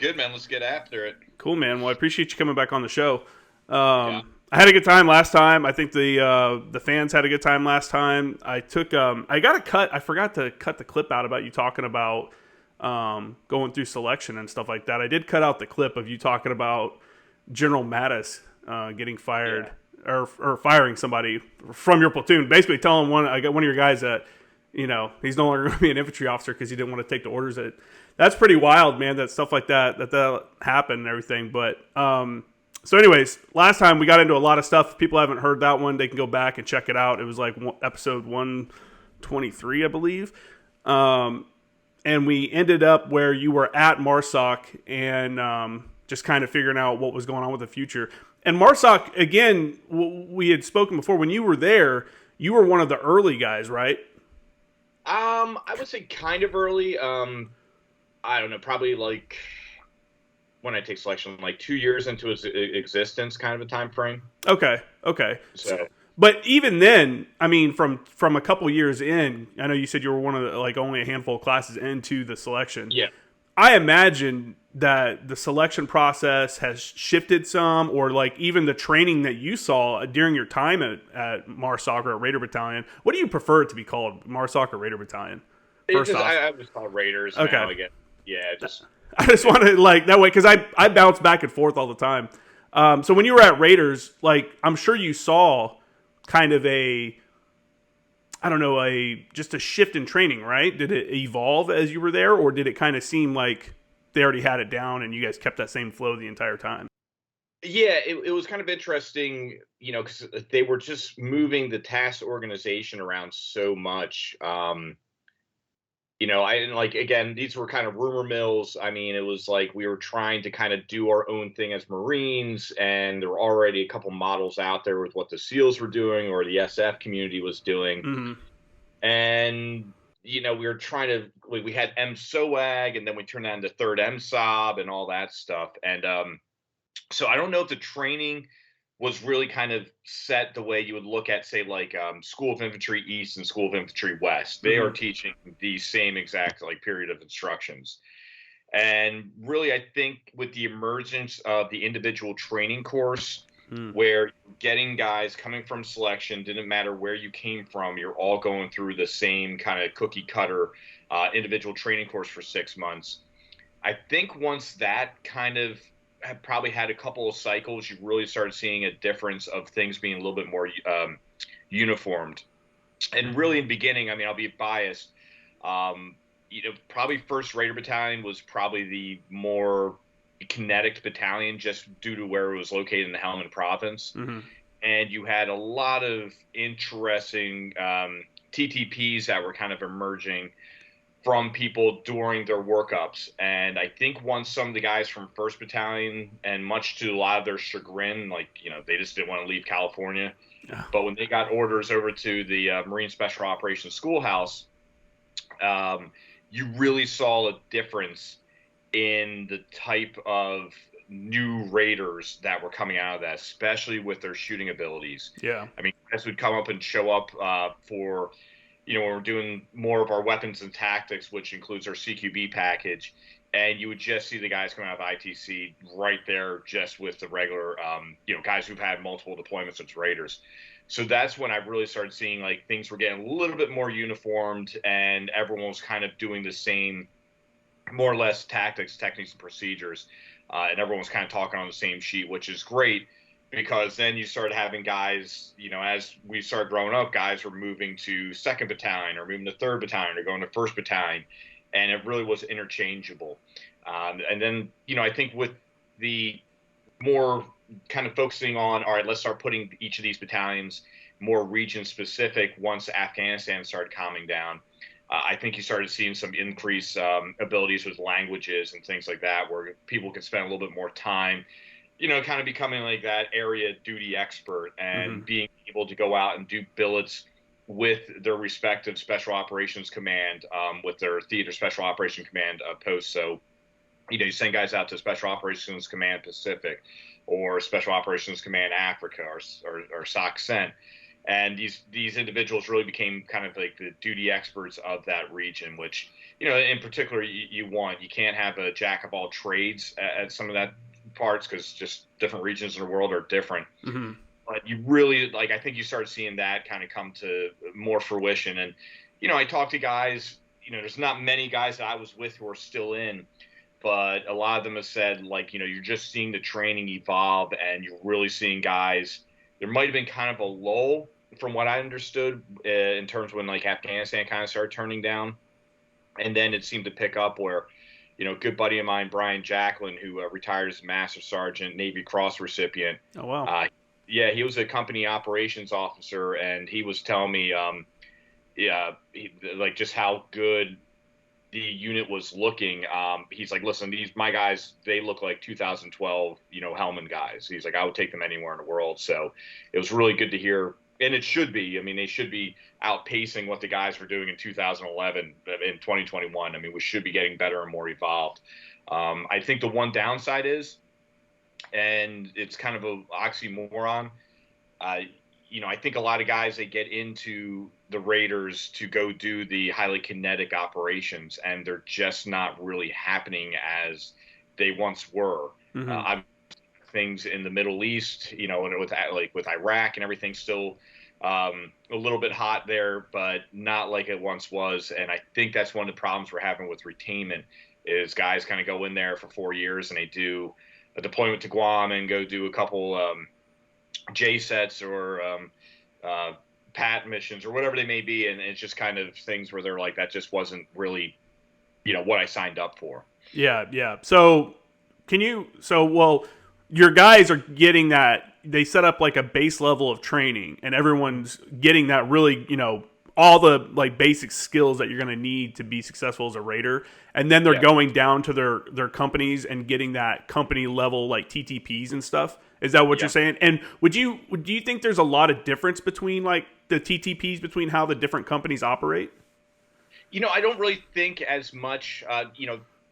good, man. Let's get after it. Cool, man. Well, I appreciate you coming back on the show. Yeah. I had a good time last time. I think the fans had a good time last time. I got a cut. I forgot to cut the clip out about you talking about going through selection and stuff like that. I did cut out the clip of you talking about General Mattis getting fired or firing somebody from your platoon. Basically, telling one of your guys that he's no longer going to be an infantry officer because he didn't want to take the orders. That's pretty wild, man. That stuff like that happened and everything. But so, anyways, last time we got into a lot of stuff. If people haven't heard that one, they can go back and check it out. It was like episode 123, I believe. And we ended up where you were at MARSOC and just kind of figuring out what was going on with the future. And MARSOC, again, we had spoken before. When you were there, you were one of the early guys, right? I would say kind of early. I don't know, probably like when I take selection, like 2 years into its existence, kind of a time frame. Okay. So, but even then, I mean, from a couple years in, I know you said you were one of the, like only a handful of classes into the selection. yeah. I imagine that the selection process has shifted some, or like even the training that you saw during your time at MARSOC or at Raider Battalion. What do you prefer it to be called, MARSOC or Raider Battalion? First off, I just call it Raiders okay. now again. Yeah, I just wanted like that way because I bounce back and forth all the time. So when you were at Raiders, like I'm sure you saw kind of just a shift in training, right? Did it evolve as you were there, or did it kind of seem like they already had it down and you guys kept that same flow the entire time? Yeah, it was kind of interesting, because they were just moving the task organization around so much. I didn't like, again, these were kind of rumor mills. I mean, it was like we were trying to kind of do our own thing as Marines, and there were already a couple models out there with what the SEALs were doing or the SF community was doing. Mm-hmm. And, we were trying to, we had MSOAG, and then we turned that into third MSOB and all that stuff. And so I don't know if the training was really kind of set the way you would look at, say, like School of Infantry East and School of Infantry West. They are teaching the same exact period of instructions. And really, I think with the emergence of the individual training course, where getting guys coming from selection, didn't matter where you came from, you're all going through the same kind of cookie cutter individual training course for 6 months. I think once that kind of probably had a couple of cycles, you really started seeing a difference of things being a little bit more uniformed. And really in the beginning, I mean, I'll be biased. Probably first Raider Battalion was probably the more kinetic battalion just due to where it was located in the Helmand province. And you had a lot of interesting TTPs that were kind of emerging from people during their workups. And I think once some of the guys from 1st Battalion, and much to a lot of their chagrin, they just didn't want to leave California. Yeah. But when they got orders over to the Marine Special Operations Schoolhouse, you really saw a difference in the type of new raiders that were coming out of that, especially with their shooting abilities. Yeah. I mean, guys would come up and show up for when we're doing more of our weapons and tactics, which includes our CQB package, and you would just see the guys coming out of ITC right there just with the regular, guys who've had multiple deployments as Raiders. So that's when I really started seeing things were getting a little bit more uniformed, and everyone was kind of doing the same, more or less, tactics, techniques, and procedures, and everyone was kind of talking on the same sheet, which is great. Because then you started having guys, as we started growing up, guys were moving to 2nd Battalion or moving to 3rd Battalion or going to 1st Battalion. And it really was interchangeable. And then, I think with the more kind of focusing on, all right, let's start putting each of these battalions more region specific once Afghanistan started calming down. I think you started seeing some increased abilities with languages and things like that, where people could spend a little bit more time kind of becoming like that area duty expert and being able to go out and do billets with their respective Special Operations Command, with their Theater Special Operations Command posts. So, you send guys out to Special Operations Command Pacific or Special Operations Command Africa or SOCCENT. And these individuals really became kind of like the duty experts of that region, which in particular, you can't have a jack of all trades at some of that parts because just different regions of the world are different. Mm-hmm. But you really I think you start seeing that kind of come to more fruition. And, I talk to guys, there's not many guys that I was with who are still in, but a lot of them have said, you're just seeing the training evolve and you're really seeing guys. There might have been kind of a lull from what I understood in terms of when Afghanistan kind of started turning down. And then it seemed to pick up where, a good buddy of mine, Brian Jacklin, who retired as a Master Sergeant, Navy Cross recipient. Oh, wow. Yeah, he was a company operations officer, and he was telling me, just how good the unit was looking. He's like, listen, my guys, they look like 2012, Helmand guys. He's like, I would take them anywhere in the world. So it was really good to hear. And it should be. I mean, they should be outpacing what the guys were doing in 2011 in 2021. I mean, we should be getting better and more evolved. I think the one downside is, and it's kind of an oxymoron, I think a lot of guys, they get into the Raiders to go do the highly kinetic operations, and they're just not really happening as they once were. Mm-hmm. Things in the Middle East, and with Iraq and everything still a little bit hot there, but not like it once was. And I think that's one of the problems we're having with retainment is guys kind of go in there for 4 years and they do a deployment to Guam and go do a couple J sets or PAT missions or whatever they may be, and it's just kind of things where they're like, that just wasn't really, what I signed up for. Yeah. So your guys are getting that. They set up like a base level of training, and everyone's getting that really, all the basic skills that you're going to need to be successful as a Raider. And then they're going down to their companies and getting that company level TTPs and stuff. Is that what you're saying? And do you think there's a lot of difference between the TTPs between how the different companies operate? I don't really think as much,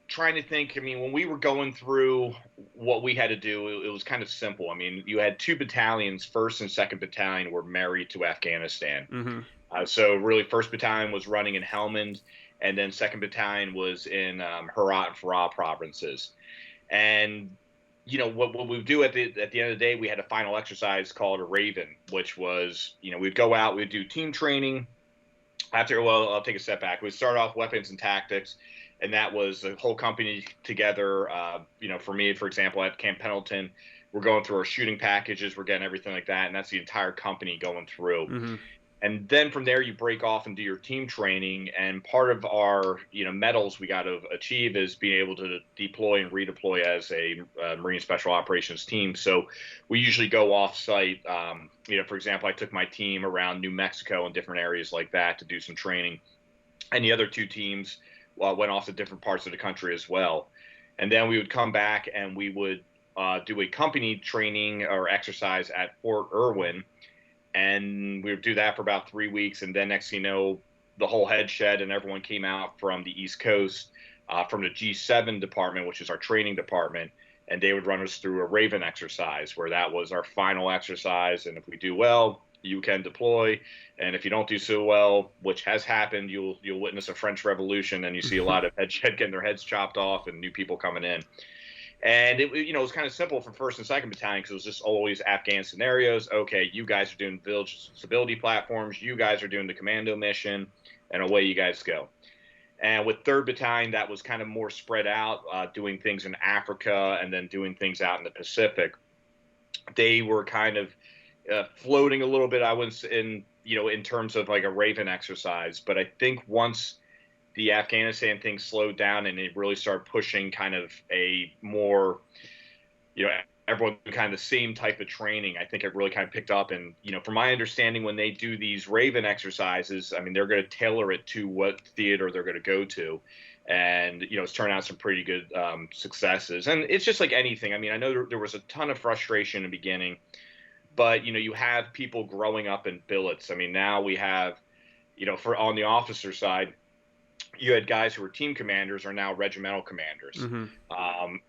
trying to think. I mean, when we were going through what we had to do, it was kind of simple. I mean, you had 2 battalions, 1st and 2nd Battalion were married to Afghanistan. Mm-hmm. So really 1st Battalion was running in Helmand, and then 2nd Battalion was in Herat and Farah provinces. And, what we would do at the end of the day, we had a final exercise called a Raven, which was, we'd go out, we'd do team training. I'll take a step back. We'd start off weapons and tactics, and that was the whole company together. For me, for example, at Camp Pendleton, we're going through our shooting packages, we're getting everything like that, and that's the entire company going through. Mm-hmm. And then from there, you break off and do your team training. And part of our, medals we got to achieve is being able to deploy and redeploy as a Marine Special Operations team. So we usually go off site. For example, I took my team around New Mexico and different areas like that to do some training. And the other 2 teams went off to different parts of the country as well. And then we would come back and we would do a company training or exercise at Fort Irwin. And we would do that for about 3 weeks. And then next thing you know, the whole head shed and everyone came out from the East Coast, from the G7 department, which is our training department. And they would run us through a Raven exercise where that was our final exercise. And if we do well, you can deploy. And if you don't do so well, which has happened, you'll witness a French Revolution and you see a lot of head shed getting their heads chopped off and new people coming in. And it was kind of simple for 1st and 2nd Battalion because it was just always Afghan scenarios. Okay, you guys are doing village stability platforms. You guys are doing the commando mission, and away you guys go. And with 3rd Battalion, that was kind of more spread out, doing things in Africa and then doing things out in the Pacific. They were kind of floating a little bit, I was in terms of like a Raven exercise. But I think once the Afghanistan thing slowed down and they really started pushing kind of a more, everyone kind of the same type of training, I think it really kind of picked up. And, from my understanding, when they do these Raven exercises, I mean, they're going to tailor it to what theater they're going to go to. And, it's turned out some pretty good successes. And it's just like anything. I mean, I know there was a ton of frustration in the beginning, but, you have people growing up in billets. I mean, now we have, on the officer side, you had guys who were team commanders are now regimental commanders. Mm-hmm.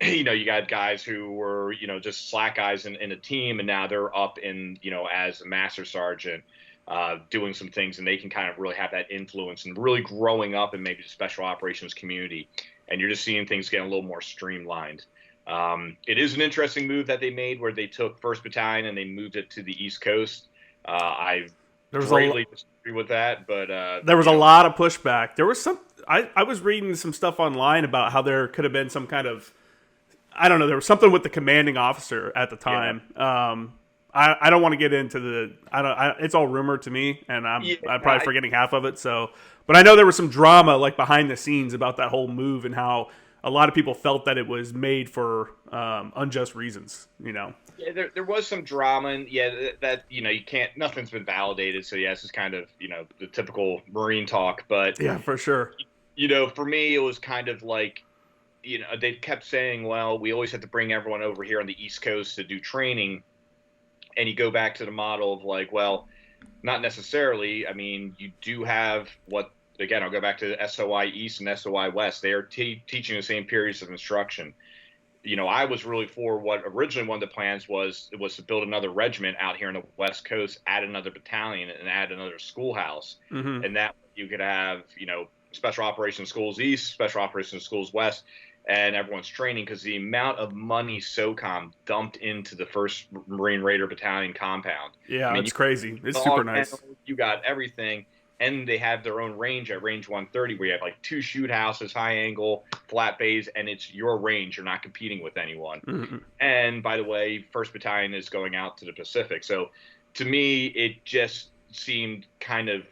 You got guys who were, just slack guys in a team, and now they're up in, as a master sergeant. doing some things, and they can kind of really have that influence and really growing up in maybe the special operations community. And you're just seeing things getting a little more streamlined. It is an interesting move that they made where they took 1st Battalion and they moved it to the East Coast. I greatly disagree with that, but there was a lot of pushback. There was some. I was reading some stuff online about how there could have been some kind of, I don't know, there was something with the commanding officer at the time. Yeah. I don't want to get into the. It's all rumor to me, and I'm probably forgetting half of it. So, but I know there was some drama like behind the scenes about that whole move and how a lot of people felt that it was made for unjust reasons. Yeah, there was some drama, and that you can't. Nothing's been validated, so this is kind of the typical Marine talk. But yeah, for sure. For me, it was kind of like they kept saying, well, we always have to bring everyone over here on the East Coast to do training. And you go back to the model of like, well, not necessarily. I mean, you do have again, I'll go back to SOI East and SOI West. They are teaching the same periods of instruction. I was really for what originally one of the plans was to build another regiment out here on the West Coast, add another battalion, and add another schoolhouse. Mm-hmm. And that you could have, Special Operations Schools East, Special Operations Schools West, and everyone's training, because the amount of money SOCOM dumped into the 1st Marine Raider Battalion compound. Yeah, it's crazy. It's super nice. You got everything, and they have their own range at range 130, where you have like 2 shoot houses, high angle, flat bays, and it's your range. You're not competing with anyone. Mm-hmm. And by the way, 1st Battalion is going out to the Pacific. So to me, it just seemed kind of,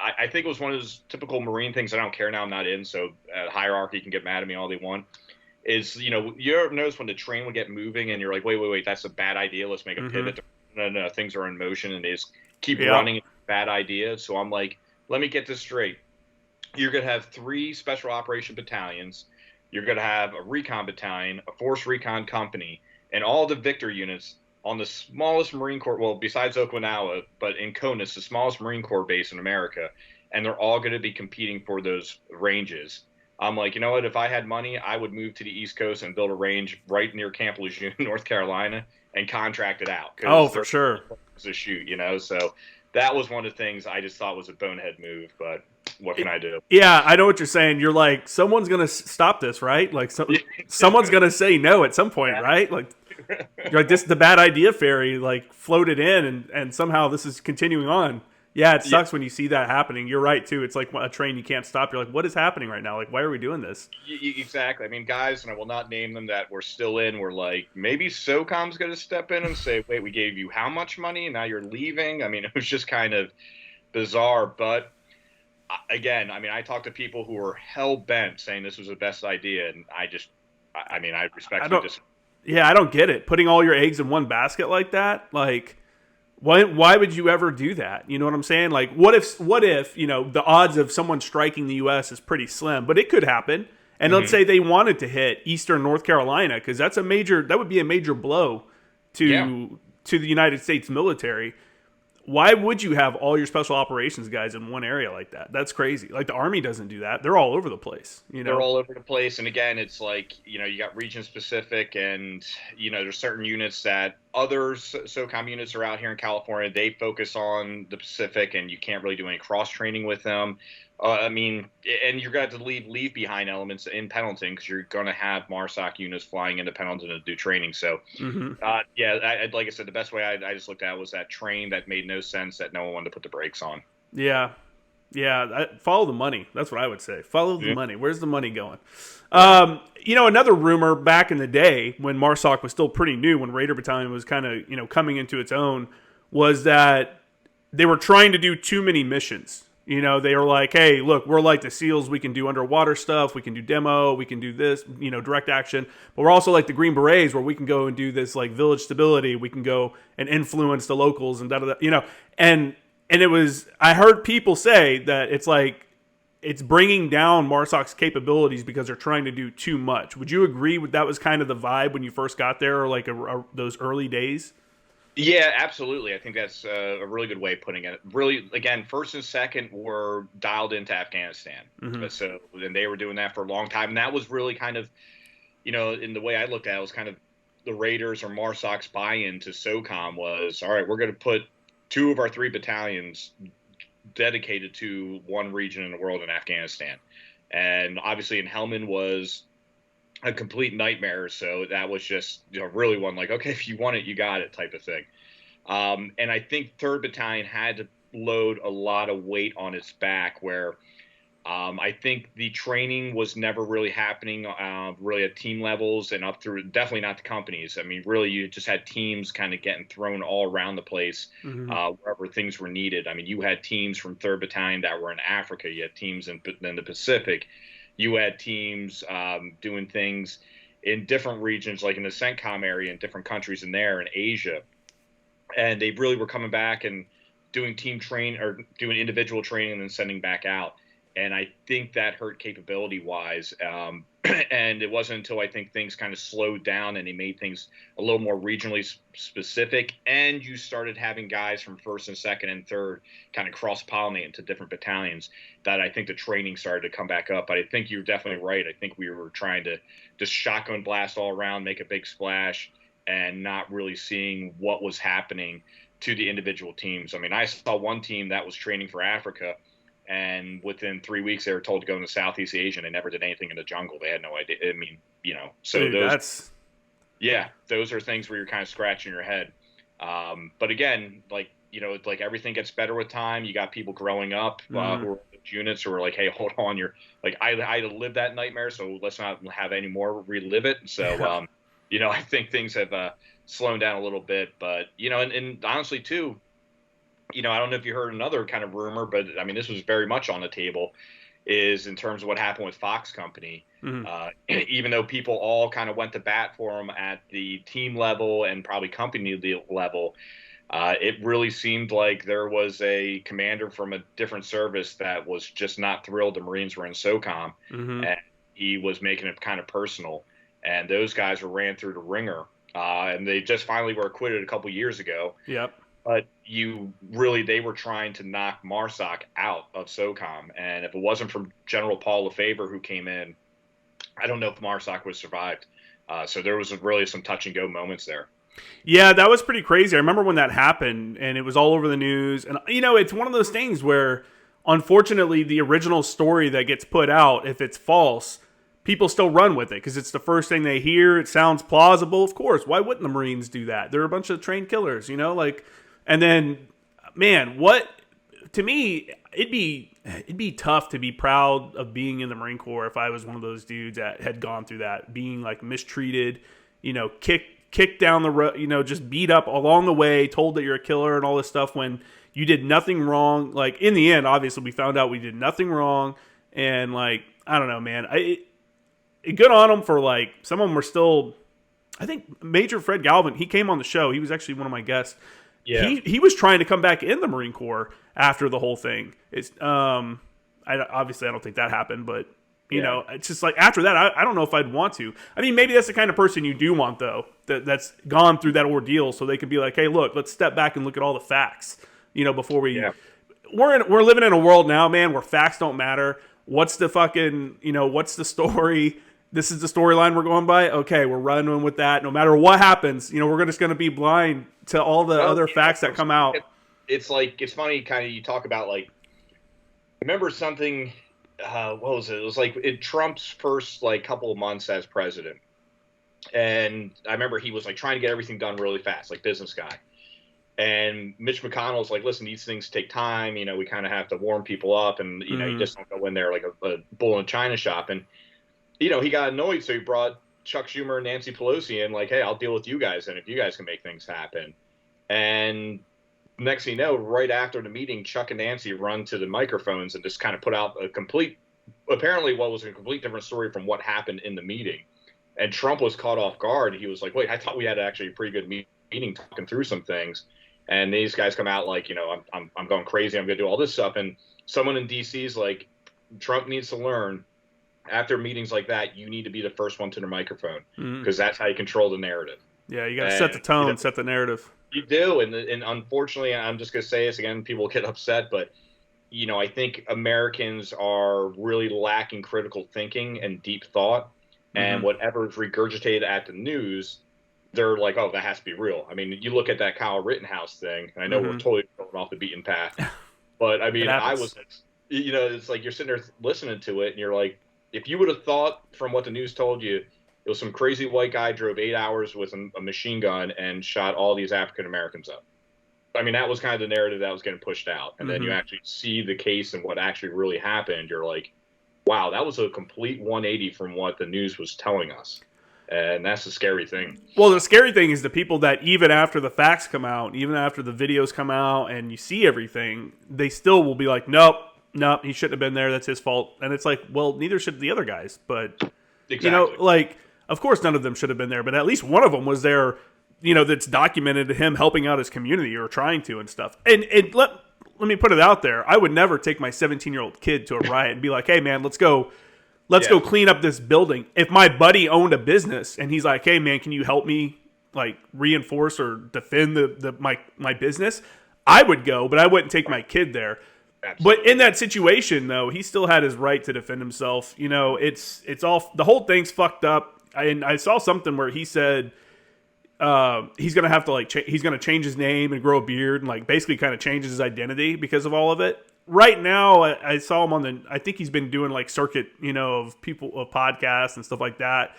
I think it was one of those typical Marine things. I don't care now, I'm not in, so hierarchy can get mad at me all they want. Is, you ever notice when the train would get moving and you're like, wait, that's a bad idea. Let's make a pivot. No, things are in motion and they just keep running. Bad idea. So I'm like, let me get this straight. You're going to have 3 special operation battalions. You're going to have a recon battalion, a force recon company, and all the Victor units on the smallest Marine Corps, well, besides Okinawa, but in Conus, the smallest Marine Corps base in America. And they're all going to be competing for those ranges. I'm like, you know what? If I had money, I would move to the East Coast and build a range right near Camp Lejeune, North Carolina, and contract it out. Oh, for sure. It's a shoot, So that was one of the things I just thought was a bonehead move. But what can I do? Yeah, I know what you're saying. You're like, someone's going to stop this, right? Like, someone's going to say no at some point, right? Like this, the bad idea fairy, like, floated in, and somehow this is continuing on. Yeah, it sucks when you see that happening. You're right, too. It's like a train you can't stop. You're like, what is happening right now? Like, why are we doing this? Exactly. I mean, guys, and I will not name them, that we're still in, we're like, maybe SOCOM's going to step in and say, wait, we gave you how much money and now you're leaving? I mean, it was just kind of bizarre. But, again, I mean, I talked to people who were hell-bent saying this was the best idea, and I respectfully disagree. Yeah, I don't get it. Putting all your eggs in one basket like that, like... Why would you ever do that? You know what I'm saying? Like, what if the odds of someone striking the U.S. is pretty slim, but it could happen. And let's say they wanted to hit Eastern North Carolina, because that would be a major blow to the United States military. Why would you have all your special operations guys in one area like that? That's crazy. Like, the Army doesn't do that. They're all over the place. They're all over the place. And again, it's like, you got region specific, and, there's certain units that other SOCOM units are out here in California. They focus on the Pacific, and you can't really do any cross training with them. I mean, and you're going to have to leave behind elements in Pendleton, because you're going to have MARSOC units flying into Pendleton to do training. So, like I said, the best way I just looked at it was that train that made no sense, that no one wanted to put the brakes on. Yeah. Follow the money. That's what I would say. Follow the money. Where's the money going? Another rumor back in the day when MARSOC was still pretty new, when Raider Battalion was kind of, coming into its own, was that they were trying to do too many missions. They were like, hey, look, we're like the SEALs. We can do underwater stuff. We can do demo. We can do this, direct action. But we're also like the Green Berets, where we can go and do this, like, village stability. We can go and influence the locals and da-da-da, And it was, I heard people say that it's like, it's bringing down MARSOC's capabilities because they're trying to do too much. Would you agree with that? Was kind of the vibe when you first got there, or like those early days? Yeah, absolutely. I think that's a really good way of putting it. Really, again, first and second were dialed into Afghanistan. Mm-hmm. So, and they were doing that for a long time. And that was really kind of, in the way I looked at it, was kind of the Raiders or MARSOC's buy-in to SOCOM was, all right, we're going to put 2 of our 3 battalions dedicated to one region in the world in Afghanistan. And obviously in Helmand was a complete nightmare. So that was just, really one like, okay, if you want it, you got it type of thing. And I think 3rd Battalion had to load a lot of weight on its back where I think the training was never really happening really at team levels and up through, definitely not the companies. I mean, really, you just had teams kind of getting thrown all around the place wherever things were needed. I mean, you had teams from 3rd Battalion that were in Africa. You had teams in the Pacific. You had teams doing things in different regions, like in the CENTCOM area in different countries in there in Asia. And they really were coming back and doing team train or doing individual training and then sending back out. And I think that hurt capability-wise. And it wasn't until I think things kind of slowed down and they made things a little more regionally specific. And you started having guys from 1st and 2nd and 3rd kind of cross-pollinate into different battalions that I think the training started to come back up. But I think you're definitely right. I think we were trying to just shotgun blast all around, make a big splash, and not really seeing what was happening to the individual teams. I mean, I saw one team that was training for Africa, and within 3 weeks, they were told to go into Southeast Asia, and they never did anything in the jungle. They had no idea. I mean, so dude, those are things where you're kind of scratching your head. But again, like everything gets better with time. You got people growing up who are units who are like, hey, hold on, you're like, I had to live that nightmare, so let's not have any more relive it. So, I think things have slowed down a little bit, but and honestly too. I don't know if you heard another kind of rumor, but I mean, this was very much on the table, is in terms of what happened with Fox Company. Even though people all kind of went to bat for them at the team level and probably company level, it really seemed like there was a commander from a different service that was just not thrilled the Marines were in SOCOM, and he was making it kind of personal. And those guys were ran through the ringer, and they just finally were acquitted a couple years ago. Yep. But they were trying to knock MARSOC out of SOCOM. And if it wasn't for General Paul Lefevre, who came in, I don't know if MARSOC would have survived. So there was really some touch and go moments there. Yeah, that was pretty crazy. I remember when that happened, and it was all over the news. And, it's one of those things where, unfortunately, the original story that gets put out, if it's false, people still run with it because it's the first thing they hear. It sounds plausible. Of course, why wouldn't the Marines do that? They're a bunch of trained killers, And then, man, to me, it'd be tough to be proud of being in the Marine Corps if I was one of those dudes that had gone through that, being like mistreated, kicked down the road, just beat up along the way, told that you're a killer and all this stuff when you did nothing wrong. Like in the end, obviously we found out we did nothing wrong, and I don't know, man. Good on them for some of them were still. I think Major Fred Galvin, he came on the show. He was actually one of my guests. Yeah. He was trying to come back in the Marine Corps after the whole thing. It's obviously I don't think that happened, but it's just after that I don't know if I'd want to. I mean, maybe that's the kind of person you do want though, that's gone through that ordeal, so they could be like, hey, look, let's step back and look at all the facts, before we. Yeah. We're living in a world now, man, where facts don't matter. What's the fucking what's the story? This is the storyline we're going by. Okay, we're running with that. No matter what happens, we're just going to be blind to all the other facts that come out. It's funny, kind of. You talk about remember something. What was it? It was in Trump's first couple of months as president, and I remember he was trying to get everything done really fast, business guy. And Mitch McConnell's listen, these things take time. We kind of have to warm people up, and you just don't go in there like a bull in a china shop. And he got annoyed, so he brought Chuck Schumer and Nancy Pelosi in, hey, I'll deal with you guys, and if you guys can make things happen. And next thing you know, right after the meeting, Chuck and Nancy run to the microphones and just kind of put out apparently what was a complete different story from what happened in the meeting. And Trump was caught off guard. He was like, wait, I thought we had actually a pretty good meeting talking through some things. And these guys come out I'm going crazy. I'm going to do all this stuff. And someone in D.C. is like, Trump needs to learn. After meetings like that, you need to be the first one to the microphone because that's how you control the narrative. Yeah, you got to set the tone, set the narrative. You do, and unfortunately, I'm just going to say this again, people get upset, but, I think Americans are really lacking critical thinking and deep thought, and whatever is regurgitated at the news, they're like, oh, that has to be real. I mean, you look at that Kyle Rittenhouse thing, and I know we're totally going off the beaten path, but I It mean, happens. it's like you're sitting there listening to it, and you're like, if you would have thought from what the news told you, it was some crazy white guy drove 8 hours with a machine gun and shot all these African Americans up. I mean, that was kind of the narrative that was getting pushed out. And then you actually see the case and what actually really happened. You're like, wow, that was a complete 180 from what the news was telling us. And that's the scary thing. Well, the scary thing is the people that even after the facts come out, even after the videos come out and you see everything, they still will be like, nope, he shouldn't have been there. That's his fault. And it's like, well, neither should the other guys. But, like, of course none of them should have been there. But at least one of them was there, that's documented him helping out his community or trying to and stuff. And let me put it out there. I would never take my 17-year-old kid to a riot and be like, hey, man, let's go clean up this building. If my buddy owned a business and he's like, hey, man, can you help me like reinforce or defend my business? I would go, but I wouldn't take my kid there. Absolutely. But in that situation, though, he still had his right to defend himself. It's all, the whole thing's fucked up. And I saw something where he said he's gonna have to he's gonna change his name and grow a beard and basically kind of change his identity because of all of it. Right now, I saw him I think he's been doing circuit, of people, of podcasts and stuff like that.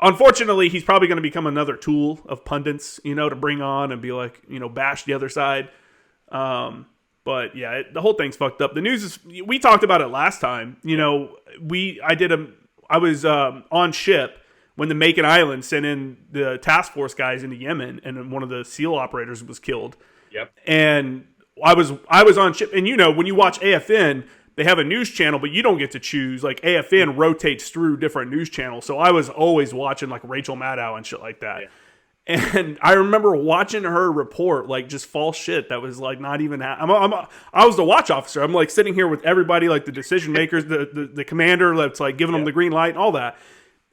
Unfortunately, he's probably going to become another tool of pundits, to bring on and be like, bash the other side. But yeah, the whole thing's fucked up. The news is, we talked about it last time. I was on ship when the Macon Island sent in the task force guys into Yemen, and one of the SEAL operators was killed. Yep. And I was on ship, and when you watch AFN, they have a news channel, but you don't get to choose. AFN rotates through different news channels, so I was always watching Rachel Maddow and shit like that. Yeah. And I remember watching her report just false shit that was not even. I was the watch officer. I'm sitting here with everybody, the decision makers, the commander that's giving them the green light and all that.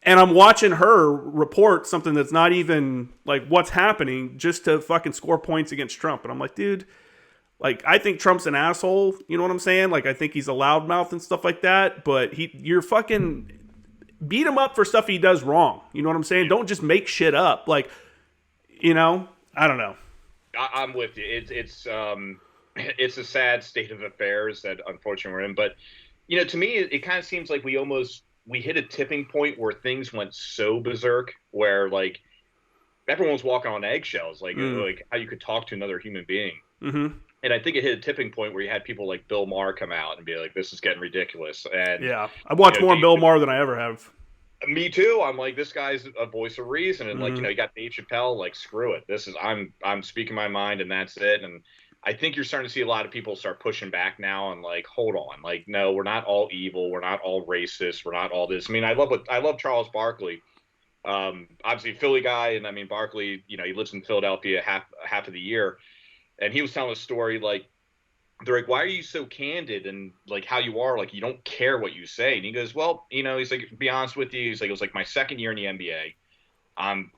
And I'm watching her report something that's not even what's happening just to fucking score points against Trump. And I'm like, dude. I think Trump's an asshole, you know what I'm saying? I think he's a loudmouth and stuff like that, but you're fucking beat him up for stuff he does wrong. You know what I'm saying? Don't just make shit up. I don't know. I'm with you. It's a sad state of affairs that unfortunately we're in, but to me, it kind of seems like we hit a tipping point where things went so berserk where everyone's walking on eggshells, like how you could talk to another human being. Mm-hmm. And I think it hit a tipping point where you had people like Bill Maher come out and be like, this is getting ridiculous. And yeah, I've watched more Bill Maher than I ever have. Me too. I'm like, this guy's a voice of reason. And you got Dave Chappelle, screw it. I'm speaking my mind and that's it. And I think you're starting to see a lot of people start pushing back now and hold on. No, we're not all evil. We're not all racist. We're not all this. I mean, I love Charles Barkley. Obviously a Philly guy. And I mean, Barkley, he lives in Philadelphia half of the year. And he was telling a story they're like, why are you so candid and how you are? You don't care what you say. And he goes, well, he's like, to be honest with you, he's like, it was my second year in the NBA. I'm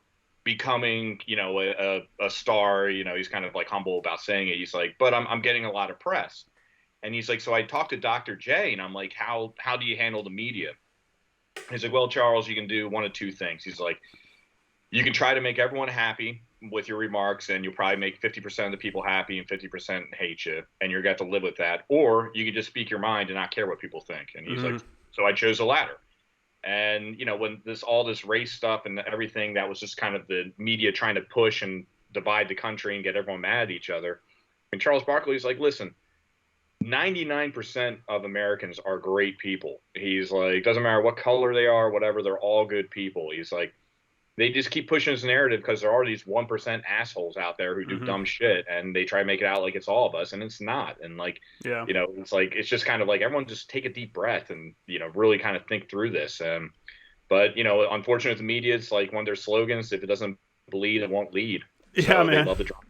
becoming, a star. He's kind of humble about saying it. He's like, but I'm getting a lot of press. And he's like, so I talked to Dr. J and I'm like, how do you handle the media? He's like, well, Charles, you can do one of two things. He's like, you can try to make everyone happy with your remarks, and you'll probably make 50% of the people happy and 50% hate you, and you're going to have to live with that. Or you can just speak your mind and not care what people think. And he's like, so I chose the latter. And, when all this race stuff and everything, that was just kind of the media trying to push and divide the country and get everyone mad at each other. And Charles Barkley's like, listen, 99% of Americans are great people. He's like, doesn't matter what color they are, whatever, they're all good people. He's like, they just keep pushing this narrative because there are these 1% assholes out there who do dumb shit, and they try to make it out like it's all of us, and it's not. And it's just kind of everyone just take a deep breath and really kind of think through this. But unfortunately, the media, it's one of their slogans: if it doesn't bleed, it won't lead. Yeah, man. They love the drama.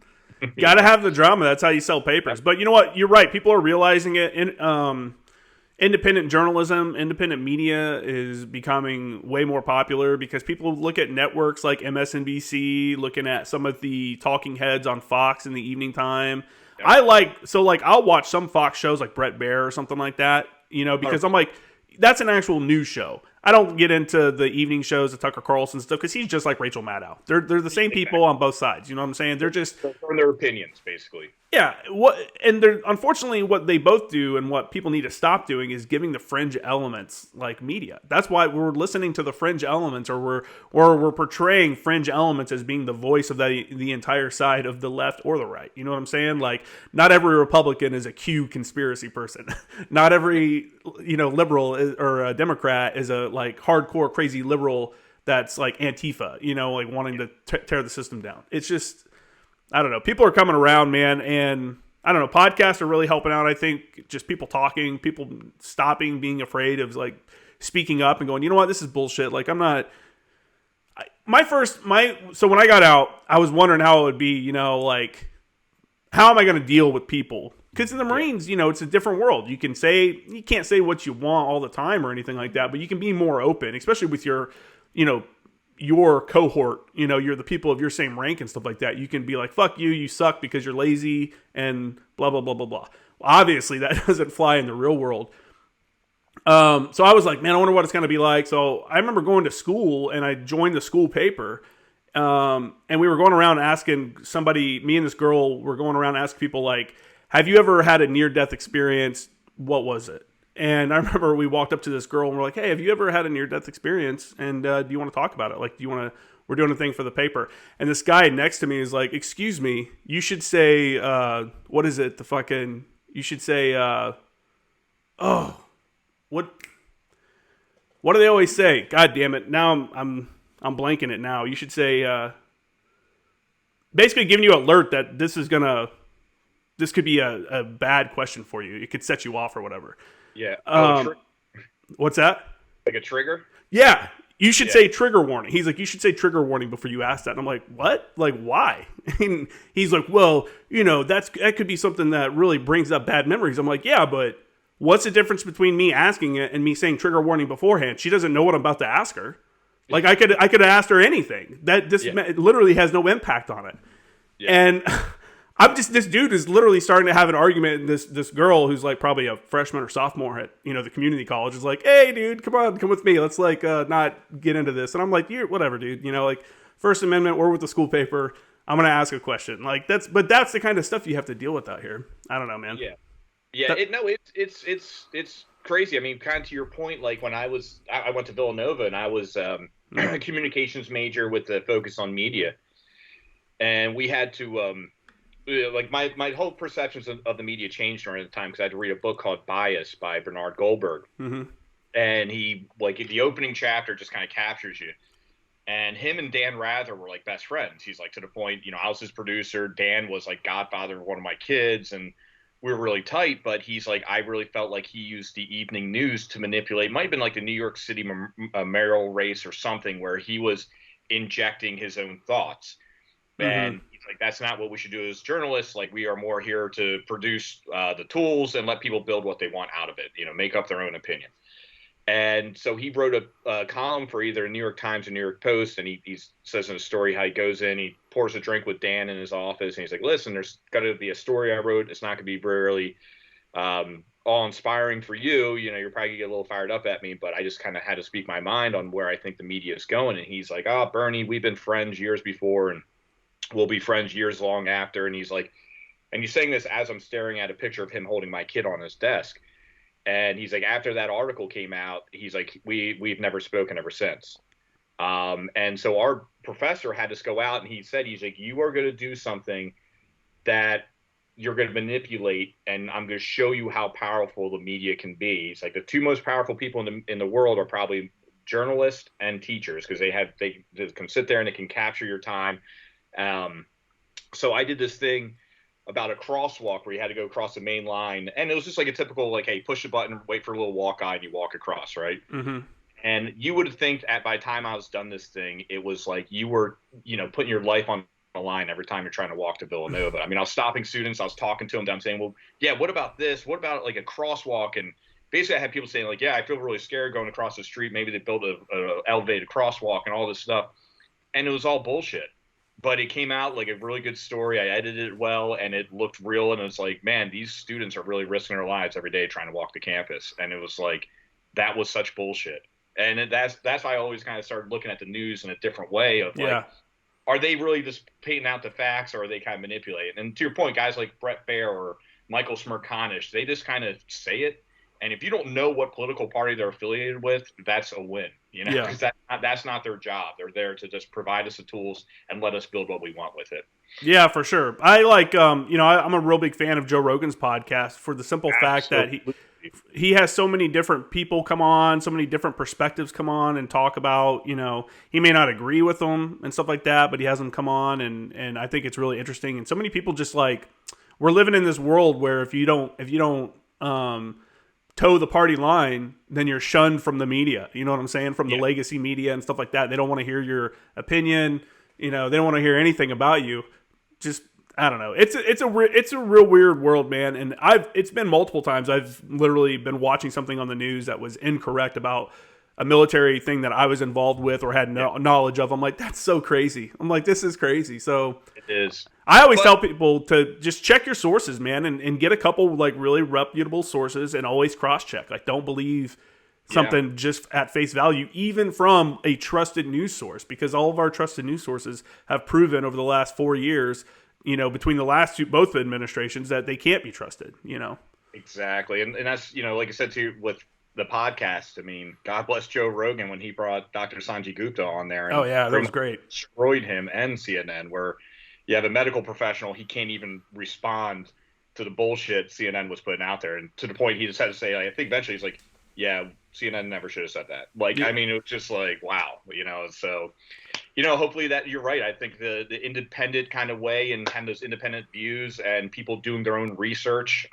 Gotta have the drama. That's how you sell papers. But you know what? You're right. People are realizing it. Independent journalism, independent media is becoming way more popular because people look at networks like MSNBC, looking at some of the talking heads on Fox in the evening time. Yeah. I'll watch some Fox shows like Brett Baer or something like that, because I'm like, that's an actual news show. I don't get into the evening shows, the Tucker Carlson stuff, because he's just like Rachel Maddow. They're the same people on both sides. You know what I'm saying? They're just from their opinions, basically. yeah. And they're unfortunately what they both do, and what people need to stop doing is giving the fringe elements like media. That's why we're listening to the fringe elements, or we're portraying fringe elements as being the voice of the entire side of the left or the right. You know what I'm saying? Like, not every Republican is a Q conspiracy person. Not every liberal or a Democrat is a like hardcore crazy liberal that's like Antifa, like wanting to tear the system down. It's just, I don't know. People are coming around, man, and I don't know. Podcasts are really helping out. I think just people talking, people stopping being afraid of like speaking up and going, you know what, this is bullshit. Like, I'm not. So when I got out, I was wondering how it would be, like, how am I going to deal with people? Because in the Marines, it's a different world. You can't say what you want all the time or anything like that, but you can be more open, especially with your cohort, you're the people of your same rank and stuff like that. You can be like, fuck you suck because you're lazy and blah, blah, blah, blah, blah. Well, obviously that doesn't fly in the real world. So I was like, man, I wonder what it's going to be like. So I remember going to school and I joined the school paper. And we were going around asking somebody, me and this girl were going around asking people like, have you ever had a near-death experience? What was it? And I remember we walked up to this girl and we're like, hey, have you ever had a near-death experience? And do you want to talk about it? Like, we're doing a thing for the paper. And this guy next to me is like, excuse me, you should say, what is it? You should say, what do they always say? God damn it. Now I'm blanking it now. You should say, basically giving you an alert that this could be a bad question for you. It could set you off or whatever. Yeah. What's that? Like a trigger? Yeah. You should say trigger warning. He's like, you should say trigger warning before you ask that. And I'm like, what? Like, why? And he's like, well, that could be something that really brings up bad memories. I'm like, yeah, but what's the difference between me asking it and me saying trigger warning beforehand? She doesn't know what I'm about to ask her. Like, I could have asked her anything. It literally has no impact on it. Yeah. And this dude is literally starting to have an argument. This girl who's like probably a freshman or sophomore at, the community college is like, hey dude, come with me. Let's like, not get into this. And I'm like, whatever, dude, like First Amendment, we're with the school paper. I'm going to ask a question. Like that's the kind of stuff you have to deal with out here. I don't know, man. Yeah. Yeah. It's crazy. I mean, kind of to your point, like when I went to Villanova and I was, a communications major with a focus on media, and we had to, like my whole perceptions of the media changed during the time because I had to read a book called Bias by Bernard Goldberg. Mm-hmm. And he, like, the opening chapter just kind of captures you. And him and Dan Rather were like best friends. He's like, to the point, I was his producer. Dan was like godfather of one of my kids, and we were really tight. But he's like, I really felt like he used the evening news to manipulate. It might have been like the New York City mayoral race or something where he was injecting his own thoughts. And he's like, that's not what we should do as journalists. Like, we are more here to produce the tools and let people build what they want out of it, make up their own opinion. And so he wrote a column for either New York Times or New York Post. And he says in a story how he goes in, he pours a drink with Dan in his office. And he's like, listen, there's got to be a story I wrote. It's not going to be really all inspiring for you. You're probably going to get a little fired up at me, but I just kind of had to speak my mind on where I think the media is going. And he's like, oh, Bernie, we've been friends years before, and we'll be friends years long after. And he's like, and he's saying this as I'm staring at a picture of him holding my kid on his desk. And he's like, after that article came out, he's like, we've never spoken ever since. And so our professor had us go out, and he's like, you are going to do something that you're going to manipulate, and I'm going to show you how powerful the media can be. He's like, the two most powerful people in the world are probably journalists and teachers, because they can sit there and they can capture your time. So I did this thing about a crosswalk where you had to go across the main line, and it was just like a typical, like, hey, push the button, wait for a little walk eye, and you walk across, right? Mm-hmm. And you would think by the time I was done this thing, it was like you were, putting your life on the line every time you're trying to walk to Villanova. I mean, I was stopping students, I was talking to them, I'm saying, well, yeah, what about this? What about like a crosswalk? And basically I had people saying like, yeah, I feel really scared going across the street. Maybe they built a elevated crosswalk and all this stuff. And it was all bullshit. But it came out like a really good story. I edited it well, and it looked real. And it was like, man, these students are really risking their lives every day trying to walk to campus. And it was like, that was such bullshit. And that's why I always kind of started looking at the news in a different way of like, Yeah. are they really just painting out the facts, or are they kind of manipulating? And to your point, guys like Brett Baer or Michael Smirkanish, they just kind of say it. And if you don't know what political party they're affiliated with, that's a win, Yeah. because that's not their job. They're there to just provide us the tools and let us build what we want with it. Yeah, for sure. I like, I'm a real big fan of Joe Rogan's podcast for the simple fact that he has so many different people come on, so many different perspectives come on and talk about, he may not agree with them and stuff like that, but he has them come on, and I think it's really interesting. And so many people just like, we're living in this world where if you don't toe the party line, then you're shunned from the media. You know what I'm saying? From the legacy media and stuff like that. They don't want to hear your opinion. They don't want to hear anything about you. Just, I don't know. It's a real weird world, man. And it's been multiple times I've literally been watching something on the news that was incorrect about a military thing that I was involved with or had knowledge of. I'm like, that's so crazy. I'm like, this is crazy. So it is. I always tell people to just check your sources, man, and get a couple like really reputable sources and always cross check. Like, don't believe something just at face value, even from a trusted news source, because all of our trusted news sources have proven over the last 4 years, between the last both administrations, that they can't be trusted, Exactly. And that's, like I said to you with the podcast, I mean, God bless Joe Rogan when he brought Dr. Sanjay Gupta on there. And that was great. Destroyed him and CNN, where you have a medical professional, he can't even respond to the bullshit CNN was putting out there. And to the point he just had to say, I think eventually he's like, yeah, CNN never should have said that. I mean, it was just like, wow, so, hopefully that you're right. I think the independent kind of way and kind of those independent views and people doing their own research,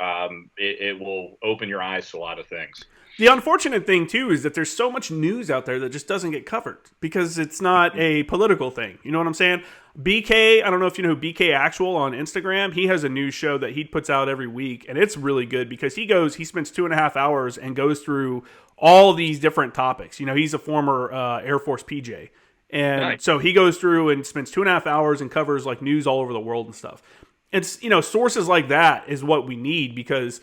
it will open your eyes to a lot of things. The unfortunate thing, too, is that there's so much news out there that just doesn't get covered because it's not a political thing. You know what I'm saying? BK, I don't know if you know who BK Actual on Instagram. He has a news show that he puts out every week, and it's really good because he spends 2.5 hours and goes through all these different topics. He's a former Air Force PJ. And so he goes through and spends 2.5 hours and covers like news all over the world and stuff. It's, sources like that is what we need because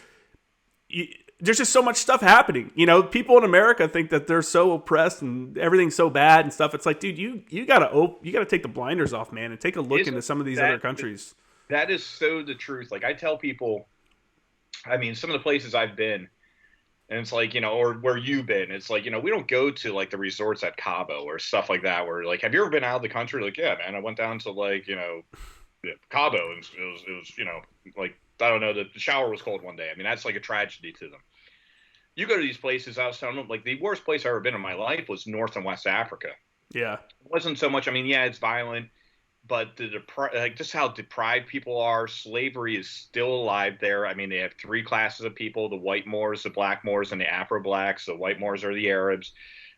there's just so much stuff happening. People in America think that they're so oppressed and everything's so bad and stuff. It's like, dude, you gotta take the blinders off, man, and take a look into some of these other countries. That is so the truth. Like I tell people, I mean, some of the places I've been, and it's like, or where you've been, it's like, we don't go to like the resorts at Cabo or stuff like that. Where like, have you ever been out of the country? Like, yeah, man, I went down to like, Cabo, and it was, like, I don't know, the shower was cold one day. I mean, that's like a tragedy to them. You go to these places, I was telling them, like, the worst place I've ever been in my life was North and West Africa. Yeah. It wasn't so much, I mean, yeah, it's violent, but just how deprived people are. Slavery is still alive there. I mean, they have 3 classes of people: the white Moors, the black Moors, and the Afro blacks. The white Moors are the Arabs.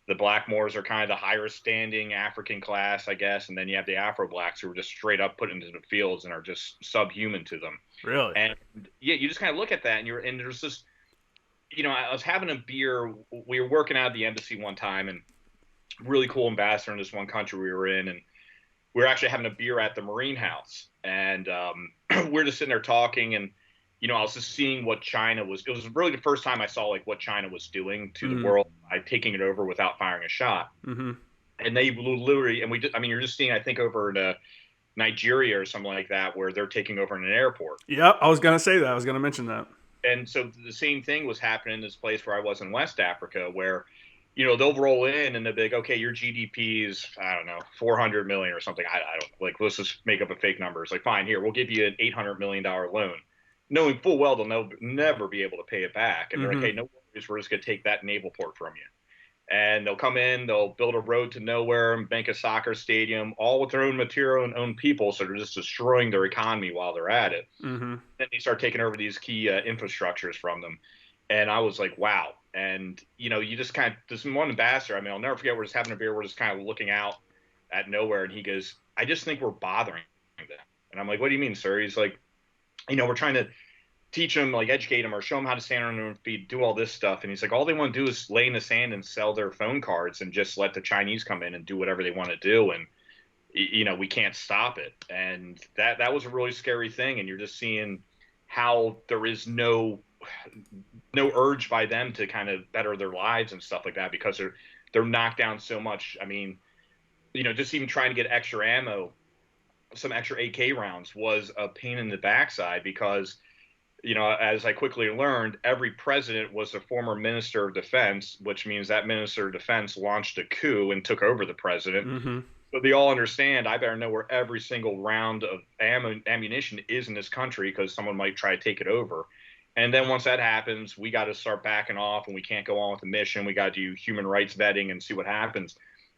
The black Moors are kind of the higher standing African class, I guess. And then you have the Afro blacks who are just straight up put into the fields and are just subhuman to them. Really? And yeah, you just kind of look at that and there's this, I was having a beer. We were working out at the embassy one time, and really cool ambassador in this one country we were in. And we were actually having a beer at the Marine House, and we're just sitting there talking, and I was just seeing what China was. It was really the first time I saw like what China was doing to the world by taking it over without firing a shot. Mm-hmm. And they literally, you're just seeing, I think, over to Nigeria or something like that, where they're taking over in an airport. Yeah, I was gonna say that. I was gonna mention that. And so the same thing was happening in this place where I was in West Africa, where they'll roll in and they'll be like, okay, your GDP is, I don't know, 400 million or something. I don't like, let's just make up a fake number. It's like, fine, here, we'll give you an $800 million loan, knowing full well they'll never be able to pay it back. And they're like, hey, no worries, we're just going to take that naval port from you. And they'll come in, they'll build a road to nowhere and bank a soccer stadium, all with their own material and own people. So they're just destroying their economy while they're at it. Mm-hmm. Then they start taking over these key infrastructures from them. And I was like, wow. And, you just kind of, this one ambassador, I mean, I'll never forget, we're just having a beer. We're just kind of looking out at nowhere. And he goes, I just think we're bothering them. And I'm like, what do you mean, sir? He's like, we're trying to teach them, like educate them or show them how to stand on their own feet, do all this stuff. And he's like, all they want to do is lay in the sand and sell their phone cards and just let the Chinese come in and do whatever they want to do. And, we can't stop it. And that was a really scary thing. And you're just seeing how there is no urge by them to kind of better their lives and stuff like that, because they're knocked down so much. I mean, just even trying to get extra ammo, some extra AK rounds was a pain in the backside because, as I quickly learned, every president was a former minister of defense, which means that minister of defense launched a coup and took over the president. Mm-hmm. So they all understand I better know where every single round of ammunition is in this country because someone might try to take it over. And then once that happens, we got to start backing off and we can't go on with the mission. We got to do human rights vetting and see what happens.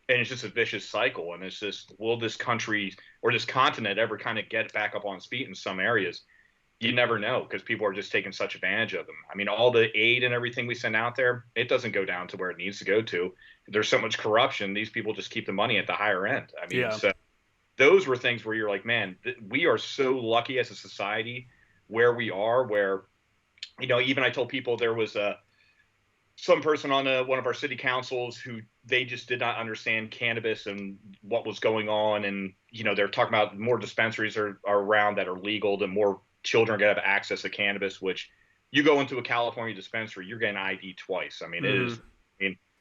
And it's just a vicious cycle. And it's just, will this country or this continent ever kind of get back up on its feet in some areas? You never know because people are just taking such advantage of them. I mean, all the aid and everything we send out there, it doesn't go down to where it needs to go to. There's so much corruption. These people just keep the money at the higher end. I mean, so those were things where you're like, man, we are so lucky as a society where we are, where, even I told people there was some person on one of our city councils who they just did not understand cannabis and what was going on. And, they're talking about more dispensaries are around that are legal, the more children are going to have access to cannabis, which you go into a California dispensary, you're getting ID twice. I mean, it is,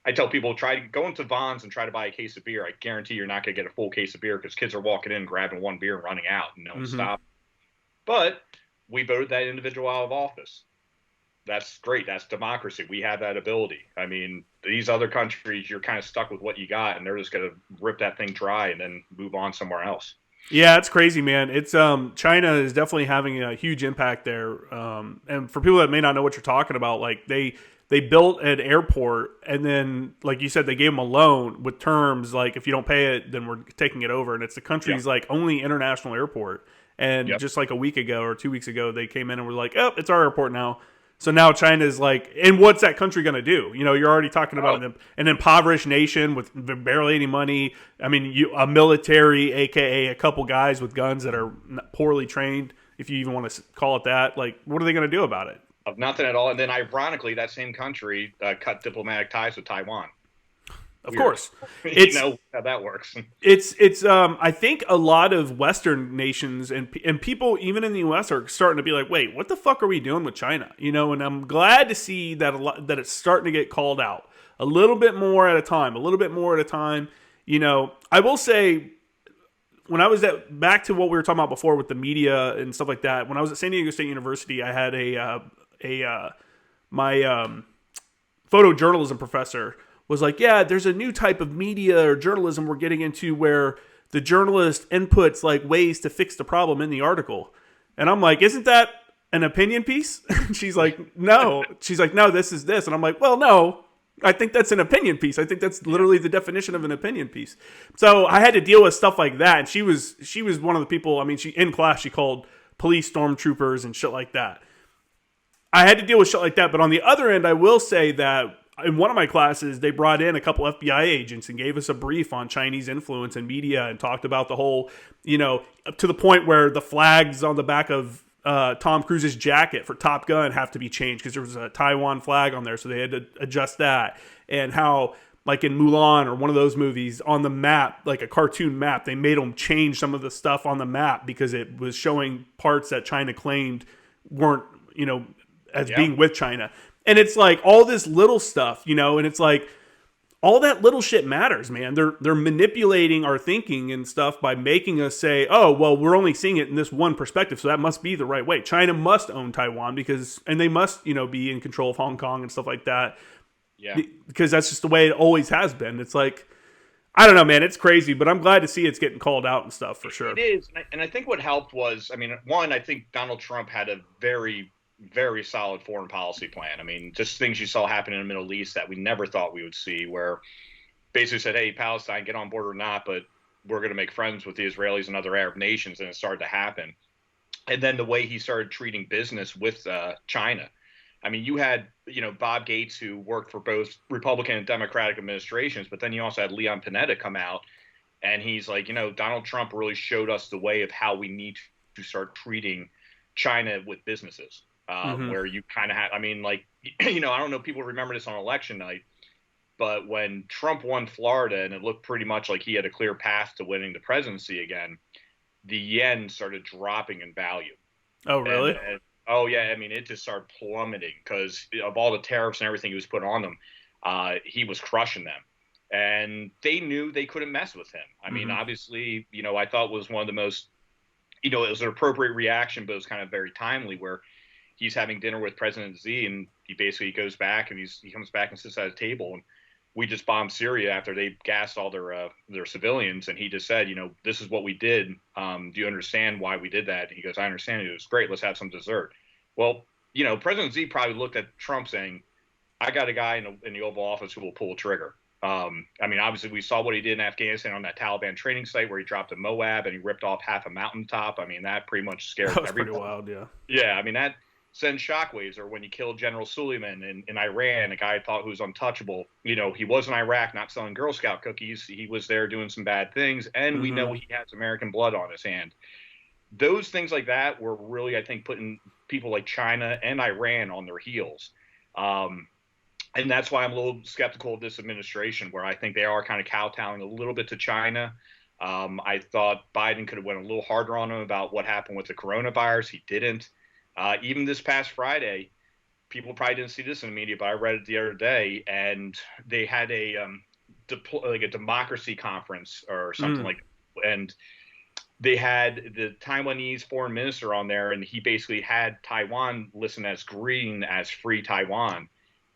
I tell people try to go into Vons and try to buy a case of beer. I guarantee you're not going to get a full case of beer because kids are walking in, grabbing one beer and running out and no one stop. But we voted that individual out of office. That's great. That's democracy. We have that ability. I mean, these other countries, you're kind of stuck with what you got and they're just going to rip that thing dry and then move on somewhere else. Yeah, it's crazy, man. It's China is definitely having a huge impact there. And for people that may not know what you're talking about, like they built an airport and then, like you said, they gave them a loan with terms like if you don't pay it, then we're taking it over. And it's the country's like only international airport. And just like a week ago or 2 weeks ago, they came in and were like, "Oh, it's our airport now." So now China's like, and what's that country going to do? You're already talking about an impoverished nation with barely any money. I mean, a military, aka a couple guys with guns that are poorly trained, if you even want to call it that. Like, what are they going to do about it? Of nothing at all. And then ironically, that same country cut diplomatic ties with Taiwan. Of course. You know how that works. It's I think a lot of Western nations and people even in the US are starting to be like, wait, what the fuck are we doing with China? And I'm glad to see that that it's starting to get called out a little bit more at a time. I will say when I was back to what we were talking about before with the media and stuff like that, when I was at San Diego State University, I had my photojournalism professor was like, yeah, there's a new type of media or journalism we're getting into where the journalist inputs like ways to fix the problem in the article. And I'm like, isn't that an opinion piece? She's like, no. She's like, no, this is this. And I'm like, well, no, I think that's an opinion piece. I think that's literally the definition of an opinion piece. So I had to deal with stuff like that. And she was one of the people, I mean, in class, she called police stormtroopers and shit like that. I had to deal with shit like that. But on the other end, I will say that in one of my classes, they brought in a couple FBI agents and gave us a brief on Chinese influence in media and talked about the whole, to the point where the flags on the back of Tom Cruise's jacket for Top Gun have to be changed because there was a Taiwan flag on there, so they had to adjust that. And how, like in Mulan or one of those movies, on the map, like a cartoon map, they made them change some of the stuff on the map because it was showing parts that China claimed weren't, as being with China. And it's like all this little stuff, and it's like all that little shit matters, man. They're manipulating our thinking and stuff by making us say, oh, well, we're only seeing it in this one perspective, so that must be the right way. China must own Taiwan and they must, be in control of Hong Kong and stuff like that. Yeah. Because that's just the way it always has been. It's like, I don't know, man. It's crazy, but I'm glad to see it's getting called out and stuff for sure. It is. And I think what helped was, I mean, one, I think Donald Trump had a very, very solid foreign policy plan. I mean, just things you saw happen in the Middle East that we never thought we would see, where basically said, hey, Palestine, get on board or not, but we're going to make friends with the Israelis and other Arab nations. And it started to happen. And then the way he started treating business with China. I mean, you had, Bob Gates, who worked for both Republican and Democratic administrations, but then you also had Leon Panetta come out and he's like, Donald Trump really showed us the way of how we need to start treating China with businesses. Where you kind of have, I mean, like, I don't know if people remember this on election night, but when Trump won Florida and it looked pretty much like he had a clear path to winning the presidency again, the yen started dropping in value. Oh, really? Oh, yeah. I mean, it just started plummeting because of all the tariffs and everything he was putting on them. He was crushing them. and they knew they couldn't mess with him. I mean, obviously, I thought was one of the most, it was an appropriate reaction, but it was kind of very timely, where he's having dinner with President Z, and he basically goes back and he comes back and sits at a table, and we just bombed Syria after they gassed all their civilians, and he just said, this is what we did. Do you understand why we did that? And he goes, I understand. It was great. Let's have some dessert. Well, President Z probably looked at Trump saying, I got a guy in the Oval Office who will pull a trigger. I mean, obviously, we saw what he did in Afghanistan on that Taliban training site where he dropped a Moab and he ripped off half a mountaintop. I mean, that pretty much scared That was everybody. pretty wild, yeah. Yeah, I mean, that sends shockwaves. Or when you killed General Suleiman in Iran, a guy I thought who was untouchable. He was in Iraq not selling Girl Scout cookies. He was there doing some bad things, and we know he has American blood on his hand. Those things like that were really, I think, putting people like China and Iran on their heels. And that's why I'm a little skeptical of this administration, where I think they are kind of kowtowing a little bit to China. I thought Biden could have went a little harder on him about what happened with the coronavirus. He didn't. Even this past Friday, people probably didn't see this in the media, but I read it the other day, and they had a democracy conference or something like that. And they had the Taiwanese foreign minister on there, and he basically had Taiwan listed as green as free Taiwan.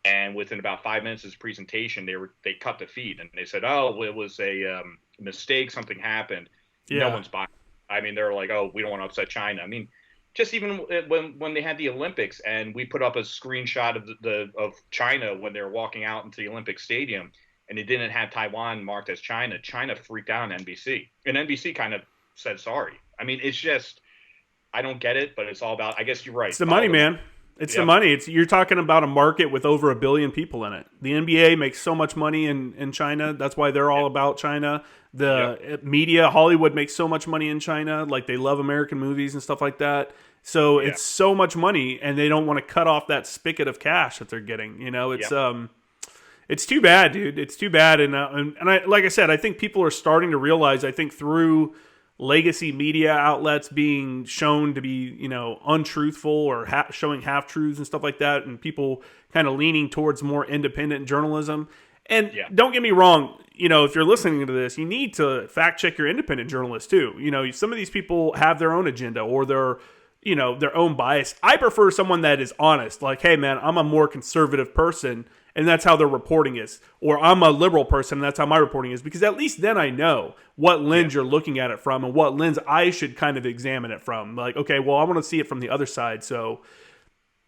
And within about 5 minutes of his presentation, they cut the feed, and they said, "Oh, it was a mistake. Something happened." Yeah. No one's buying. I mean, they're like, "Oh, we don't want to upset China." I mean, just even when they had the Olympics, and we put up a screenshot of China when they were walking out into the Olympic Stadium, and it didn't have Taiwan marked as China. China freaked out on NBC, and NBC kind of said sorry. I mean, it's just, I don't get it, but it's all about, I guess you're right. It's the money, man. It's the money. You're talking about a market with over 1 billion people in it. The NBA makes so much money in China. That's why they're all about China. The media, Hollywood makes so much money in China. Like, they love American movies and stuff like that. So it's so much money, and they don't want to cut off that spigot of cash that they're getting. It's too bad, dude. It's too bad. And I, like I said, I think people are starting to realize, I think through legacy media outlets being shown to be, untruthful or showing half-truths and stuff like that, and people kind of leaning towards more independent journalism. And don't get me wrong, if you're listening to this, you need to fact-check your independent journalists too. Some of these people have their own agenda or their own bias. I prefer someone that is honest, like, hey, man, I'm a more conservative person, and that's how their reporting is. Or I'm a liberal person, and that's how my reporting is. Because at least then I know what lens you're looking at it from and what lens I should kind of examine it from. Like, okay, well, I want to see it from the other side. So,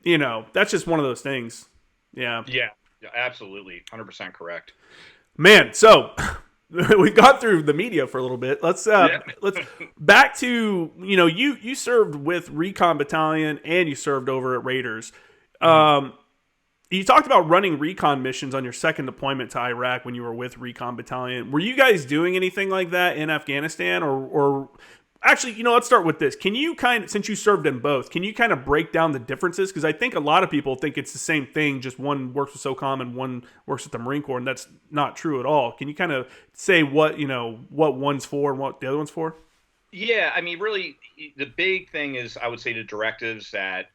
that's just one of those things. Yeah. Yeah, absolutely. 100% correct. Man, so we got through the media for a little bit. Let's back to, you served with Recon Battalion and you served over at Raiders. You talked about running recon missions on your second deployment to Iraq when you were with Recon Battalion. Were you guys doing anything like that in Afghanistan? Or actually, let's start with this. Can you since you served in both, can you kind of break down the differences? Because I think a lot of people think it's the same thing, just one works with SOCOM and one works with the Marine Corps, and that's not true at all. Can you kind of say what one's for and what the other one's for? Yeah, I mean, really, the big thing is, I would say, the directives that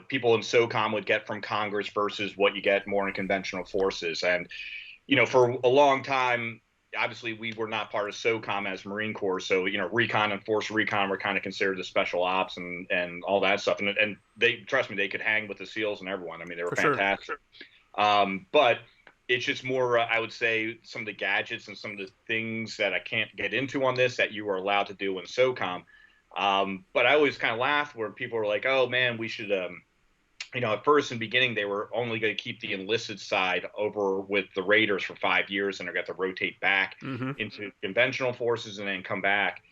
people in SOCOM would get from Congress versus what you get more in conventional forces. And, for a long time, obviously we were not part of SOCOM as Marine Corps. So, Recon and Force Recon were kind of considered the special ops and all that stuff. And they, trust me, they could hang with the SEALs and everyone. I mean, they were fantastic. Sure. But it's just more, I would say, some of the gadgets and some of the things that I can't get into on this that you are allowed to do in SOCOM. But I always kind of laughed where people were like, oh man, we should, at first in the beginning, they were only going to keep the enlisted side over with the Raiders for 5 years, and they're going to rotate back into conventional forces and then come back,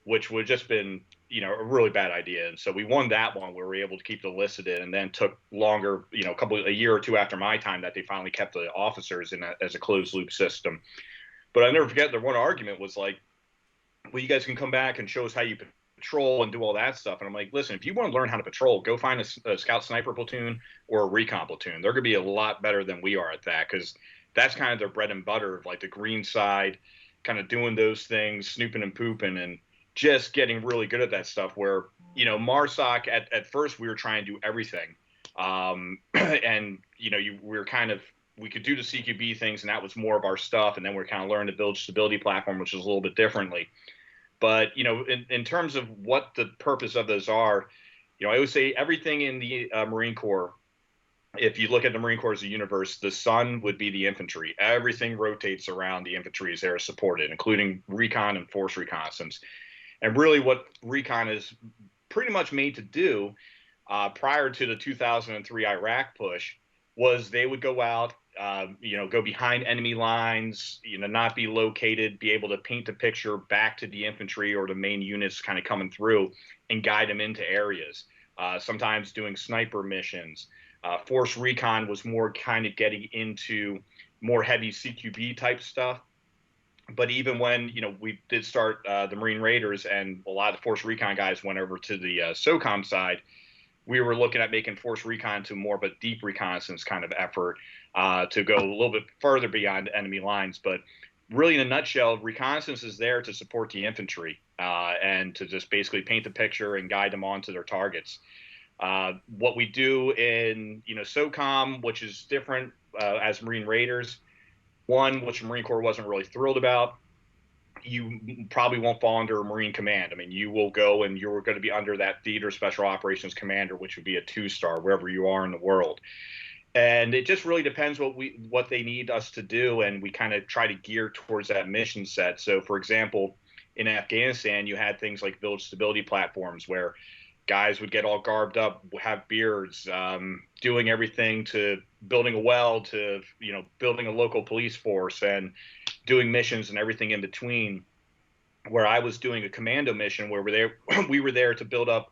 which would just been, a really bad idea. And so we won that one where we were able to keep the enlisted in, and then took longer, a year or two after my time that they finally kept the officers in as a closed loop system. But I never forget their one argument was like, well, you guys can come back and show us how you patrol and do all that stuff. And I'm like, listen, if you want to learn how to patrol, go find a scout sniper platoon or a recon platoon. They're going to be a lot better than we are at that, because that's kind of their bread and butter of like the green side, kind of doing those things, snooping and pooping, and just getting really good at that stuff. Where, MARSOC at first we were trying to do everything. And, we were kind of we could do the CQB things, and that was more of our stuff. And then we're kind of learning to build stability platform, which is a little bit differently. But, in terms of what the purpose of those are, I always say everything in the Marine Corps, if you look at the Marine Corps as a universe, the sun would be the infantry. Everything rotates around the infantry as they're supported, including recon and force reconnaissance. And really what recon is pretty much made to do prior to the 2003 Iraq push was they would go out, go behind enemy lines, not be located, be able to paint the picture back to the infantry or the main units kind of coming through and guide them into areas. Sometimes doing sniper missions. Force recon was more kind of getting into more heavy CQB type stuff. But even when, we did start the Marine Raiders and a lot of the force recon guys went over to the SOCOM side, we were looking at making force recon to more of a deep reconnaissance kind of effort to go a little bit further beyond enemy lines. But really, in a nutshell, reconnaissance is there to support the infantry and to just basically paint the picture and guide them on to their targets. What we do in, SOCOM, which is different as Marine Raiders, one, which the Marine Corps wasn't really thrilled about, you probably won't fall under a Marine Command. I mean, you will go and you're going to be under that Theater Special Operations Commander, which would be a 2-star wherever you are in the world. And it just really depends what they need us to do, and we kind of try to gear towards that mission set. So, for example, in Afghanistan, you had things like village stability platforms where guys would get all garbed up, have beards, doing everything to building a well to, building a local police force and doing missions and everything in between, where I was doing a commando mission where we were there to build up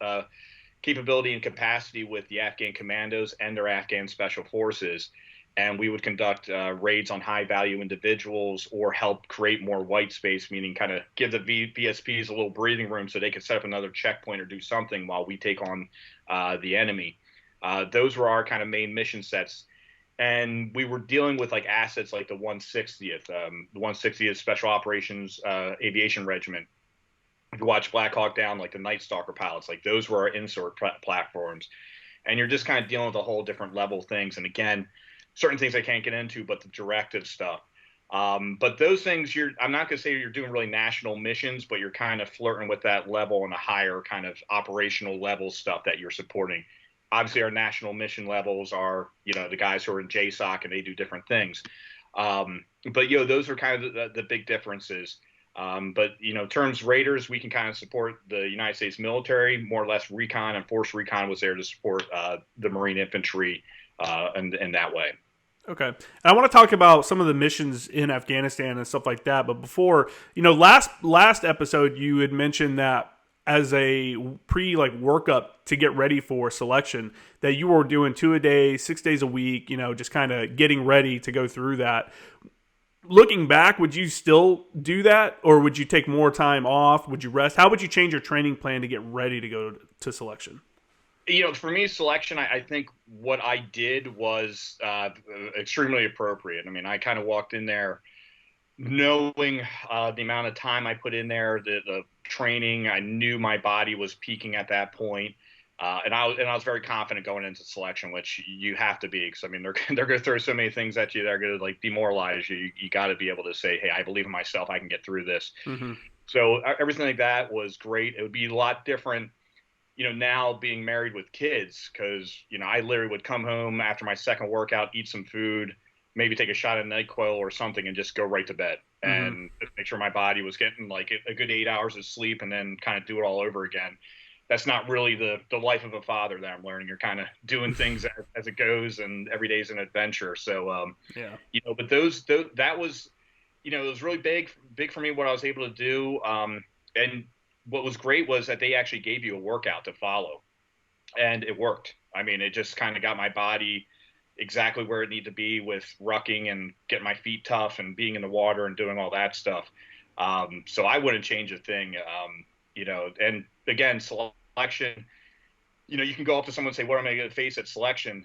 capability and capacity with the Afghan commandos and their Afghan special forces. And we would conduct raids on high value individuals or help create more white space, meaning kind of give the VSPs a little breathing room so they could set up another checkpoint or do something while we take on the enemy. Those were our kind of main mission sets. And we were dealing with like assets like the 160th Special Operations Aviation Regiment. If you watch Black Hawk Down, like the Night Stalker pilots, like those were our insert platforms. And you're just kind of dealing with a whole different level of things. And again, certain things I can't get into, but the directive stuff. But those things, I'm not going to say you're doing really national missions, but you're kind of flirting with that level and a higher kind of operational level stuff that you're supporting. Obviously, our national mission levels are, the guys who are in JSOC and they do different things. But, those are kind of the big differences. But, in terms of Raiders, we can kind of support the United States military, more or less recon, and force recon was there to support the Marine infantry in that way. Okay. And I want to talk about some of the missions in Afghanistan and stuff like that. But before, last episode, you had mentioned that as a workup to get ready for selection, that you were doing 2 a day, 6 days a week, just kind of getting ready to go through that. Looking back, would you still do that, or would you take more time off? Would you rest? How would you change your training plan to get ready to go to selection? For me, selection, I think what I did was extremely appropriate. I mean, I kind of walked in there knowing the amount of time I put in there, the training. I knew my body was peaking at that point. And I was very confident going into selection, which you have to be, because I mean they're going to throw so many things at you that are going to like demoralize you. You got to be able to say, hey, I believe in myself. I can get through this. Mm-hmm. So everything like that was great. It would be a lot different, now being married with kids, because I literally would come home after my second workout, eat some food, maybe take a shot of NyQuil or something, and just go right to bed and make sure my body was getting like a good 8 hours of sleep, and then kind of do it all over again. That's not really the life of a father that I'm learning. You're kind of doing things as it goes, and every day is an adventure. So, but that was, it was really big for me what I was able to do. And what was great was that they actually gave you a workout to follow, and it worked. I mean, it just kind of got my body exactly where it needed to be with rucking and getting my feet tough and being in the water and doing all that stuff. So I wouldn't change a thing, and again, selection, you can go up to someone and say, what am I going to face at selection?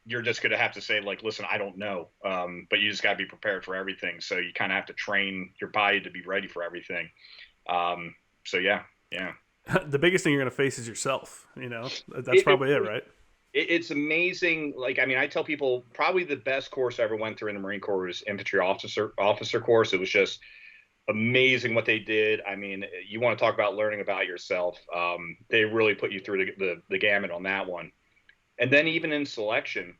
You're just going to have to say, like, listen, I don't know. But you just got to be prepared for everything. So you kind of have to train your body to be ready for everything. So yeah. The biggest thing you're going to face is yourself. That's probably it, right? It's amazing. Like, I mean, I tell people probably the best course I ever went through in the Marine Corps was infantry officer course. It was just amazing what they did. I mean, you want to talk about learning about yourself. They really put you through the gamut on that one. And then even in selection,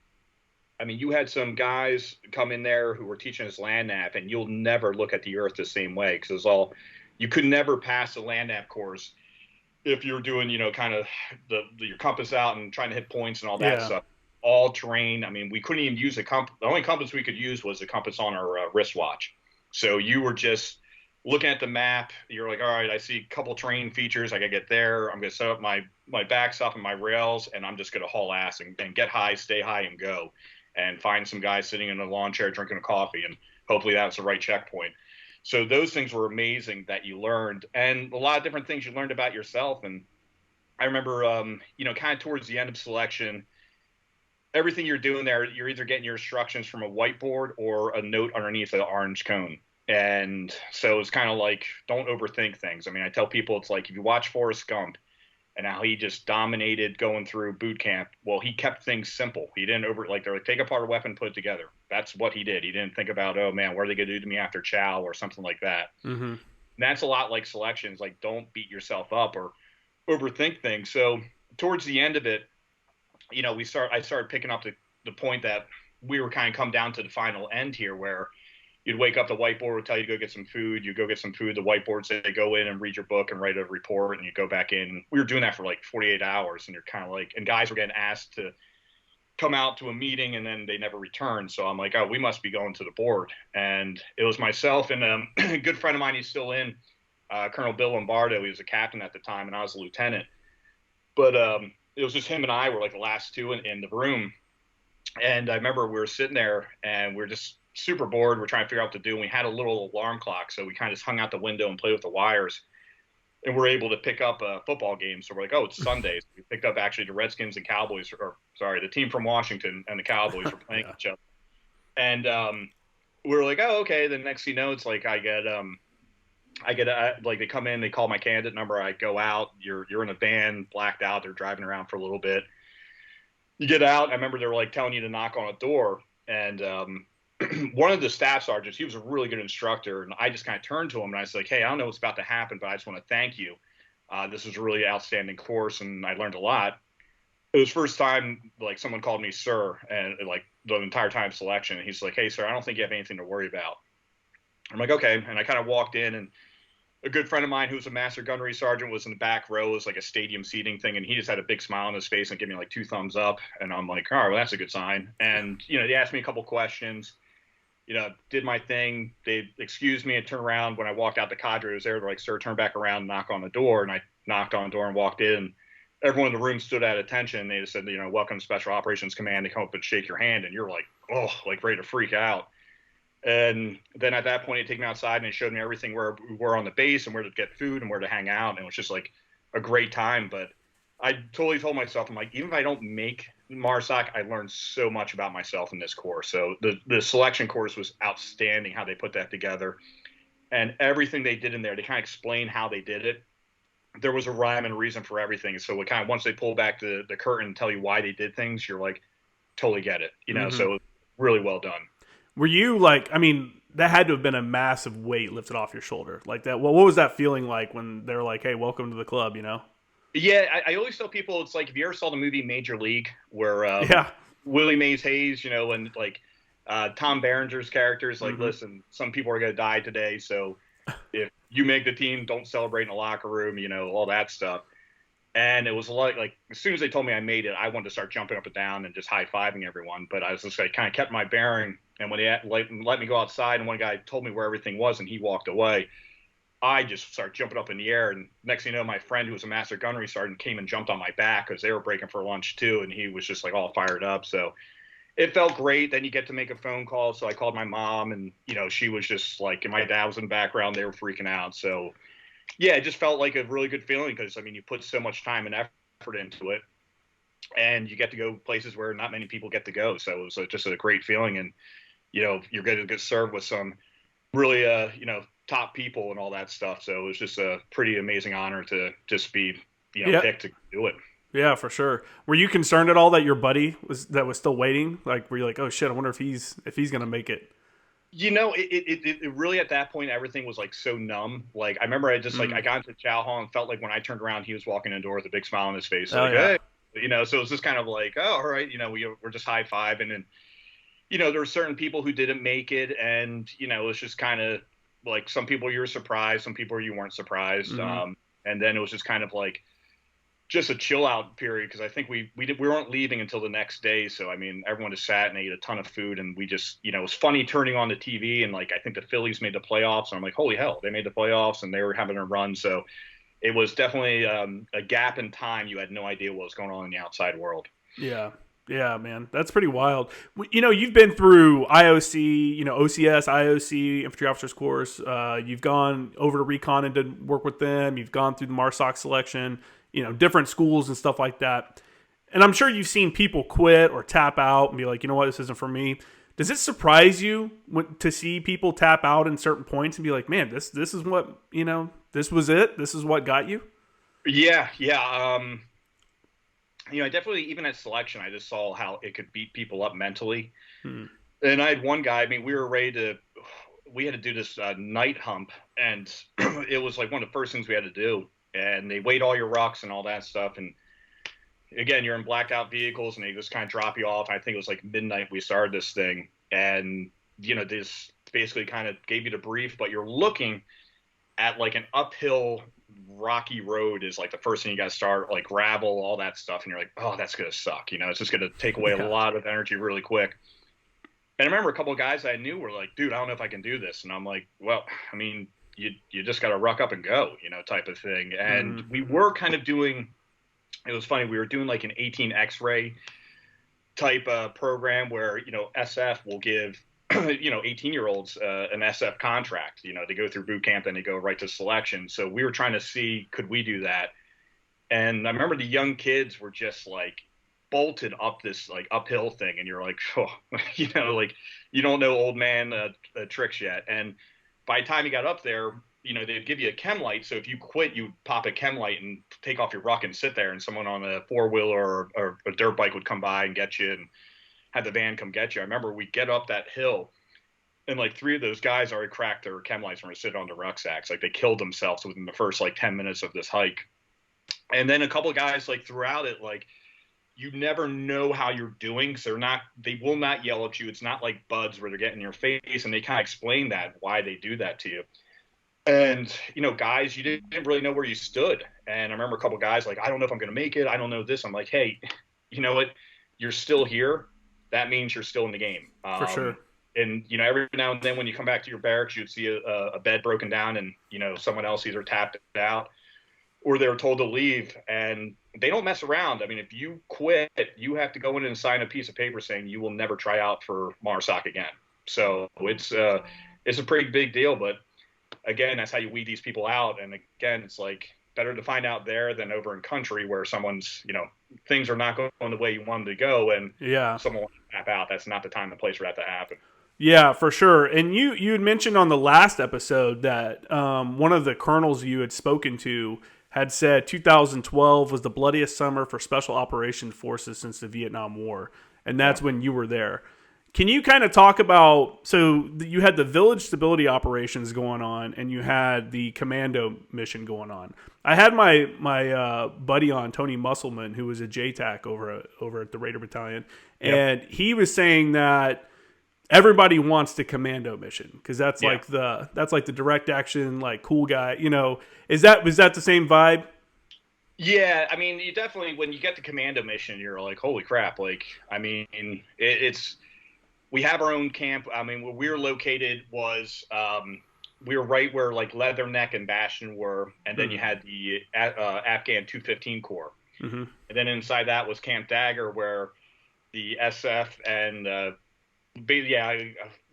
I mean, you had some guys come in there who were teaching us land nav, and you'll never look at the earth the same way because it's all you could never pass a land nav course if you're doing, kind of your compass out and trying to hit points and all that Yeah. stuff. All terrain. I mean, we couldn't even use a compass. The only compass we could use was the compass on our wristwatch. So you were just looking at the map. You're like, all right, I see a couple terrain features. I gotta get there. I'm gonna set up my backstop and my rails, and I'm just gonna haul ass and get high, stay high, and go, and find some guy sitting in a lawn chair drinking a coffee, and hopefully that's the right checkpoint. So those things were amazing that you learned, and a lot of different things you learned about yourself. And I remember, kind of towards the end of selection, everything you're doing there, you're either getting your instructions from a whiteboard or a note underneath an orange cone. And so it's kind of like, don't overthink things. I mean, I tell people it's like if you watch Forrest Gump and how he just dominated going through boot camp. Well, he kept things simple. He didn't they're like, take apart a weapon, put it together. That's what he did. He didn't think about, oh man, what are they going to do to me after chow or something like that. Mm-hmm. And that's a lot like selections. Like, don't beat yourself up or overthink things. So towards the end of it, I started picking up the point that we were kind of come down to the final end here where you'd wake up, the whiteboard would tell you to go get some food. You go get some food. The whiteboard said go in and read your book and write a report, and you go back in. We were doing that for like 48 hours, and you're kind of like, and guys were getting asked to come out to a meeting, and then they never returned. So I'm like, oh, we must be going to the board. And it was myself and a good friend of mine. He's still in, Colonel Bill Lombardo. He was a captain at the time, and I was a lieutenant. But it was just him and I were like the last two in the room. And I remember we were sitting there, and we are just super bored. We're trying to figure out what to do. And we had a little alarm clock. So we kind of just hung out the window and played with the wires. And we're able to pick up a football game. So we're like, oh, it's Sunday. So we picked up actually the Redskins and Cowboys, or sorry, the team from Washington and the Cowboys were playing each other. And we were like, oh, okay. The next thing you know, it's like I get like they come in, they call my candidate number. I go out. You're in a van, blacked out. They're driving around for a little bit. You get out. I remember they were like telling you to knock on a door, and one of the staff sergeants, he was a really good instructor, and I just kind of turned to him and I was like, hey, I don't know what's about to happen, but I just want to thank you. This was a really outstanding course, and I learned a lot. It was first time like someone called me sir, and like the entire time selection. And he's like, hey, sir, I don't think you have anything to worry about. I'm like, okay. And I kind of walked in, and a good friend of mine who was a master gunnery sergeant was in the back row. It was like a stadium seating thing, and he just had a big smile on his face and gave me like 2 thumbs up. And I'm like, all right, well, that's a good sign. And they asked me a couple questions. Did my thing. They excused me and turned around. When I walked out, the cadre was there. They're like, sir, turn back around and knock on the door. And I knocked on the door and walked in. Everyone in the room stood at attention. They just said, welcome to Special Operations Command. They come up and shake your hand, and you're like, oh, like ready to freak out. And then at that point, they take me outside and they showed me everything where we were on the base and where to get food and where to hang out. And it was just like a great time. But I totally told myself, I'm like, even if I don't make MARSOC, I learned so much about myself in this course. So the selection course was outstanding, how they put that together. And everything they did in there, they kind of explained how they did it. There was a rhyme and reason for everything. So it kind of, once they pull back the curtain and tell you why they did things, you're like, totally get it. So really well done. Were you like, I mean, that had to have been a massive weight lifted off your shoulder like that. What was that feeling like when they're like, hey, welcome to the club, Yeah, I always tell people, it's like, if you ever saw the movie Major League, where Willie Mays Hayes, and like Tom Berenger's characters, like, listen, some people are going to die today, so if you make the team, don't celebrate in the locker room, all that stuff. And it was like as soon as they told me I made it, I wanted to start jumping up and down and just high-fiving everyone. But I was just like, kind of kept my bearing. And when they let me go outside, and one guy told me where everything was and he walked away, I just started jumping up in the air. And next thing you know, my friend who was a master gunnery sergeant came and jumped on my back because they were breaking for lunch too. And he was just like all fired up. So it felt great. Then you get to make a phone call. So I called my mom, and, she was just like, and my dad was in the background. They were freaking out. So yeah, it just felt like a really good feeling because, I mean, you put so much time and effort into it, and you get to go places where not many people get to go. So it was just a great feeling. And, you're going to get served with some really, top people and all that stuff. So it was just a pretty amazing honor to just be, picked to do it. Yeah, for sure. Were you concerned at all that your buddy was still waiting? Like, were you like, oh shit, I wonder if he's gonna make it? It really at that point everything was like so numb. Like I remember I just like I Mm. got into chow hall and felt like when I turned around he was walking in the door with a big smile on his face, Oh like yeah. hey, So it was just kind of like oh all right, we're just high fiving and there were certain people who didn't make it and it's just kind of like some people you were surprised, some people you weren't surprised, Mm-hmm. and then it was just kind of like just a chill out period because I think we weren't leaving until the next day. So I mean, everyone just sat and ate a ton of food, and we just it was funny turning on the TV and like I think the Phillies made the playoffs, and I'm like, holy hell, they made the playoffs, and they were having a run. So it was definitely a gap in time. You had no idea what was going on in the outside world. Yeah. Yeah, man, that's pretty wild. You've been through IOC, OCS, IOC, Infantry Officers Course. You've gone over to Recon and did work with them. You've gone through the MARSOC selection, different schools and stuff like that. And I'm sure you've seen people quit or tap out and be like, you know what, this isn't for me. Does it surprise you to see people tap out in certain points and be like, man, this is what this was it. This is what got you. Yeah, yeah. I definitely even at selection, I just saw how it could beat people up mentally. Hmm. And I had one guy. I mean, we had to do this night hump, and it was like one of the first things we had to do. And they weighed all your rucks and all that stuff. And again, you're in blacked out vehicles, and they just kind of drop you off. I think it was like midnight we started this thing, and this basically kind of gave you the brief, but you're looking at like an uphill rocky road is like the first thing you got to start, like gravel, all that stuff, and you're like, oh, that's gonna suck. It's just gonna take away a Yeah. lot of energy really quick. And I remember a couple of guys I knew were like, dude, I don't know if I can do this. And I'm like, well, I mean, you just got to ruck up and go, type of thing. And Mm-hmm. we were kind of doing, it was funny, we were doing like an 18 X-ray type program where, SF will give, 18-year-olds an SF contract, to go through boot camp, then they go right to selection. So we were trying to see, could we do that? And I remember the young kids were just like bolted up this like uphill thing, and you're like, oh, like you don't know old man tricks yet. And by the time you got up there, they'd give you a chem light. So if you quit, you pop a chem light and take off your ruck and sit there, and someone on a four-wheeler or a dirt bike would come by and get you and have the van come get you. I remember we get up that hill, and like three of those guys already cracked their chem lights and were sitting on the rucksacks. Like they killed themselves within the first like 10 minutes of this hike. And then a couple of guys like throughout it, like you never know how you're doing because they will not yell at you. It's not like buds where they're getting in your face, and they kind of explain that why they do that to you. And guys, you didn't really know where you stood. And I remember a couple of guys like, I don't know if I'm going to make it. I don't know this. I'm like, hey, you know what? You're still here. That means you're still in the game. For sure. And every now and then when you come back to your barracks, you'd see a bed broken down, and someone else either tapped out or they were told to leave, and they don't mess around. I mean, if you quit, you have to go in and sign a piece of paper saying you will never try out for MARSOC again. So it's a pretty big deal. But again, that's how you weed these people out. And again, it's like better to find out there than over in country where someone's, things are not going the way you want them to go, and Yeah. someone wants to tap out. That's not the time and place for that to happen. Yeah, for sure. And you had mentioned on the last episode that one of the colonels you had spoken to had said 2012 was the bloodiest summer for Special Operations Forces since the Vietnam War, and that's when you were there. Can you kind of talk about, so you had the village stability operations going on, and you had the commando mission going on. I had my buddy on, Tony Musselman, who was a JTAC over at the Raider Battalion, and he was saying that everybody wants the commando mission because that's like the direct action, like cool guy. Was that the same vibe? Yeah, I mean, you definitely, when you get the commando mission, you're like, holy crap! Like, I mean, it's we have our own camp. I mean, where we were located was we were right where like Leatherneck and Bastion were, and then you had the Afghan 215 Corps, and then inside that was Camp Dagger, where the SF and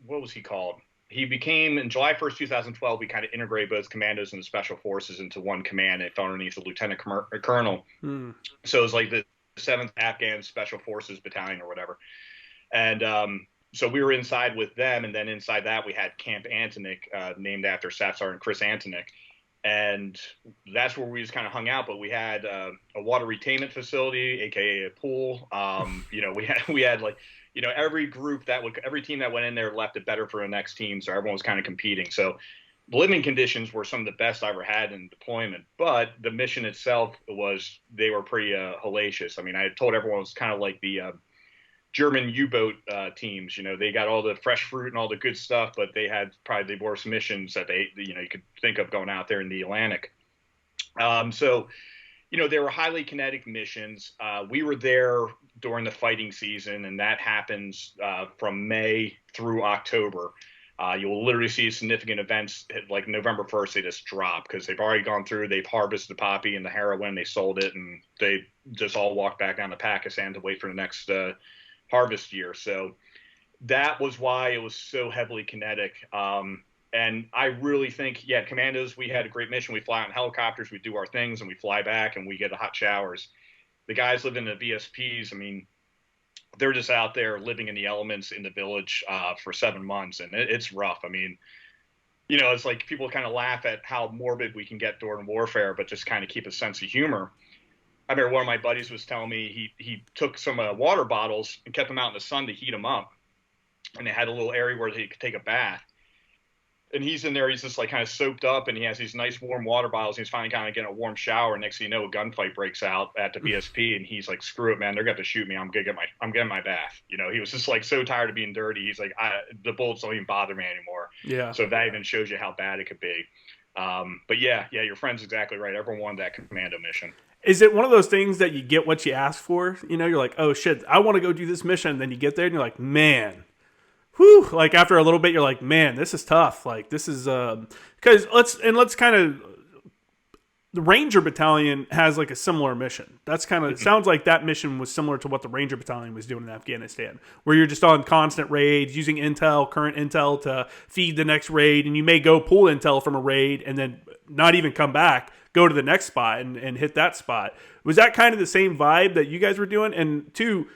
what was he called? He became, in July 1st, 2012, we kind of integrated both commandos and the special forces into one command. It fell underneath the lieutenant colonel. So it was like the 7th Afghan Special Forces Battalion or whatever. And so we were inside with them. And then inside that, we had Camp Antonik, named after Staff Sergeant Chris Antonik. and that's where we just kind of hung out. But we had a water retainment facility, aka a pool. We had like, every team that went in there left it better for the next team, so everyone was kind of competing. So the living conditions were some of the best I ever had in deployment, but the mission itself they were pretty hellacious. I mean, I told everyone it was kind of like the German U-boat teams. They got all the fresh fruit and all the good stuff, but they had probably the worst missions that you could think of going out there in the Atlantic. So they were highly kinetic missions. We were there during the fighting season, and that happens from May through October. You'll literally see significant events like November 1st, they just drop because they've already gone through, they've harvested the poppy and the heroin, they sold it, and they just all walk back down to Pakistan to wait for the next harvest year. So that was why it was so heavily kinetic. And I really think, commandos, we had a great mission. We fly out in helicopters, we do our things, and we fly back, and we get the hot showers. The guys living in the VSPs, I mean, they're just out there living in the elements in the village for 7 months, and it's rough. I mean, it's like people kind of laugh at how morbid we can get during warfare, but just kind of keep a sense of humor. I remember one of my buddies was telling me he took some water bottles and kept them out in the sun to heat them up, and they had a little area where he could take a bath. And he's in there, he's just like kind of soaked up, and he has these nice warm water bottles. And he's finally kind of getting a warm shower. And next thing you know, a gunfight breaks out at the VSP, and he's like, "Screw it, man! They're going to shoot me. I'm getting my bath." He was just like so tired of being dirty. He's like, "The bullets don't even bother me anymore." Yeah. So that even shows you how bad it could be. But yeah, your friend's exactly right. Everyone wanted that commando mission. Is it one of those things that you get what you ask for? You're like, "Oh shit, I want to go do this mission." And then you get there, and you're like, "Man." Whew, like after a little bit, you're like, man, this is tough. Like this is because let's kind of, the Ranger Battalion has like a similar mission. That's kind of, it sounds like that mission was similar to what the Ranger Battalion was doing in Afghanistan, where you're just on constant raids, using current intel to feed the next raid, and you may go pull intel from a raid and then not even come back, go to the next spot and hit that spot. Was that kind of the same vibe that you guys were doing? And two,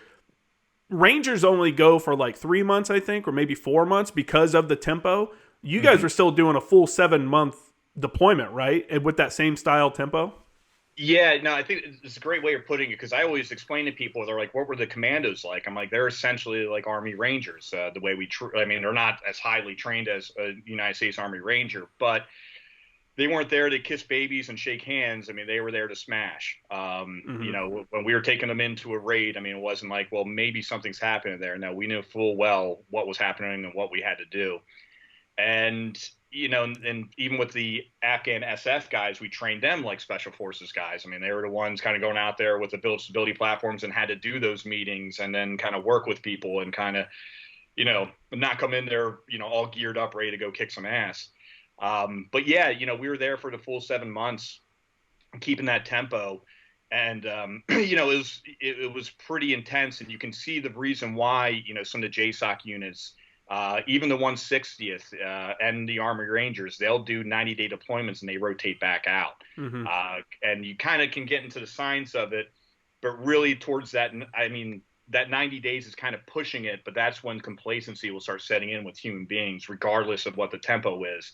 Rangers only go for like 3 months, I think, or maybe 4 months because of the tempo. You guys were still doing a full 7-month deployment, right? And with that same style tempo? Yeah, no, I think it's a great way of putting it, because I always explain to people, they're like, what were the commandos like? I'm like, they're essentially like Army Rangers. The way I mean, they're not as highly trained as a United States Army Ranger, but they weren't there to kiss babies and shake hands. I mean, they were there to smash. When we were taking them into a raid, I mean, it wasn't like, well, maybe something's happening there. No, we knew full well what was happening and what we had to do. And, and even with the Afghan SF guys, we trained them like special forces guys. I mean, they were the ones kind of going out there with the build stability platforms and had to do those meetings and then kind of work with people and kind of, not come in there, all geared up, ready to go kick some ass. But yeah, we were there for the full 7 months, keeping that tempo, and it was pretty intense. And you can see the reason why some of the JSOC units, even the 160th and the Army Rangers, they'll do 90-day deployments and they rotate back out. And you kind of can get into the science of it, but really towards that, I mean, that 90 days is kind of pushing it, but that's when complacency will start setting in with human beings, regardless of what the tempo is.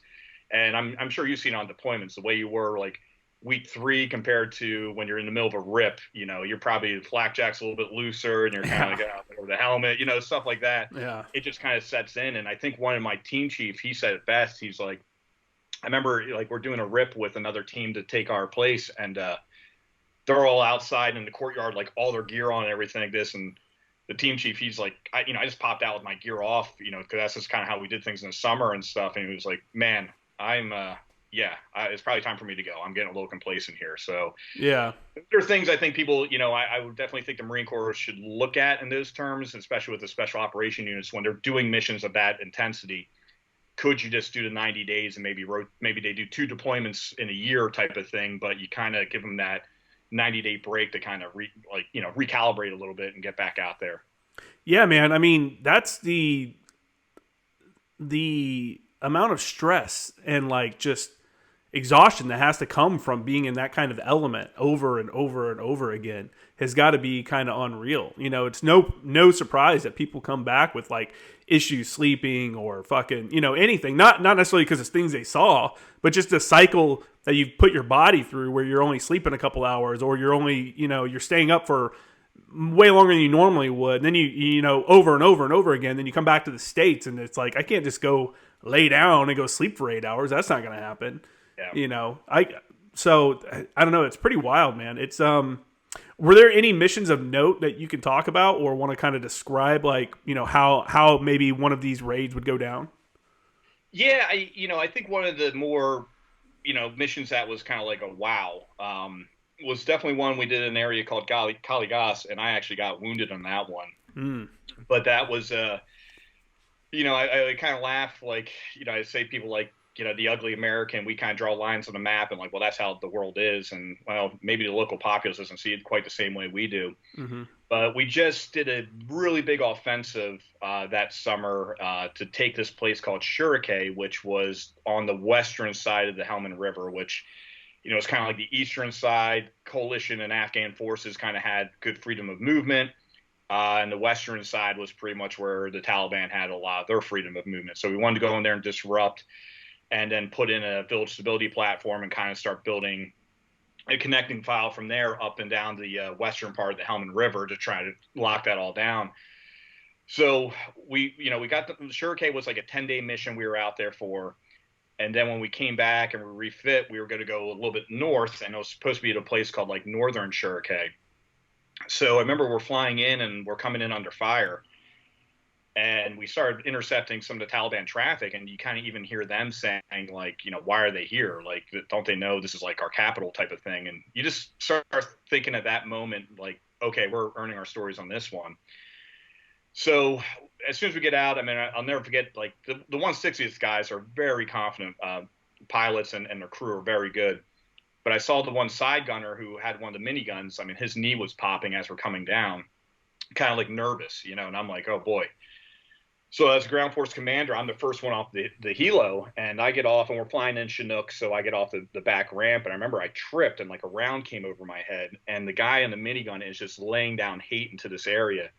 And I'm sure you've seen on deployments the way you were like week 3 compared to when you're in the middle of a rip. You're probably, the flakjack's a little bit looser and you're kind of like over the helmet, stuff like that. Yeah. It just kind of sets in. And I think one of my team chief, he said it best. He's like, I remember like we're doing a rip with another team to take our place, and they're all outside in the courtyard, like all their gear on and everything like this. And the team chief, he's like, I just popped out with my gear off, because that's just kind of how we did things in the summer and stuff. And he was like, man, it's probably time for me to go. I'm getting a little complacent here. So yeah, there are things I think people, I would definitely think the Marine Corps should look at in those terms, especially with the special operation units when they're doing missions of that intensity. Could you just do the 90 days and maybe they do 2 deployments in a year type of thing, but you kind of give them that 90-day break to kind of recalibrate a little bit and get back out there. Yeah, man. I mean, that's the amount of stress and like just exhaustion that has to come from being in that kind of element over and over and over again has got to be kind of unreal. You know, it's no surprise that people come back with like issues sleeping or fucking, you know, anything. Not necessarily because it's things they saw, but just a cycle that you've put your body through where you're only sleeping a couple hours, or you're only, you know, you're staying up for way longer than you normally would. And then you know, over and over and over again, then you come back to the States and it's like, I can't just go lay down and go sleep for 8 hours. That's not going to happen. Yeah. You know, so I don't know. It's pretty wild, man. It's, were there any missions of note that you can talk about or want to kind of describe, like, you know, how maybe one of these raids would go down? Yeah. I think one of the more, missions that was kind of like a wow, was definitely one we did in an area called Caligas, and I actually got wounded on that one. But that was, I kind of laugh, like, I say people like, the ugly American, we kind of draw lines on the map and like, well, that's how the world is. And well, maybe the local populace doesn't see it quite the same way we do. But we just did a really big offensive that summer to take this place called Shurike, which was on the western side of the Helmand River, which, it's kind of like the eastern side. Coalition and Afghan forces kind of had good freedom of movement. And the western side was pretty much where the Taliban had a lot of their freedom of movement. So we wanted to go in there and disrupt, and then put in a village stability platform and kind of start building a connecting file from there up and down the western part of the Helmand River to try to lock that all down. So we got the Shurike was like a 10-day mission we were out there for. And then when we came back and we refit, we were going to go a little bit north, and it was supposed to be at a place called like Northern Shurike. So I remember we're flying in and we're coming in under fire. And we started intercepting some of the Taliban traffic, and you kind of even hear them saying, like, why are they here? Like, don't they know this is like our capital type of thing? And you just start thinking at that moment, like, okay, we're earning our stories on this one. So as soon as we get out, I mean, I'll never forget, like, the 160th guys are very confident pilots, and their crew are very good. But I saw the one side gunner who had one of the miniguns. I mean, his knee was popping as we're coming down, kind of like nervous, and I'm like, oh boy. So as a ground force commander, I'm the first one off the helo, and I get off, and we're flying in Chinook, so I get off the back ramp, and I remember I tripped, and like a round came over my head, and the guy in the minigun is just laying down hate into this area.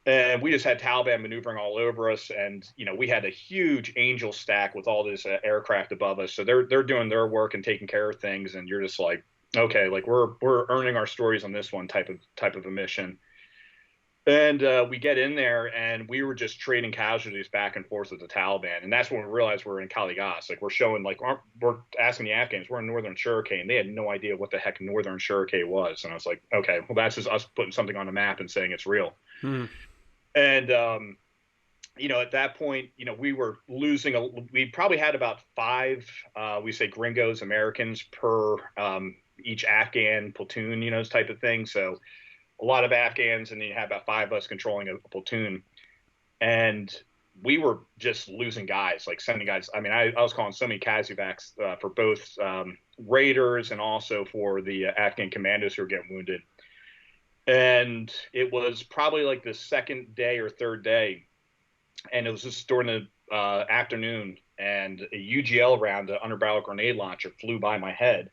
And we just had Taliban maneuvering all over us, and we had a huge Angel stack with all this aircraft above us, so they're doing their work and taking care of things, and you're just like, okay, like we're earning our stories on this one type of a mission. And we get in there, and we were just trading casualties back and forth with the Taliban. And that's when we realized we're in Caligas. Like, we're showing, like, we're asking the Afghans, we're in Northern Shurike, and they had no idea what the heck Northern Shurike was. And I was like, okay, well, that's just us putting something on the map and saying it's real. And, at that point, we were losing, we probably had about 5, we say gringos, Americans per each Afghan platoon, this type of thing. So a lot of Afghans, and then you had about 5 of us controlling a platoon. And we were just losing guys, like sending guys. I mean, I was calling so many Kazuvacs for both Raiders and also for the Afghan commandos who were getting wounded. And it was probably like the second day or third day. And it was just during the afternoon, and a UGL round, an underbarrel grenade launcher, flew by my head.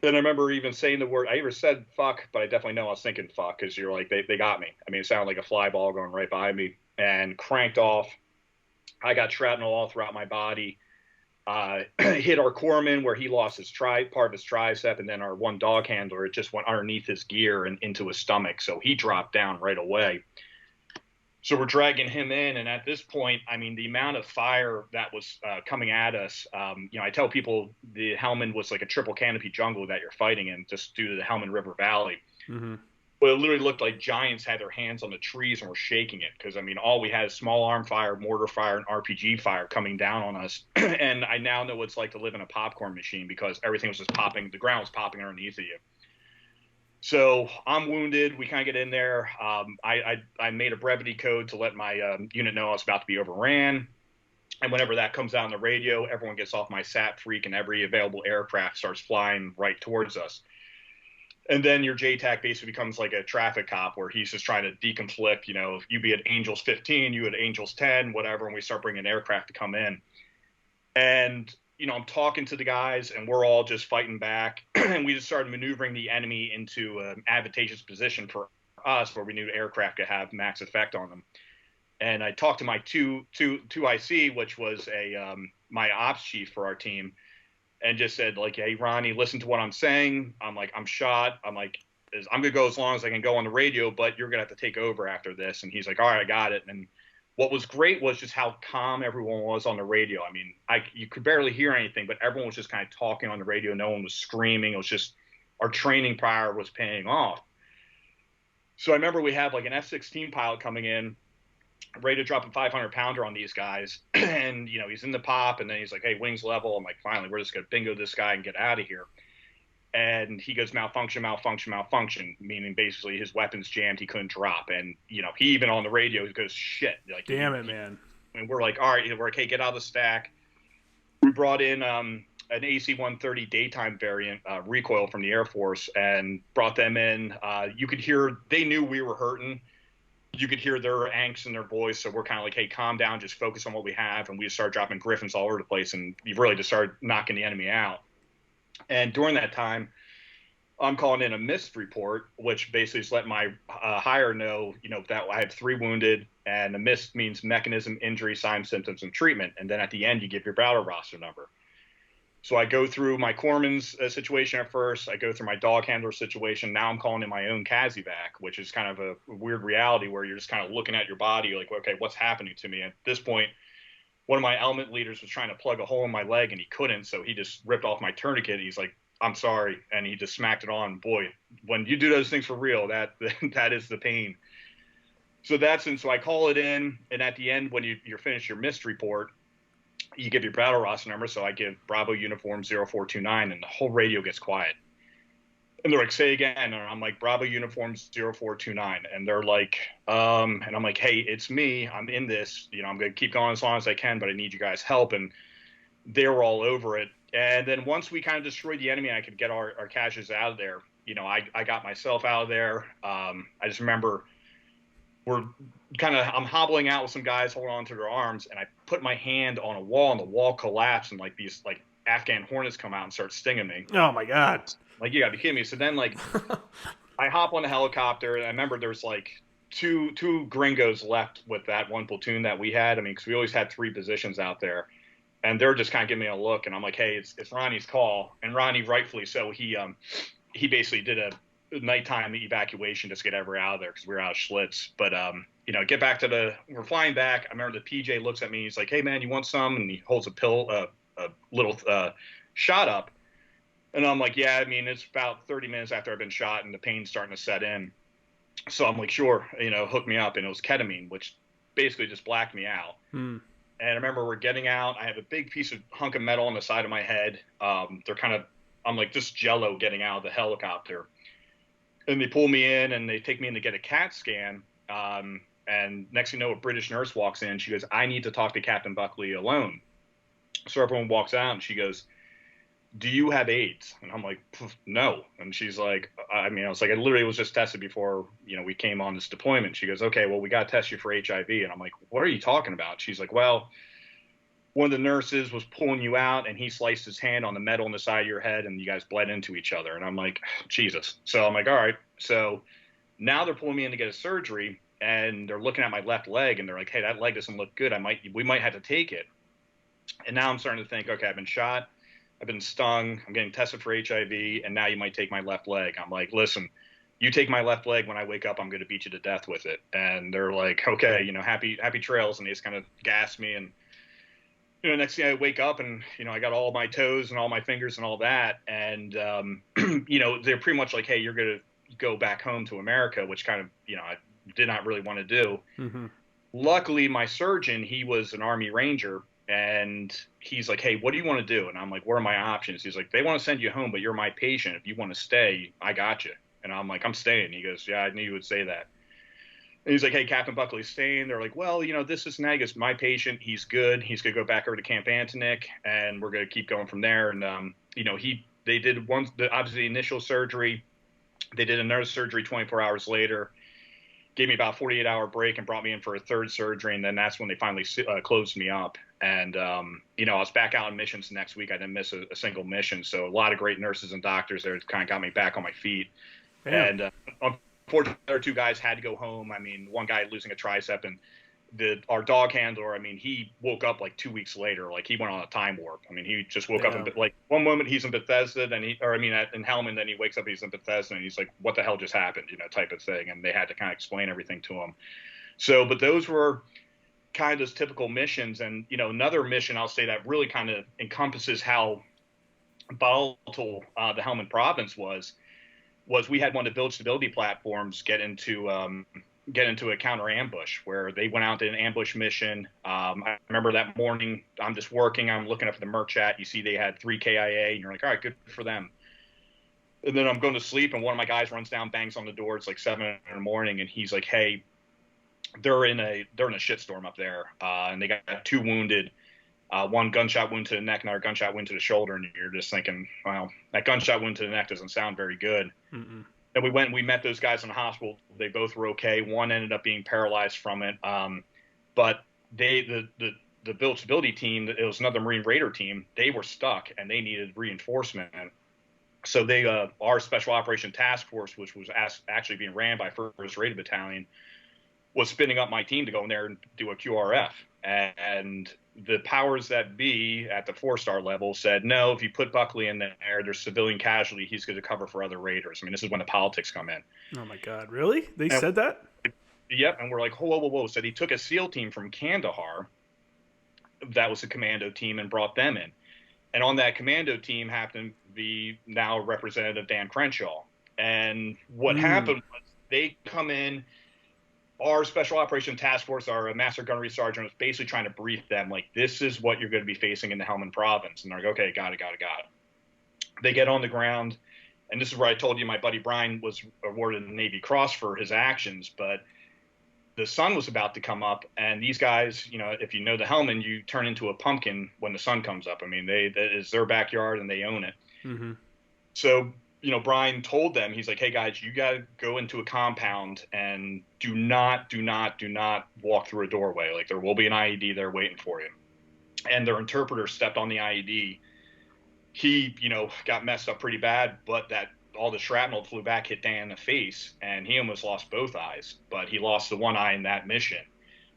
And I remember even saying the word, I never said fuck, but I definitely know I was thinking fuck, because you're like, they got me. I mean, it sounded like a fly ball going right by me, and cranked off. I got shrapnel all throughout my body. Hit our corpsman where he lost his part of his tricep, and then our one dog handler, it just went underneath his gear and into his stomach. So he dropped down right away. So we're dragging him in, and at this point, I mean, the amount of fire that was coming at us, I tell people the Helmand was like a triple canopy jungle that you're fighting in, just due to the Helmand River Valley. But it literally looked like giants had their hands on the trees and were shaking it, because, I mean, all we had is small arm fire, mortar fire, and RPG fire coming down on us. And I now know what it's like to live in a popcorn machine, because everything was just popping, the ground was popping underneath of you. So I'm wounded. We kind of get in there. I made a brevity code to let my unit know I was about to be overran. And whenever that comes out on the radio, everyone gets off my sat freak, and every available aircraft starts flying right towards us. And then your JTAC basically becomes like a traffic cop, where he's just trying to deconflict, if you be at Angels 15, you at Angels 10, whatever, and we start bringing aircraft to come in. And I'm talking to the guys, and we're all just fighting back, and we just started maneuvering the enemy into an advantageous position for us, where we knew aircraft could have max effect on them. And I talked to my two IC, which was my ops chief for our team, and just said, like, hey, Ronnie, listen to what I'm saying. I'm like, I'm shot. I'm like, I'm gonna go as long as I can go on the radio, but you're gonna have to take over after this. And he's like, all right, I got it. And what was great was just how calm everyone was on the radio. I mean, you could barely hear anything, but everyone was just kind of talking on the radio. No one was screaming. It was just our training prior was paying off. So I remember we have like an F-16 pilot coming in, ready to drop a 500-pounder on these guys. And, he's in the pop, and then he's like, hey, wings level. I'm like, finally, we're just going to bingo this guy and get out of here. And he goes, malfunction, meaning basically his weapon's jammed. He couldn't drop. And, he even on the radio, he goes, shit. Like, damn it, man. And we're like, all right, we're like, hey, get out of the stack. We brought in an AC-130 daytime variant recoil from the Air Force and brought them in. You could hear, they knew we were hurting. You could hear their angst in their voice. So we're kind of like, hey, calm down, just focus on what we have. And we just started dropping Griffins all over the place. And you really just started knocking the enemy out. And during that time, I'm calling in a missed report, which basically is let my higher know, that I had 3 wounded, and a missed means mechanism, injury, signs, symptoms, and treatment. And then at the end, you give your battle roster number. So I go through my corpsman's situation at first. I go through my dog handler situation. Now I'm calling in my own CASEVAC, which is kind of a weird reality where you're just kind of looking at your body. You're like, okay, what's happening to me? At this point, one of my element leaders was trying to plug a hole in my leg, and he couldn't. So he just ripped off my tourniquet. He's like, I'm sorry. And he just smacked it on. Boy, when you do those things for real, that is the pain. So so I call it in. And at the end, when you're finished your missed report, you give your battle roster number. So I give Bravo Uniform 0429, and the whole radio gets quiet. And they're like, say again. And I'm like, Bravo Uniform 0429. And they're like, and I'm like, hey, it's me. I'm in this. I'm going to keep going as long as I can, but I need you guys' help. And they were all over it. And then once we kind of destroyed the enemy, I could get our caches out of there. I got myself out of there. I just remember I'm hobbling out with some guys holding on to their arms, and I put my hand on a wall, and the wall collapsed, and like these like Afghan hornets come out and start stinging me. Oh my God. Like, you gotta be kidding me. So then like I hop on the helicopter, and I remember there's like two gringos left with that one platoon that we had. I mean, because we always had 3 positions out there. And they're just kind of giving me a look, and I'm like, hey, it's Ronnie's call. And Ronnie, rightfully so, he basically did a nighttime evacuation just to get everybody out of there because we were out of Schlitz. But, get back we're flying back. I remember the PJ looks at me. He's like, hey, man, you want some? And he holds a little shot up. And I'm like, yeah, I mean, it's about 30 minutes after I've been shot, and the pain's starting to set in. So I'm like, sure, hook me up. And it was ketamine, which basically just blacked me out. And I remember we're getting out. I have a big piece of hunk of metal on the side of my head. I'm like just jello getting out of the helicopter. And they pull me in, and they take me in to get a CAT scan. And next thing you know, a British nurse walks in. She goes, I need to talk to Captain Buckley alone. So everyone walks out, and she goes, do you have AIDS? And I'm like, no. And she's like, I was like, I literally was just tested before, we came on this deployment. She goes, okay, well, we got to test you for HIV. And I'm like, what are you talking about? She's like, well, one of the nurses was pulling you out, and he sliced his hand on the metal on the side of your head, and you guys bled into each other. And I'm like, Jesus. So I'm like, all right. So now they're pulling me in to get a surgery, and they're looking at my left leg, and they're like, hey, that leg doesn't look good. We might have to take it. And now I'm starting to think, okay, I've been shot. I've been stung. I'm getting tested for HIV, and now you might take my left leg. I'm like, listen, you take my left leg. When I wake up, I'm going to beat you to death with it. And they're like, okay, happy trails. And they just kind of gas me. And, next thing I wake up, and, I got all my toes and all my fingers and all that. And, they're pretty much like, hey, you're going to go back home to America, which kind of, I did not really want to do. Mm-hmm. Luckily, my surgeon, he was an Army Ranger. And he's like, hey, what do you want to do? And I'm like, what are my options? He's like, they want to send you home, but you're my patient. If you want to stay, I got you. And I'm like, I'm staying. He goes, yeah, I knew you would say that. And he's like, hey, Captain Buckley's staying. They're like, well, this is Nagus, my patient. He's good. He's going to go back over to Camp Antonik, and we're going to keep going from there. And, they did obviously the initial surgery. They did another surgery 24 hours later. Gave me about a 48-hour break and brought me in for a third surgery, and then that's when they finally closed me up. And, you know, I was back out on missions next week. I didn't miss a single mission. So a lot of great nurses and doctors there kind of got me back on my feet. Damn. And unfortunately, the other two guys had to go home. I mean, one guy losing a tricep, and our dog handler, I mean, he woke up like 2 weeks later, like he went on a time warp. I mean, he just woke up and like one moment he's in Bethesda, in Helmand, then he wakes up, he's in Bethesda, and he's like, what the hell just happened, you know, type of thing. And they had to kind of explain everything to him. So, but those were kind of typical missions. And, you know, another mission I'll say that really kind of encompasses how volatile the Helmand province was we had one of the build stability platforms get into a counter ambush where they went out to an ambush mission. I remember that morning, I'm just working, I'm looking up at the merc chat. You see they had 3 KIA, and you're like, all right, good for them. And then I'm going to sleep, and one of my guys runs down, bangs on the door. It's like 7 in the morning, and he's like, hey, they're in a shitstorm up there, and they got 2 wounded. One gunshot wound to the neck, another gunshot wound to the shoulder, and you're just thinking, well, that gunshot wound to the neck doesn't sound very good. Mm-mm. And we went and we met those guys in the hospital. They both were okay. One ended up being paralyzed from it. But the build stability team, it was another Marine Raider team, they were stuck and they needed reinforcement. So they, our Special Operation Task Force, which was actually being ran by 1st Raider Battalion, was spinning up my team to go in there and do a QRF. And the powers that be at the 4-star level said, no, if you put Buckley in there, there's civilian casualty. He's going to cover for other Raiders. I mean, this is when the politics come in. Oh, my God. Really? They said that? Yep. And we're like, whoa. So he took a SEAL team from Kandahar. That was a commando team, and brought them in. And on that commando team happened to be now Representative Dan Crenshaw. And what happened was they come in, our Special Operation Task Force, our Master Gunnery Sergeant, was basically trying to brief them, like, this is what you're going to be facing in the Helmand province. And they're like, okay, got it. They get on the ground, and this is where I told you my buddy Bryan was awarded the Navy Cross for his actions, but the sun was about to come up, and these guys, you know, if you know the Helmand, you turn into a pumpkin when the sun comes up. I mean, that is their backyard, and they own it. Mm-hmm. So, you know, Bryan told them, he's like, hey guys, you got to go into a compound and do not walk through a doorway. Like, there will be an IED there waiting for you. And their interpreter stepped on the IED. He, you know, got messed up pretty bad, but all the shrapnel flew back, hit Dan in the face, and he almost lost both eyes, but he lost the one eye in that mission.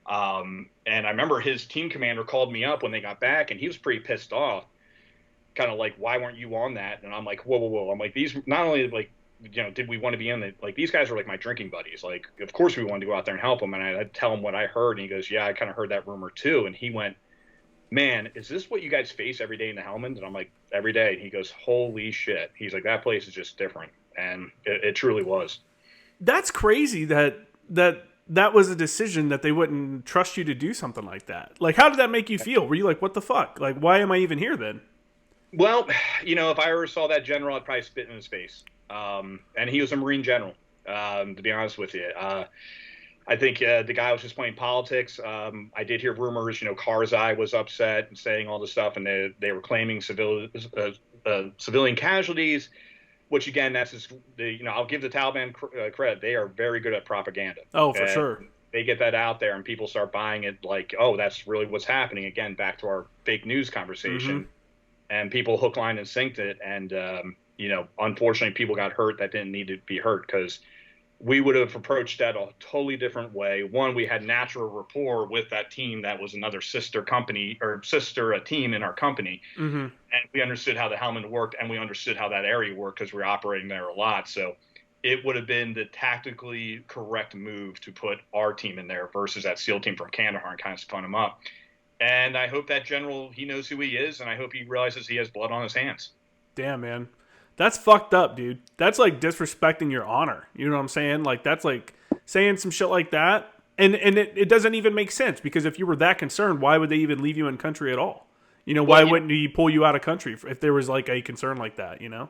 And I remember his team commander called me up when they got back, and he was pretty pissed off. Kind of like, why weren't you on that? And I'm like, whoa. I'm like, these, not only like, you know, did we want to be in it? Like, these guys are like my drinking buddies. Like, of course we wanted to go out there and help them. And I'd tell him what I heard. And he goes, yeah, I kind of heard that rumor too. And he went, man, is this what you guys face every day in the Helmand? And I'm like, every day. And he goes, holy shit. He's like, that place is just different. And it truly was. That's crazy that was a decision that they wouldn't trust you to do something like that. Like, how did that make you feel? Were you like, what the fuck? Like, why am I even here then? Well, you know, if I ever saw that general, I'd probably spit in his face. And he was a Marine general, to be honest with you. I think the guy was just playing politics. I did hear rumors, you know, Karzai was upset and saying all this stuff, and they were claiming civilian casualties, which, again, that's just, you know, I'll give the Taliban credit. They are very good at propaganda. Oh, for sure. They get that out there, and people start buying it like, oh, that's really what's happening. Again, back to our fake news conversation. Mm-hmm. And people hook, line, and sinked it. And, you know, unfortunately, people got hurt that didn't need to be hurt, because we would have approached that a totally different way. One, we had natural rapport with that team that was another sister company or sister team in our company. Mm-hmm. And we understood how the Helmand worked, and we understood how that area worked because we were operating there a lot. So it would have been the tactically correct move to put our team in there versus that SEAL team from Kandahar and kind of spun them up. And I hope that general, he knows who he is, and I hope he realizes he has blood on his hands. Damn, man. That's fucked up, dude. That's like disrespecting your honor. You know what I'm saying? Like, that's like saying some shit like that. And it doesn't even make sense, because if you were that concerned, why would they even leave you in country at all? You know, why wouldn't he pull you out of country if there was like a concern like that, you know?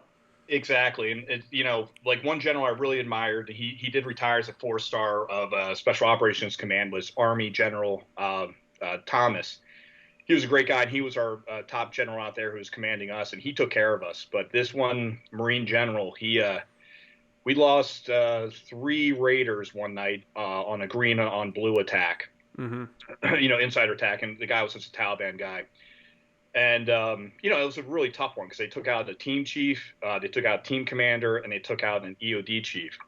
Exactly. And, you know, like one general I really admired, he did retire as a 4-star of Special Operations Command, was Army General Thomas. He was a great guy, and he was our top general out there who was commanding us, and he took care of us. But this one Marine general, we lost 3 Raiders one night on a green on blue attack. insider attack, and the guy was just a Taliban guy. And, it was a really tough one because they took out the team chief, they took out team commander, and they took out an EOD chief.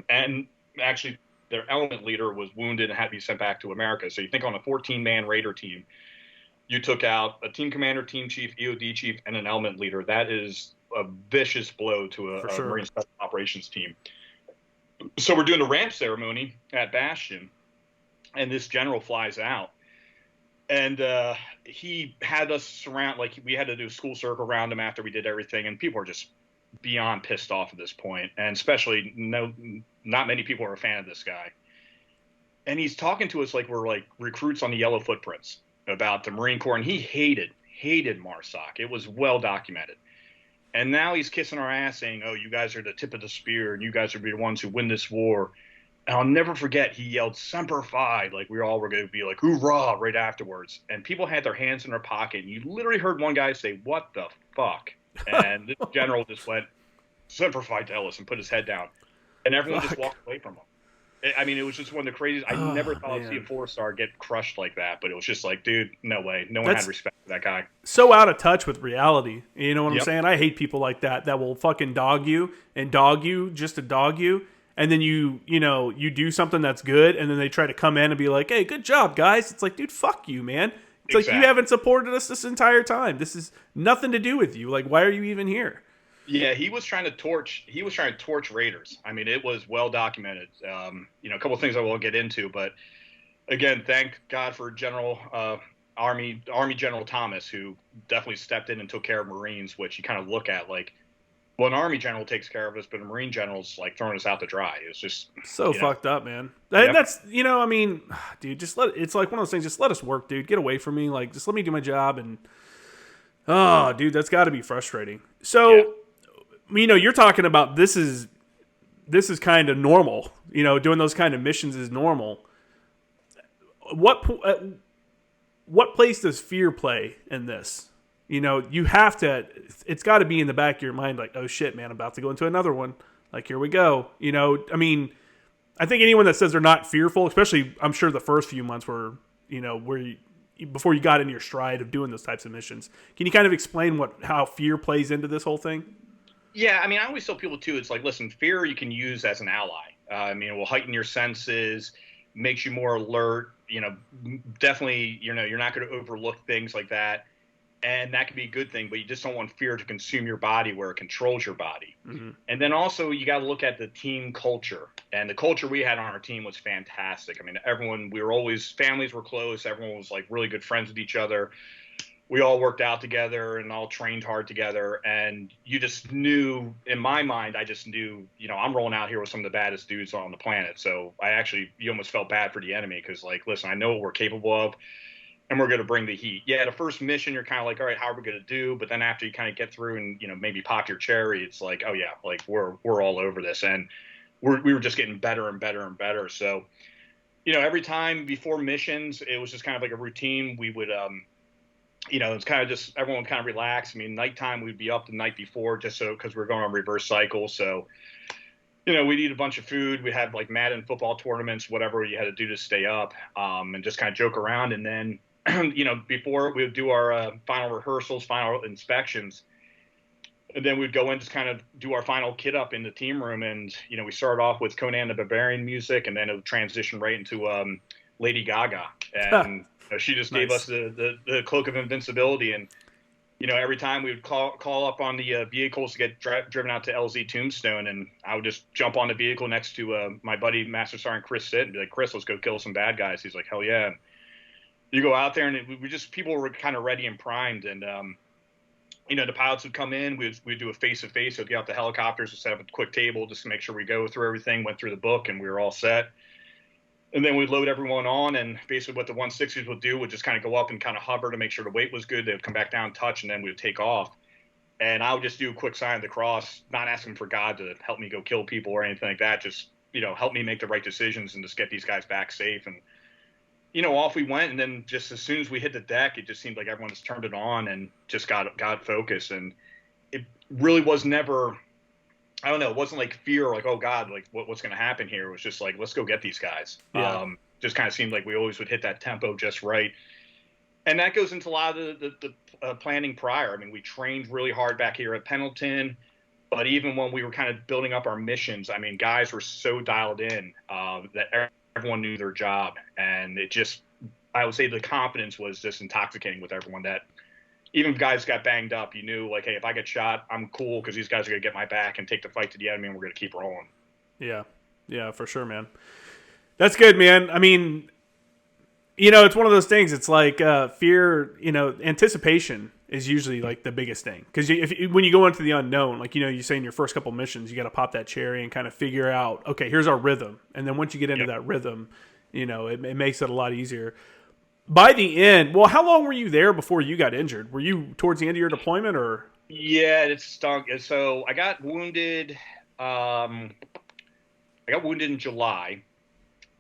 And actually, their element leader was wounded and had to be sent back to America. So you think on a 14-man Raider team, you took out a team commander, team chief, EOD chief, and an element leader. That is a vicious blow to a Marine Special Operations team. So we're doing a ramp ceremony at Bastion, and this general flies out. And he had us surround, like we had to do a school circle around him after we did everything. And people are just beyond pissed off at this point. And especially not many people are a fan of this guy. And he's talking to us like we're like recruits on the Yellow Footprints about the Marine Corps. And he hated MARSOC. It was well documented. And now he's kissing our ass saying, oh, you guys are the tip of the spear and you guys are the ones who win this war. And I'll never forget, he yelled Semper Fi, like we all were going to be like, hoorah, right afterwards. And people had their hands in their pocket. And you literally heard one guy say, what the fuck? And this general just went, Semper Fi to Ellis, and put his head down. And everyone just walked away from him. I mean, it was just one of the craziest. I never thought I'd see a 4-star get crushed like that. But it was just like, dude, no way. No one had respect for that guy. So out of touch with reality. You know what I'm saying? I hate people like that will fucking dog you and dog you just to dog you. And then you do something that's good, and then they try to come in and be like, hey, good job, guys. It's like, dude, fuck you, man. It's like, you haven't supported us this entire time. This is nothing to do with you. Like, why are you even here? Yeah, he was trying to torch Raiders. I mean, it was well documented. A couple of things I won't get into, but again, thank God for Army General Thomas, who definitely stepped in and took care of Marines, which you kind of look at like, well, an Army general takes care of us, but a Marine general's like throwing us out to dry. It's just so fucked up, man. That's I mean, dude, it's like one of those things. Just let us work, dude. Get away from me. Like, just let me do my job. And dude, that's got to be frustrating. So, you're talking about this is kind of normal. Doing those kind of missions is normal. What place does fear play in this? You have to, it's got to be in the back of your mind, like, oh shit, man, I'm about to go into another one. Like, here we go. I mean, I think anyone that says they're not fearful, especially, I'm sure the first few months were, before you got into your stride of doing those types of missions. Can you kind of explain how fear plays into this whole thing? Yeah, I mean, I always tell people too, it's like, listen, fear you can use as an ally. It will heighten your senses, makes you more alert. Definitely, you're not going to overlook things like that. And that can be a good thing, but you just don't want fear to consume your body where it controls your body. Mm-hmm. And then also you got to look at the team culture. And the culture we had on our team was fantastic. I mean, families were close. Everyone was like really good friends with each other. We all worked out together and all trained hard together. And you just knew, in my mind, I just knew, I'm rolling out here with some of the baddest dudes on the planet. So you almost felt bad for the enemy because, like, listen, I know what we're capable of. And we're going to bring the heat. Yeah, the first mission, you're kind of like, all right, how are we going to do? But then after you kind of get through and, maybe pop your cherry, it's like, oh, yeah, like we're all over this. And we were just getting better and better and better. So, every time before missions, it was just kind of like a routine. We would, it's kind of just everyone kind of relax. I mean, nighttime, we'd be up the night before because we're going on reverse cycle. So, we'd eat a bunch of food. We had like Madden football tournaments, whatever you had to do to stay up, and just kind of joke around. And then, before we would do our final rehearsals, final inspections, and then we'd go in, just kind of do our final kit up in the team room. And, we started off with Conan the Barbarian music, and then it would transition right into Lady Gaga. And she just gave us the cloak of invincibility. And, every time we would call up on the vehicles to get driven out to LZ Tombstone, and I would just jump on the vehicle next to my buddy, Master Sergeant Chris Sitt, and be like, Chris, let's go kill some bad guys. He's like, hell yeah. And you go out there, and people were kind of ready and primed. And, the pilots would come in. We'd do a face-to-face. So we'd get out the helicopters and set up a quick table just to make sure we go through everything, went through the book, and we were all set. And then we'd load everyone on, and basically what the 160s would do would just kind of go up and kind of hover to make sure the weight was good. They would come back down, touch, and then we would take off. And I would just do a quick sign of the cross, not asking for God to help me go kill people or anything like that. Just, help me make the right decisions and just get these guys back safe. And, off we went. And then just as soon as we hit the deck, it just seemed like everyone just turned it on and just got focused. And it really was never, it wasn't like fear, like, oh God, like what's going to happen here? It was just like, let's go get these guys. Yeah. just kind of seemed like we always would hit that tempo just right. And that goes into a lot of the planning prior. I mean, we trained really hard back here at Pendleton, but even when we were kind of building up our missions, I mean, guys were so dialed in that everyone knew their job. And it just, I would say the confidence was just intoxicating with everyone, that even if guys got banged up, you knew, like, hey, if I get shot, I'm cool because these guys are going to get my back and take the fight to the enemy, and we're going to keep rolling. Yeah. Yeah, for sure, man. That's good, man. I mean, it's one of those things. It's like fear, anticipation is usually like the biggest thing. Because when you go into the unknown, like, you say in your first couple missions, you got to pop that cherry and kind of figure out, okay, here's our rhythm. And then once you get into that rhythm, it makes it a lot easier. By the end, well, how long were you there before you got injured? Were you towards the end of your deployment, or? Yeah, it stunk. So I got wounded. I got wounded in July,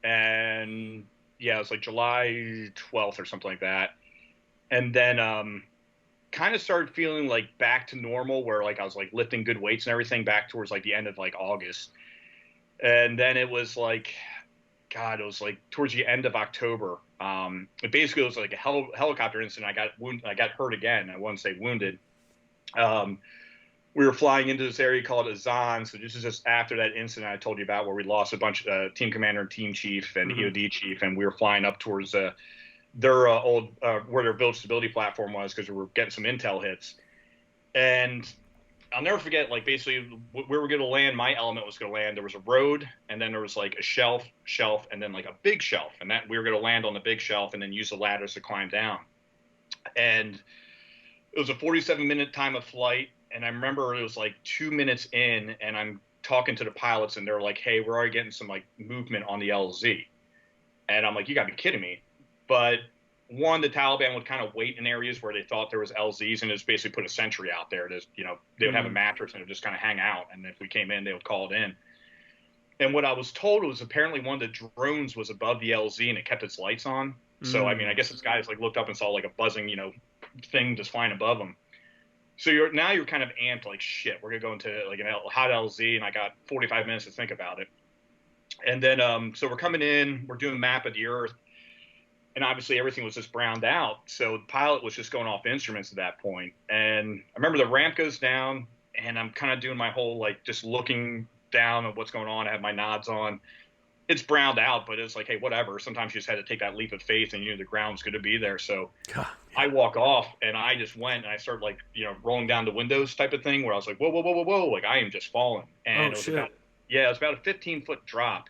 and yeah, it was like July 12th or something like that. And then kind of started feeling like back to normal, where like I was like lifting good weights and everything back towards like the end of like August. And then it was like, God, it was like towards the end of October. It basically was like a helicopter incident. I got wounded. I got hurt again. I wouldn't say wounded. We were flying into this area called Azan. So this is just after that incident I told you about, where we lost a bunch of team commander and team chief and EOD chief, and we were flying up towards their old where their village stability platform was, because we were getting some intel hits. And I'll never forget, like, basically where we were going to land, my element was going to land. There was a road, and then there was like a shelf, and then like a big shelf, and that we were going to land on the big shelf and then use the ladders to climb down. And it was a 47-minute time of flight. And I remember it was like 2 minutes in, and I'm talking to the pilots, and they're like, hey, we're already getting some like movement on the LZ. And I'm like, you gotta be kidding me. But one, the Taliban would kind of wait in areas where they thought there was LZs, and just basically put a sentry out there to, they would have a mattress and it would just kind of hang out. And if we came in, they would call it in. And what I was told was apparently one of the drones was above the LZ and it kept its lights on. So, I mean, I guess this guy like looked up and saw like a buzzing, thing just flying above him. So you're kind of amped, like, shit, we're going to go into like a hot LZ, and I got 45 minutes to think about it. And then, so we're coming in, we're doing map of the earth, and obviously everything was just browned out. So the pilot was just going off instruments at that point. And I remember the ramp goes down, and I'm kind of doing my whole, like, just looking down at what's going on. I have my nods on. It's browned out, but it's like, hey, whatever. Sometimes you just had to take that leap of faith, and the ground's going to be there. So God, yeah. I walk off, and I just went, and I started like, rolling down the windows type of thing, where I was like, whoa, whoa, whoa, whoa, whoa, like I am just falling. And it was about a 15-foot drop.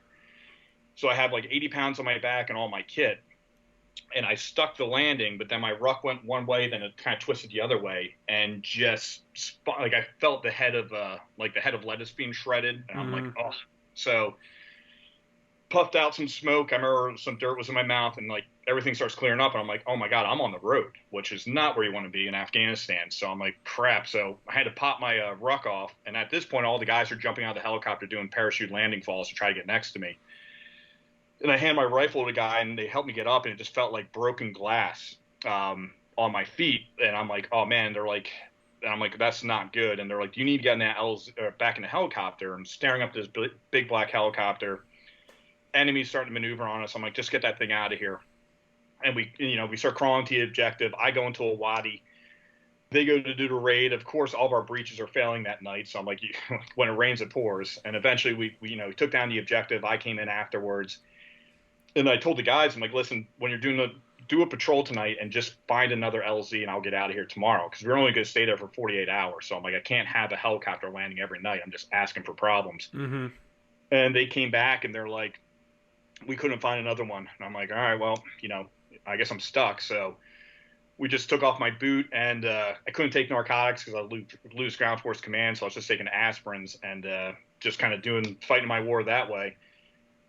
So I had like 80 pounds on my back and all my kit, and I stuck the landing, but then my ruck went one way, then it kind of twisted the other way, and just like I felt the head of lettuce being shredded, and I'm like, oh. So puffed out some smoke. I remember some dirt was in my mouth, and like everything starts clearing up, and I'm like, oh my God, I'm on the road, which is not where you want to be in Afghanistan. So I'm like, crap. So I had to pop my ruck off, and at this point, all the guys are jumping out of the helicopter doing parachute landing falls to try to get next to me. And I hand my rifle to the guy, and they helped me get up, and it just felt like broken glass on my feet. And I'm like, oh man, and I'm like, that's not good. And they're like, you need to get in that back in the helicopter. I'm staring up this big black helicopter. Enemies starting to maneuver on us. I'm like, just get that thing out of here. And we start crawling to the objective. I go into a wadi. They go to do the raid. Of course, all of our breaches are failing that night. So I'm like, when it rains, it pours. And eventually we took down the objective. I came in afterwards. And I told the guys, I'm like, listen, when you're do a patrol tonight and just find another LZ, and I'll get out of here tomorrow, because we're only going to stay there for 48 hours. So I'm like, I can't have a helicopter landing every night. I'm just asking for problems. Mm-hmm. And they came back, and they're like, we couldn't find another one. And I'm like, all right, well, I guess I'm stuck. So we just took off my boot, and I couldn't take narcotics because I lose ground force command. So I was just taking aspirins and just kind of fighting my war that way.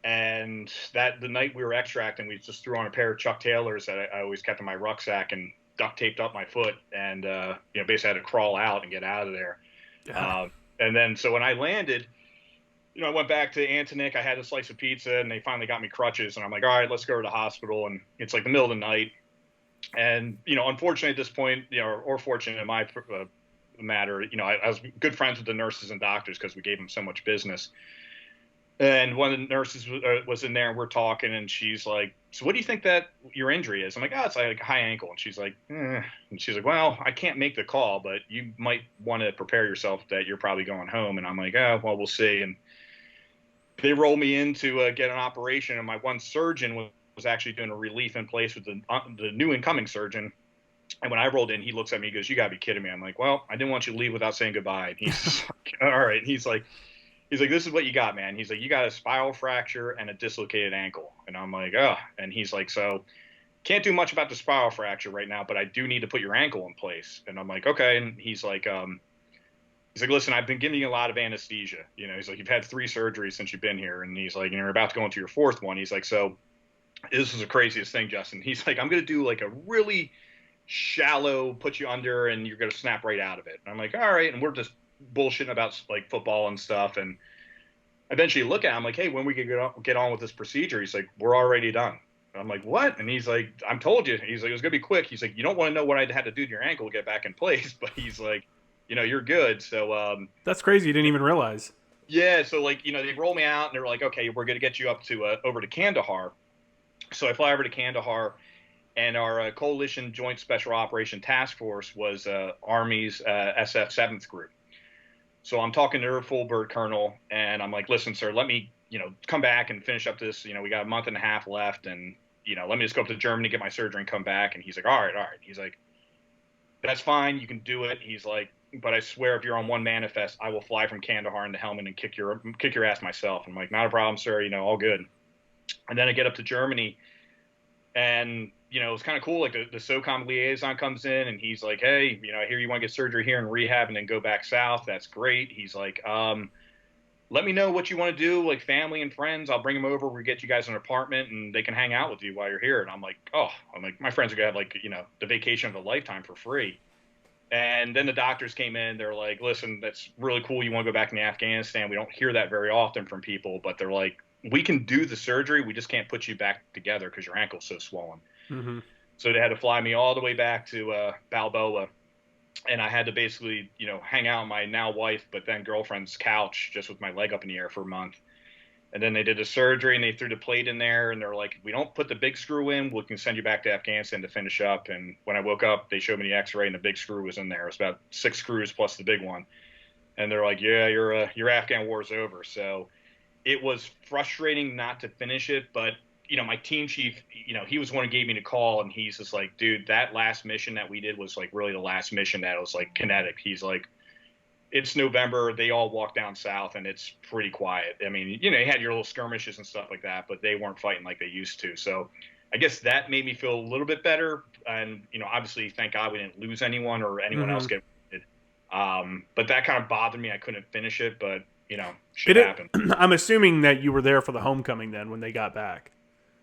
And the night we were extracting, we just threw on a pair of Chuck Taylors that I always kept in my rucksack and duct taped up my foot, and basically had to crawl out and get out of there. Yeah. And then so when I landed, I went back to Antonik. I had a slice of pizza, and they finally got me crutches. And I'm like, all right, let's go to the hospital. And it's like the middle of the night. And, unfortunately at this point, or fortunate in my matter, I was good friends with the nurses and doctors because we gave them so much business. And one of the nurses was in there, and we're talking, and she's like, "So what do you think that your injury is?" I'm like, "Oh, it's like a high ankle." And she's like, And she's like, "Well, I can't make the call, but you might want to prepare yourself that you're probably going home." And I'm like, "Oh, well, we'll see." And they roll me in to get an operation, and my one surgeon was actually doing a relief in place with the new incoming surgeon. And when I rolled in, he looks at me, he goes, "You gotta be kidding me." I'm like, "Well, I didn't want you to leave without saying goodbye." And he's like, "All right." And he's like, "This is what you got, man." He's like, "You got a spiral fracture and a dislocated ankle." And I'm like, "Oh." And he's like, "So can't do much about the spiral fracture right now, but I do need to put your ankle in place." And I'm like, "Okay." And he's like, "Listen, I've been giving you a lot of anesthesia. You know," he's like, "You've had 3 surgeries since you've been here." And he's like, "You're about to go into your 4th one." He's like, "So this is the craziest thing, Justin." He's like, "I'm going to do like a really shallow, put you under, and you're going to snap right out of it." And I'm like, "All right." And we're just bullshitting about like football and stuff. And eventually look at him like, "Hey, when we can get on with this procedure?" He's like, "We're already done." And I'm like, "What?" And he's like, "I'm told you." He's like, "It was going to be quick." He's like, "You don't want to know what I had to do to your ankle to get back in place." But he's like, "You're good." So, That's crazy. You didn't even realize. yeah. So like, they roll me out and they're like, "Okay, we're going to get you up to, over to Kandahar." So I fly over to Kandahar, and our Coalition Joint Special Operation Task Force was Army's SF 7th Group. So I'm talking to their full bird colonel, and I'm like, "Listen, sir, let me, come back and finish up this. We got a month and a half left, and let me just go up to Germany, get my surgery, and come back." And he's like, all right." He's like, "That's fine, you can do it." He's like, "But I swear, if you're on one manifest, I will fly from Kandahar into Helmand and kick your ass myself." I'm like, "Not a problem, sir. All good." And then I get up to Germany, and it was kind of cool. Like the SOCOM liaison comes in, and he's like, "Hey, I hear you want to get surgery here and rehab and then go back south. That's great." He's like, "Let me know what you want to do, like family and friends. I'll bring them over. We get you guys an apartment, and they can hang out with you while you're here." And I'm like, "Oh," "My friends are gonna have like the vacation of a lifetime for free." And then the doctors came in. They're like, "Listen, that's really cool. You want to go back into Afghanistan. We don't hear that very often from people, but they're like, we can do the surgery. We just can't put you back together because your ankle's so swollen." Mm-hmm. So they had to fly me all the way back to Balboa, and I had to basically, hang out on my now wife, but then girlfriend's couch, just with my leg up in the air for a month. And then they did the surgery, and they threw the plate in there, and they're like, "We don't put the big screw in. We can send you back to Afghanistan to finish up." And when I woke up, they showed me the X-ray, and the big screw was in there. It was about 6 screws plus the big one. And they're like, "Yeah, your Afghan war's over." So it was frustrating not to finish it, but my team chief, he was the one who gave me the call, and he's just like, "Dude, that last mission that we did was like really the last mission that was like kinetic." He's like, "It's November, they all walk down south, and it's pretty quiet. I mean, you had your little skirmishes and stuff like that, but they weren't fighting like they used to." So I guess that made me feel a little bit better. And obviously, thank God we didn't lose anyone or anyone else Mm-hmm. get wounded. But that kind of bothered me. I couldn't finish it, but shit Did it? happened. I'm assuming that you were there for the homecoming then when they got back.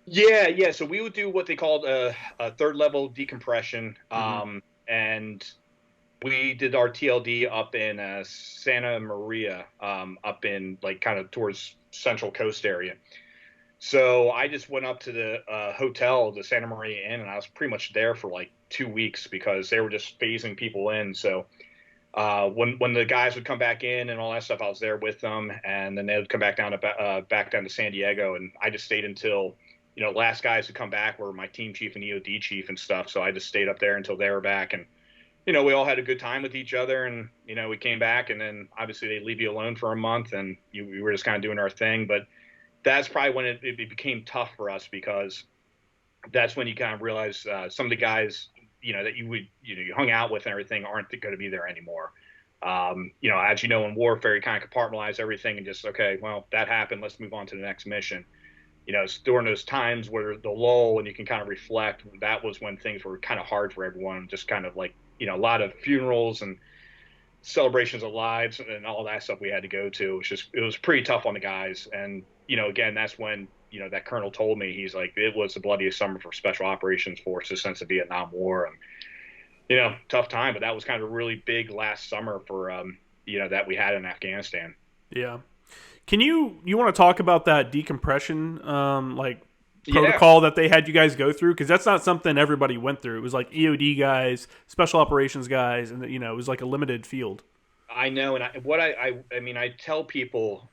Yeah, yeah. So we would do what they called a 3rd level decompression, Mm-hmm. and we did our TLD up in Santa Maria, up in like kind of towards Central Coast area. So I just went up to the hotel, the Santa Maria Inn, and I was pretty much there for like 2 weeks because they were just phasing people in. So when the guys would come back in and all that stuff, I was there with them, and then they would come back down to San Diego, and I just stayed until last guys to come back were my team chief and EOD chief and stuff. So I just stayed up there until they were back, and we all had a good time with each other, and we came back, and then obviously they leave you alone for a month, and we were just kind of doing our thing. But that's probably when it became tough for us, because that's when you kind of realize some of the guys that you hung out with and everything aren't going to be there anymore. As in warfare, you kind of compartmentalize everything and just, okay, well, that happened, let's move on to the next mission. It's during those times where the lull and you can kind of reflect, that was when things were kind of hard for everyone, just kind of like a lot of funerals and celebrations of lives and all that stuff we had to go to. It was pretty tough on the guys. And again, that's when that colonel told me, he's like, it was the bloodiest summer for special operations forces since the Vietnam War. And tough time, but that was kind of a really big last summer for that we had in Afghanistan. Yeah. Can you want to talk about that decompression like Yeah, protocol that they had you guys go through? Because that's not something everybody went through. It was like EOD guys, special operations guys, and it was like a limited field. I know. And I tell people,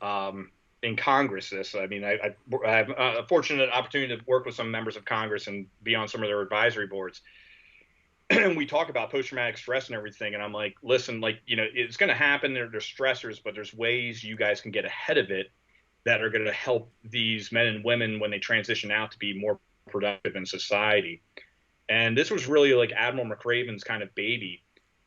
in Congress this. I mean, I have a fortunate opportunity to work with some members of Congress and be on some of their advisory boards. And we talk about post-traumatic stress and everything. And I'm like, listen, like, it's going to happen. There's stressors, but there's ways you guys can get ahead of it that are going to help these men and women when they transition out to be more productive in society. And this was really like Admiral McRaven's kind of baby,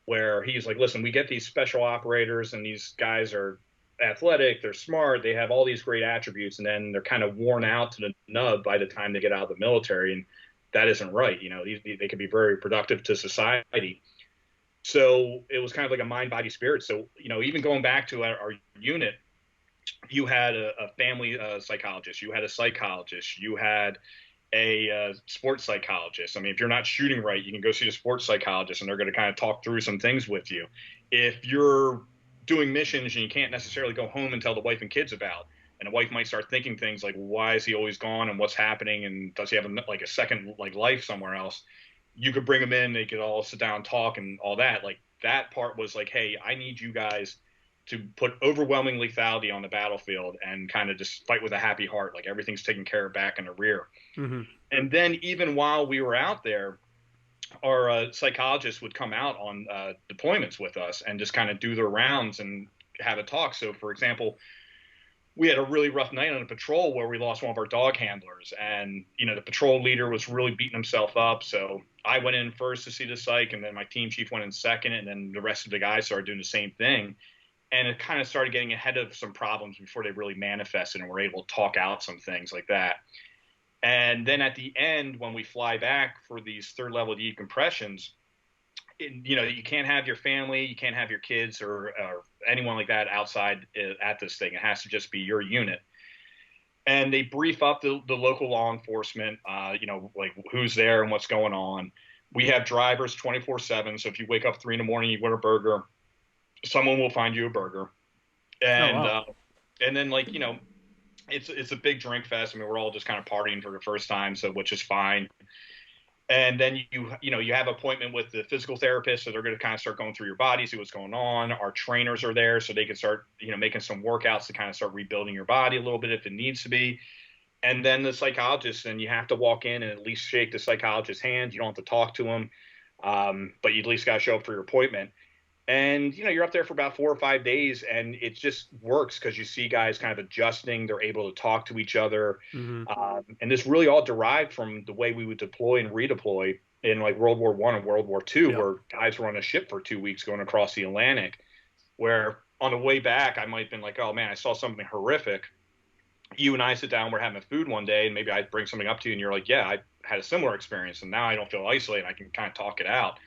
where he's like, listen, we get these special operators and these guys are athletic, they're smart, they have all these great attributes, and then they're kind of worn out to the nub by the time they get out of the military. And that isn't right. They can be very productive to society. So it was kind of like a mind, body, spirit. So, even going back to our unit, you had a family psychologist, you had a psychologist, you had a sports psychologist. I mean, if you're not shooting right, you can go see a sports psychologist and they're going to kind of talk through some things with you. If you're doing missions and you can't necessarily go home and tell the wife and kids about, and the wife might start thinking things like, why is he always gone and what's happening? And does he have a second life somewhere else? You could bring them in, they could all sit down and talk and all that. Like that part was like, hey, I need you guys to put overwhelming lethality on the battlefield and kind of just fight with a happy heart. Like everything's taken care of back in the rear. Mm-hmm. And then even while we were out there, our psychologists would come out on deployments with us and just kind of do their rounds and have a talk. So for example, we had a really rough night on a patrol where we lost one of our dog handlers, and the patrol leader was really beating himself up. So I went in first to see the psych, and then my team chief went in second, and then the rest of the guys started doing the same thing. And it kind of started getting ahead of some problems before they really manifested and we're able to talk out some things like that. And then at the end, when we fly back for these third level decompressions, you can't have your family, you can't have your kids or anyone like that outside at this thing. It has to just be your unit. And they brief up the local law enforcement, like who's there and what's going on. We have drivers 24/7. So if you wake up 3 a.m, you want a burger, someone will find you a burger. And, and then it's a big drink fest. I mean, we're all just kind of partying for the first time. So, which is fine. And then you have an appointment with the physical therapist. So they're going to kind of start going through your body, see what's going on. Our trainers are there so they can start, making some workouts to kind of start rebuilding your body a little bit if it needs to be. And then the psychologist, and you have to walk in and at least shake the psychologist's hand. You don't have to talk to him, but you at least got to show up for your appointment. And, you're up there for about 4 or 5 days, and it just works because you see guys kind of adjusting. They're able to talk to each other. Mm-hmm. And this really all derived from the way we would deploy and redeploy in like World War I and World War II, where guys were on a ship for 2 weeks going across the Atlantic, where on the way back, I might have been like, oh, man, I saw something horrific. You and I sit down, we're having food one day, and maybe I bring something up to you, and you're like, yeah, I had a similar experience, and now I don't feel isolated. I can kind of talk it out.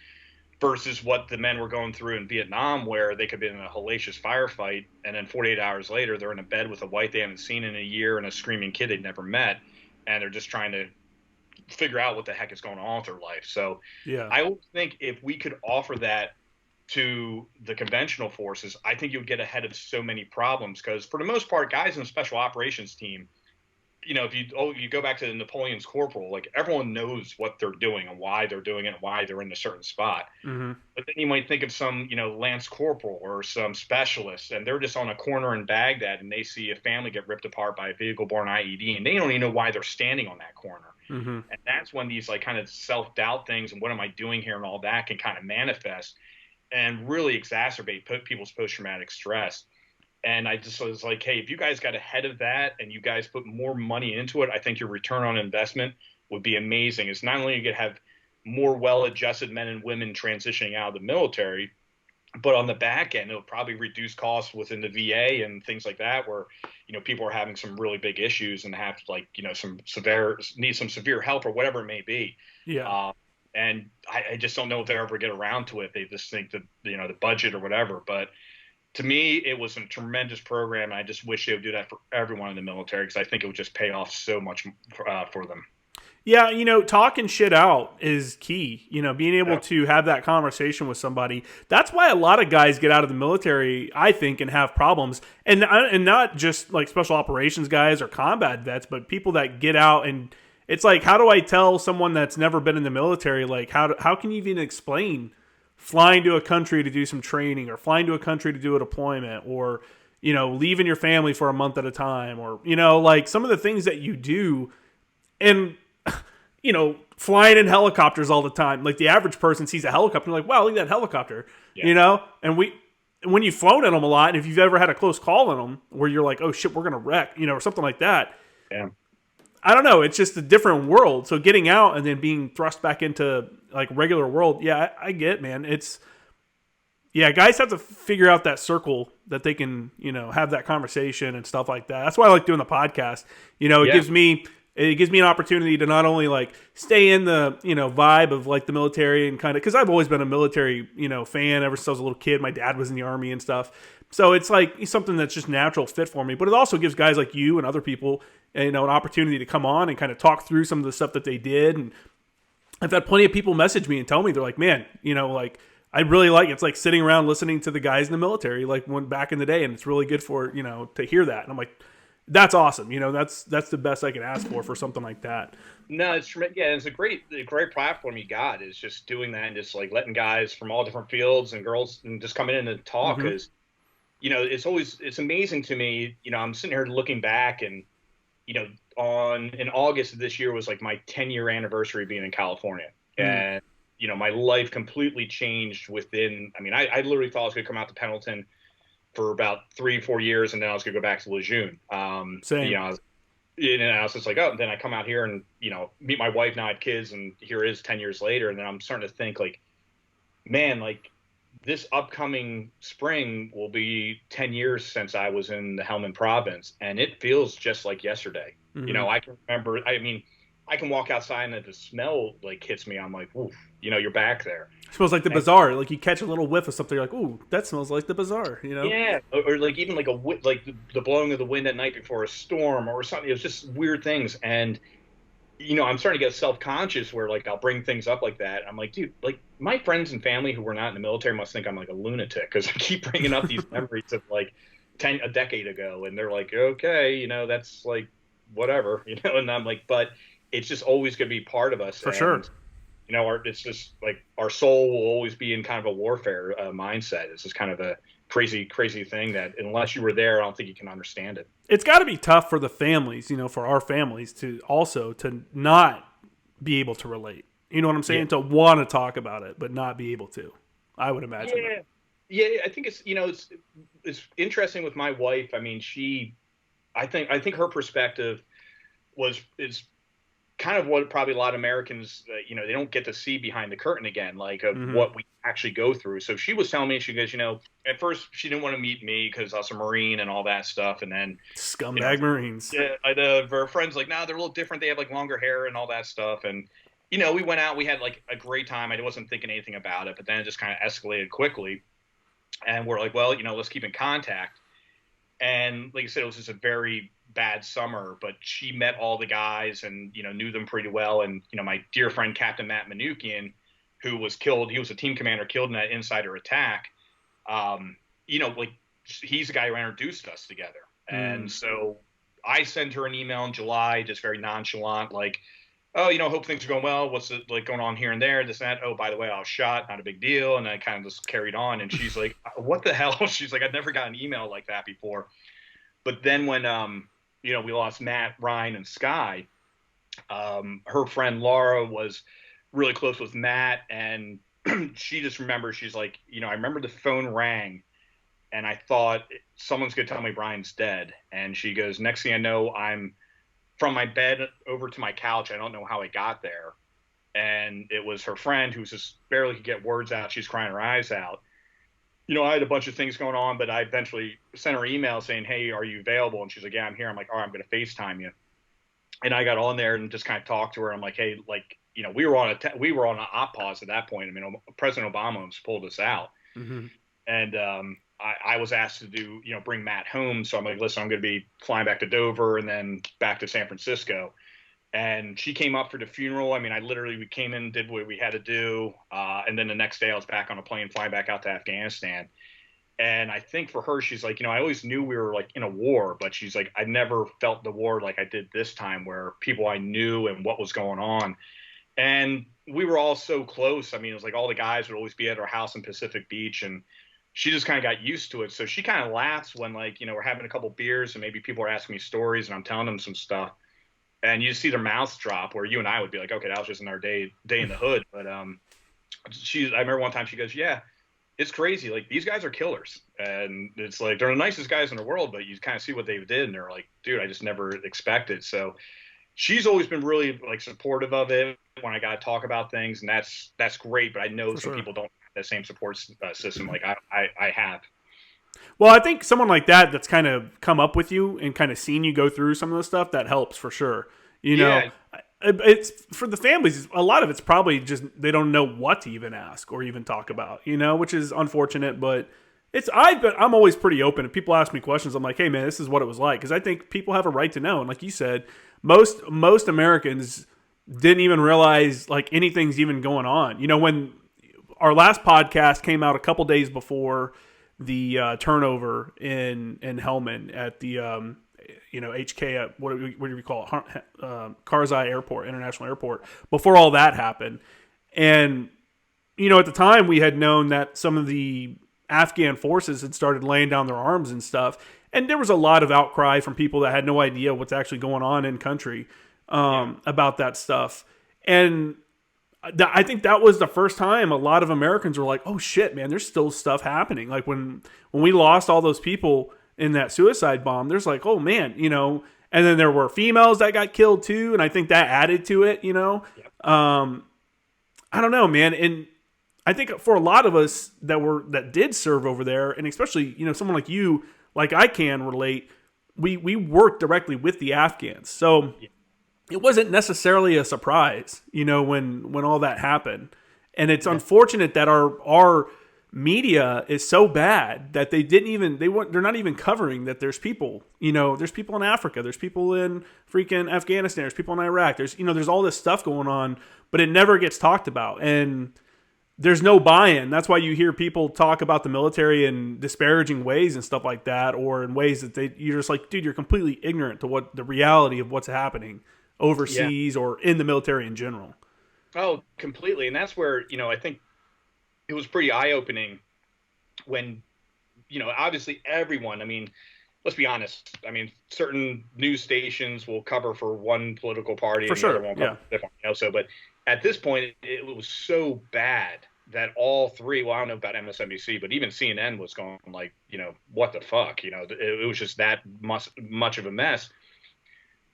Versus what the men were going through in Vietnam, where they could be in a hellacious firefight, and then 48 hours later, they're in a bed with a wife they haven't seen in a year and a screaming kid they'd never met, and they're just trying to figure out what the heck is going on with their life. So I always think if we could offer that to the conventional forces, I think you would get ahead of so many problems, because for the most part, guys in the special operations team, if you go back to the Napoleon's corporal, like everyone knows what they're doing and why they're doing it and why they're in a certain spot. Mm-hmm. But then you might think of some, lance corporal or some specialist, and they're just on a corner in Baghdad and they see a family get ripped apart by a vehicle-borne IED, and they don't even know why they're standing on that corner. Mm-hmm. And that's when these like kind of self-doubt things and what am I doing here and all that can kind of manifest and really exacerbate people's post-traumatic stress. And I just was like, hey, if you guys got ahead of that and you guys put more money into it, I think your return on investment would be amazing. It's not only you could have more well-adjusted men and women transitioning out of the military, but on the back end, it'll probably reduce costs within the VA and things like that, where, people are having some really big issues and have need some severe help or whatever it may be. Yeah. And I just don't know if they ever get around to it. They just think that, the budget or whatever, but to me, it was a tremendous program. And I just wish they would do that for everyone in the military, because I think it would just pay off so much for them. Yeah, talking shit out is key. Being able to have that conversation with somebody. That's why a lot of guys get out of the military, I think, and have problems. And not just like special operations guys or combat vets, but people that get out and it's like, how do I tell someone that's never been in the military, like how can you even explain flying to a country to do some training or flying to a country to do a deployment or, leaving your family for a month at a time, or, like some of the things that you do, and, flying in helicopters all the time. Like the average person sees a helicopter, like, wow, look at that helicopter, and when you've flown in them a lot, and if you've ever had a close call in them where you're like, oh shit, we're going to wreck, or something like that. Yeah. I don't know. It's just a different world. So getting out and then being thrust back into like regular world. Yeah, I get, man. Guys have to figure out that circle that they can, have that conversation and stuff like that. That's why I like doing the podcast. It gives me an opportunity to not only like stay in the, vibe of like the military and kind of, cause I've always been a military, fan ever since I was a little kid. My dad was in the Army and stuff. So it's like something that's just natural fit for me, but it also gives guys like you and other people, an opportunity to come on and kind of talk through some of the stuff that they did. And I've had plenty of people message me and tell me, they're like, man, like, I really like it. It's like sitting around listening to the guys in the military, like when back in the day. And it's really good for, to hear that. And I'm like, that's awesome. That's the best I can ask for something like that. No, it's a great platform you got, is just doing that and just like letting guys from all different fields and girls and just coming in and talk. Mm-hmm. Cause it's amazing to me, I'm sitting here looking back and, in August of this year was like my 10-year anniversary being in California. And, my life completely changed within, I literally thought I was going to come out to Pendleton for about 3-4 years, and then I was going to go back to Lejeune. Same. I was just like, oh, and then I come out here and, meet my wife, now I have kids, and here it is 10 years later. And then I'm starting to think like, man, like this upcoming spring will be 10 years since I was in the Helmand province. And it feels just like yesterday. Mm-hmm. I can remember, I can walk outside and the smell like hits me. I'm like, oof, you're back there. It smells like the bazaar. Like you catch a little whiff of something, you're like, ooh, that smells like the bazaar, Yeah, or like even like like the blowing of the wind at night before a storm or something. It was just weird things. And, I'm starting to get self-conscious where like I'll bring things up like that. I'm like, dude, like my friends and family who were not in the military must think I'm like a lunatic because I keep bringing up these memories of like a decade ago. And they're like, okay, that's like whatever, and I'm like, but it's just always going to be part of us. For sure. It's just like our soul will always be in kind of a warfare mindset. It's just kind of a crazy thing that unless you were there, I don't think you can understand it. It's got to be tough for the families, for our families to not be able to relate. You know what I'm saying? Yeah. To want to talk about it, but not be able to. I would imagine. Yeah. Yeah. I think it's interesting with my wife. I think her perspective is kind of what probably a lot of Americans, they don't get to see behind the curtain again, like of mm-hmm. what we actually go through. So she was telling me, she goes, at first she didn't want to meet me because I was a Marine and all that stuff. And then scumbag Marines. Yeah. Her friends like, nah, they're a little different. They have like longer hair and all that stuff. And, we went out, we had like a great time. I wasn't thinking anything about it, but then it just kind of escalated quickly. And we're like, well, let's keep in contact. And like I said, it was just a very bad summer, but she met all the guys and, knew them pretty well. And, my dear friend, Captain Matt Manukian, who was killed, he was a team commander killed in that insider attack. Like he's the guy who introduced us together. And so I sent her an email in July, just very nonchalant, like, oh, hope things are going well. What's it like going on here and there, this and that. Oh, by the way, I was shot, not a big deal. And I kind of just carried on. And she's like, what the hell? She's like, I've never got an email like that before. But then when, we lost Matt, Ryan, and Sky, her friend Laura was really close with Matt. And she just remembers, she's like, I remember the phone rang and I thought someone's going to tell me Brian's dead. And she goes, next thing I know, I'm from my bed over to my couch. I don't know how I got there. And it was her friend who's just barely could get words out. She's crying her eyes out. I had a bunch of things going on, but I eventually sent her an email saying, hey, are you available? And she's like, yeah, I'm here. I'm like, all right, I'm going to FaceTime you. And I got on there and just kind of talked to her. I'm like, hey, like, we were on an op pause at that point. President Obama has pulled us out. Mm-hmm. And I was asked to do, bring Matt home. So I'm like, listen, I'm going to be flying back to Dover and then back to San Francisco. And she came up for the funeral. We came in, did what we had to do. And then the next day I was back on a plane flying back out to Afghanistan. And I think for her, she's like, I always knew we were like in a war, but she's like, I never felt the war like I did this time, where people I knew and what was going on. And we were all so close. It was like all the guys would always be at our house in Pacific Beach. And she just kind of got used to it. So she kind of laughs when, like, we're having a couple beers and maybe people are asking me stories and I'm telling them some stuff, and you just see their mouths drop, where you and I would be like, okay, that was just another day in the hood. But I remember one time she goes, yeah, it's crazy. Like, these guys are killers, and it's like they're the nicest guys in the world, but you kind of see what they did, and they're like, dude, I just never expected. So she's always been really, like, supportive of it when I got to talk about things, and that's great. But I know For some sure. people don't have the same support system like I have. Well, I think someone like that's kind of come up with you and kind of seen you go through some of the stuff, that helps for sure. Yeah, It's for the families. A lot of it's probably just they don't know what to even ask or even talk about, which is unfortunate. But I'm always pretty open. If people ask me questions, I'm like, hey man, this is what it was like, because I think people have a right to know. And like you said, most Americans didn't even realize like anything's even going on. When our last podcast came out a couple days before the turnover in Helmand at the HK at what do we call it, Karzai Airport, International Airport, before all that happened. And at the time we had known that some of the Afghan forces had started laying down their arms and stuff, and there was a lot of outcry from people that had no idea what's actually going on in country about that stuff. And I think that was the first time a lot of Americans were like, oh shit, man, there's still stuff happening. Like when we lost all those people in that suicide bomb, there's like, oh man, and then there were females that got killed too. And I think that added to it, Yep. I don't know, man. And I think for a lot of us that did serve over there, and especially, someone like you, like I can relate, we worked directly with the Afghans. So it wasn't necessarily a surprise, when all that happened. And it's unfortunate that our media is so bad that they're not even covering that there's people, there's people in Africa, there's people in freaking Afghanistan, there's people in Iraq, there's all this stuff going on, but it never gets talked about. And there's no buy-in. That's why you hear people talk about the military in disparaging ways and stuff like that, or in ways that you're just like, dude, you're completely ignorant to what the reality of what's happening overseas or in the military in general. Oh, completely. And that's where, I think it was pretty eye-opening when, obviously everyone, I mean, let's be honest. I mean, certain news stations will cover for one political party For and the sure. other won't cover for different, so, but at this point, it was so bad that all three, well, I don't know about MSNBC, but even CNN was going like, what the fuck? It was just that much of a mess,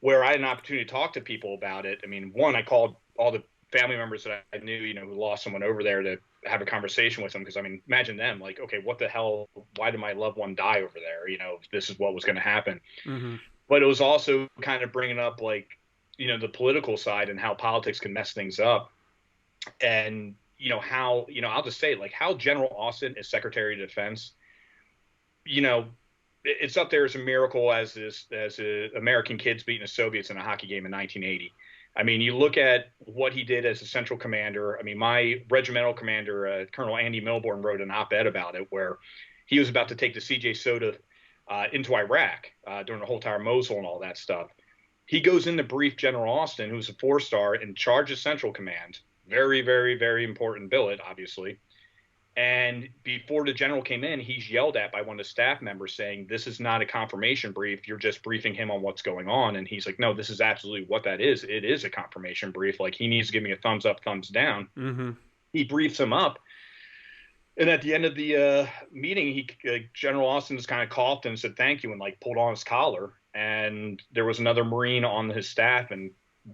where I had an opportunity to talk to people about it. I mean, one, I called all the family members that I knew, who lost someone over there, to have a conversation with them. Because, I mean, imagine them like, okay, what the hell? Why did my loved one die over there? This is what was going to happen. Mm-hmm. But it was also kind of bringing up, like, the political side and how politics can mess things up. And, how, I'll just say it, like, how General Austin is Secretary of Defense, it's up there as a miracle as American kids beating the Soviets in a hockey game in 1980. I mean, you look at what he did as a central commander. I mean, my regimental commander, Colonel Andy Milborn, wrote an op-ed about it, where he was about to take the CJ Soda into Iraq during the whole entire Mosul and all that stuff. He goes in to brief General Austin, who's a 4-star in charge of Central Command. Very, very, very important billet, obviously. And before the general came in, he's yelled at by one of the staff members saying, this is not a confirmation brief. You're just briefing him on what's going on. And he's like, no, this is absolutely what that is. It is a confirmation brief. Like, he needs to give me a thumbs up, thumbs down. Mm-hmm. He briefs him up. And at the end of the meeting, General Austin just kind of coughed and said thank you and, like, pulled on his collar. And there was another Marine on his staff and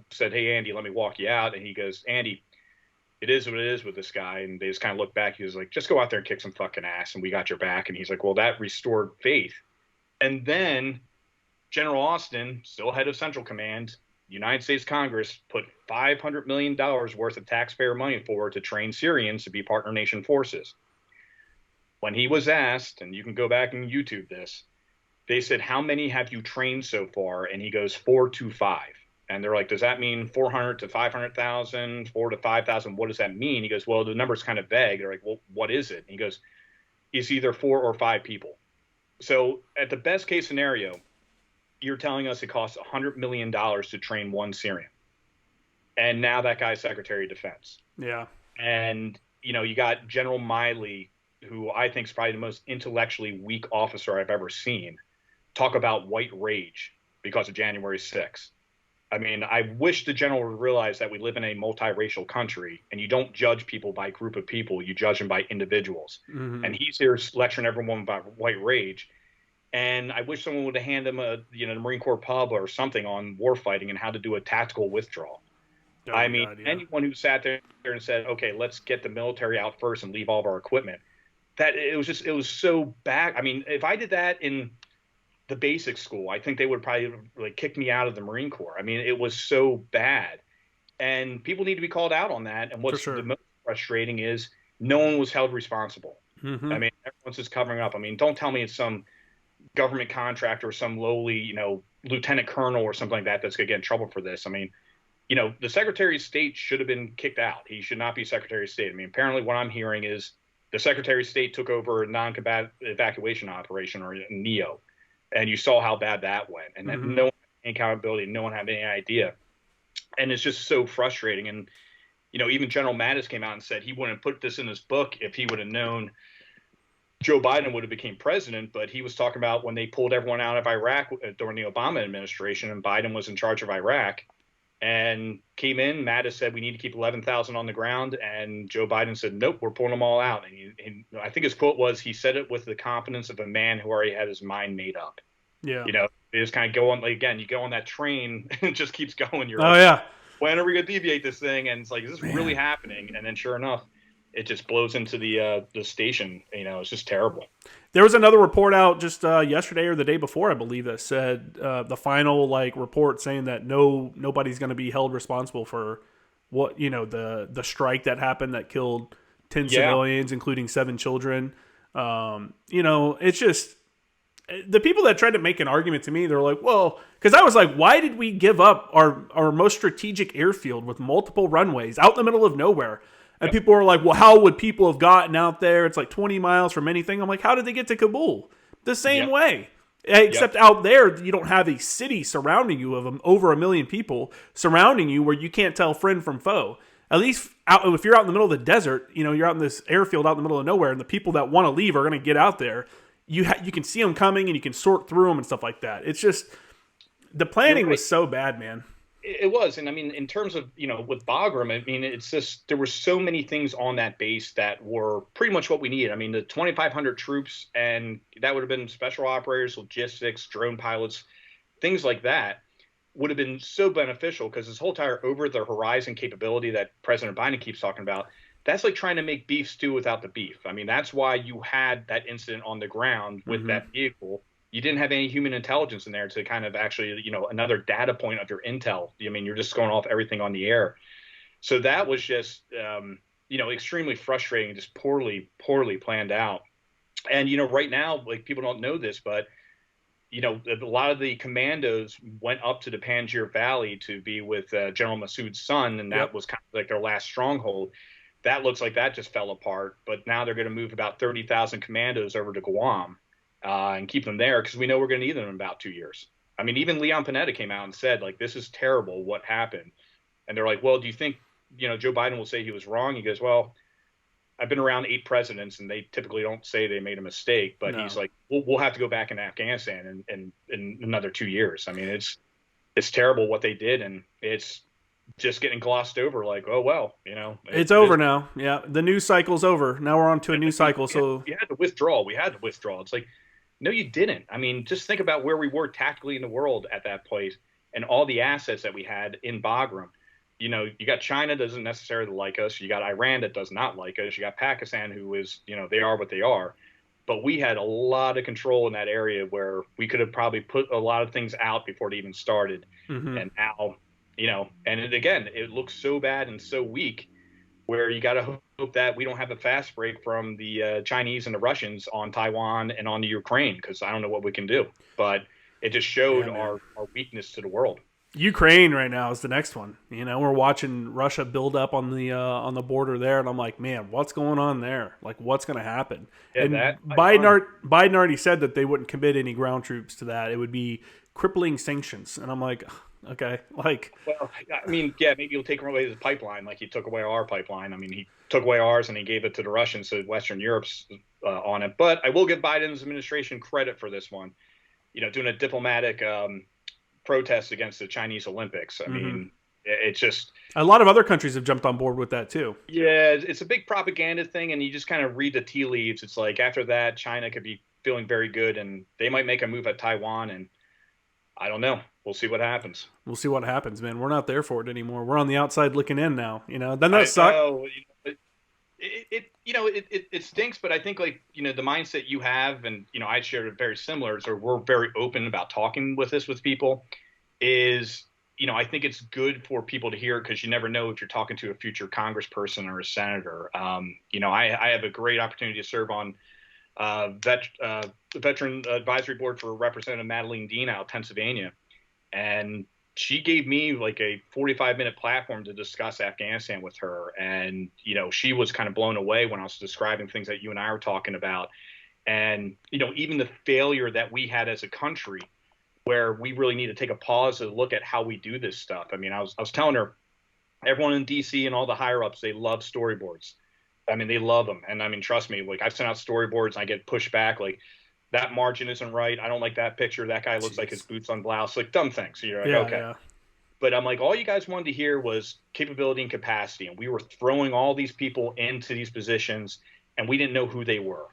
said, hey, Andy, let me walk you out. And he goes, Andy, it is what it is with this guy. And they just kind of look back. He was like, just go out there and kick some fucking ass, and we got your back. And he's like, well, that restored faith. And then General Austin, still head of Central Command, United States Congress, put $500 million worth of taxpayer money forward to train Syrians to be partner nation forces. When he was asked, and you can go back and YouTube this, they said, how many have you trained so far? And he goes, 4 to 5. And they're like, does that mean 400 to 500,000, 4 to 5,000? What does that mean? He goes, well, the number's kind of vague. They're like, well, what is it? And he goes, it's either 4 or 5 people. So at the best case scenario, you're telling us it costs $100 million to train one Syrian. And now that guy's Secretary of Defense. Yeah. And, you got General Miley who I think is probably the most intellectually weak officer I've ever seen, talk about white rage because of January 6th. I mean, I wish the general would realize that we live in a multiracial country, and you don't judge people by group of people, you judge them by individuals. Mm-hmm. And he's here lecturing everyone about white rage. And I wish someone would have handed him the Marine Corps pub or something on war fighting and how to do a tactical withdrawal. Oh, I mean, God, yeah. anyone who sat there and said, okay, let's get the military out first and leave all of our equipment, that it was so bad. I mean, if I did that in the basic school, I think they would probably like kick me out of the Marine Corps. I mean, it was so bad, and people need to be called out on that. And what's sure. the most frustrating is no one was held responsible. Mm-hmm. I mean, everyone's just covering up. I mean, don't tell me it's some government contractor or some lowly, lieutenant colonel or something like that that's going to get in trouble for this. I mean, the Secretary of State should have been kicked out. He should not be Secretary of State. I mean, apparently what I'm hearing is the Secretary of State took over a non-combatant evacuation operation, or NEO, and you saw how bad that went, and that no one had any accountability, no one had any idea. And it's just so frustrating. And, even General Mattis came out and said he wouldn't put this in his book if he would have known Joe Biden would have became president, but he was talking about when they pulled everyone out of Iraq during the Obama administration and Biden was in charge of Iraq and came in. Mattis said we need to keep 11,000 on the ground, and Joe Biden said, nope, we're pulling them all out. And I think his quote was, he said it with the confidence of a man who already had his mind made up. Yeah. They just kind of go on, like, again, you go on that train and it just keeps going. You're yeah. When are we going to deviate this thing? And it's like, is this really happening? And then sure enough, it just blows into the station. It's just terrible. There was another report out just yesterday or the day before, I believe, that said the final report saying that nobody's going to be held responsible for what the strike that happened that killed 10 civilians, including 7 children. It's just the people that tried to make an argument to me. They're like, well, because I was like, why did we give up our most strategic airfield with multiple runways out in the middle of nowhere? And people are like, well, how would people have gotten out there? It's like 20 miles from anything. I'm like, how did they get to Kabul? The same way. Except out there, you don't have a city surrounding you of over 1 million people surrounding you where you can't tell friend from foe. At least if you're out in the middle of the desert, you're out in this airfield out in the middle of nowhere, and the people that want to leave are going to get out there. You can see them coming, and you can sort through them and stuff like that. It's just the planning was so bad, man. It was. And I mean, in terms of, with Bagram, I mean, it's just, there were so many things on that base that were pretty much what we needed. I mean, the 2,500 troops, and that would have been special operators, logistics, drone pilots, things like that would have been so beneficial, because this whole entire over the horizon capability that President Biden keeps talking about, that's like trying to make beef stew without the beef. I mean, that's why you had that incident on the ground with that vehicle. You didn't have any human intelligence in there to kind of actually, another data point of your intel. I mean, you're just going off everything on the air. So that was just, extremely frustrating, just poorly planned out. And, right now, like, people don't know this, but, a lot of the commandos went up to the Panjshir Valley to be with General Massoud's son, and that was kind of like their last stronghold. That looks like that just fell apart, but now they're going to move about 30,000 commandos over to Guam. And keep them there, because we know we're going to need them in about 2 years. I mean, even Leon Panetta came out and said, like, this is terrible, what happened? And they're like, well, do you think, Joe Biden will say he was wrong? He goes, well, I've been around 8 presidents, and they typically don't say they made a mistake. But he's like, we'll have to go back in Afghanistan in another 2 years. I mean, it's terrible what they did, and it's just getting glossed over like, oh, well, it's over now. Yeah, the news cycle's over. Now we're on to a new cycle. So you had to withdraw. We had to withdraw. It's like, no, you didn't. I mean, just think about where we were tactically in the world at that place and all the assets that we had in Bagram. You got China doesn't necessarily like us. You got Iran that does not like us. You got Pakistan, who is, they are what they are. But we had a lot of control in that area where we could have probably put a lot of things out before it even started. And now, and again, it looks so bad and so weak, where you got to hope that we don't have a fast break from the Chinese and the Russians on Taiwan and on the Ukraine, because I don't know what we can do. But it just showed our weakness to the world. Ukraine right now is the next one. We're watching Russia build up on the border there, and I'm like, man, what's going on there? Like, what's going to happen? Yeah, and Biden already said that they wouldn't commit any ground troops to that. It would be crippling sanctions. And I'm like, okay, like, well, I mean, yeah, maybe he'll take away the pipeline like he took away our pipeline. I mean, he took away ours and he gave it to the Russians, so Western Europe's on it. But I will give Biden's administration credit for this one. Doing a diplomatic protest against the Chinese Olympics. I mean, it's just a lot of other countries have jumped on board with that too. Yeah, it's a big propaganda thing, and you just kind of read the tea leaves. It's like after that, China could be feeling very good, and they might make a move at Taiwan, and I don't know. We'll see what happens. We'll see what happens, man. We're not there for it anymore. We're on the outside looking in now. Doesn't that suck? It stinks, but I think the mindset you have, and I shared it very similar. So we're very open about talking with people. Is I think it's good for people to hear, because you never know if you're talking to a future congressperson or a senator. I have a great opportunity to serve on the Veteran Advisory Board for Representative Madeleine Dean out of Pennsylvania. And she gave me a 45-minute platform to discuss Afghanistan with her. And, she was kind of blown away when I was describing things that you and I were talking about. And, even the failure that we had as a country, where we really need to take a pause to look at how we do this stuff. I mean, I was telling her, everyone in DC and all the higher ups, they love storyboards. I mean, they love them. And I mean, trust me, I've sent out storyboards and I get pushed back. That margin isn't right. I don't like that picture. That guy looks like his boots on blouse, dumb things. Okay. Yeah. But I'm all you guys wanted to hear was capability and capacity. And we were throwing all these people into these positions and we didn't know who they were.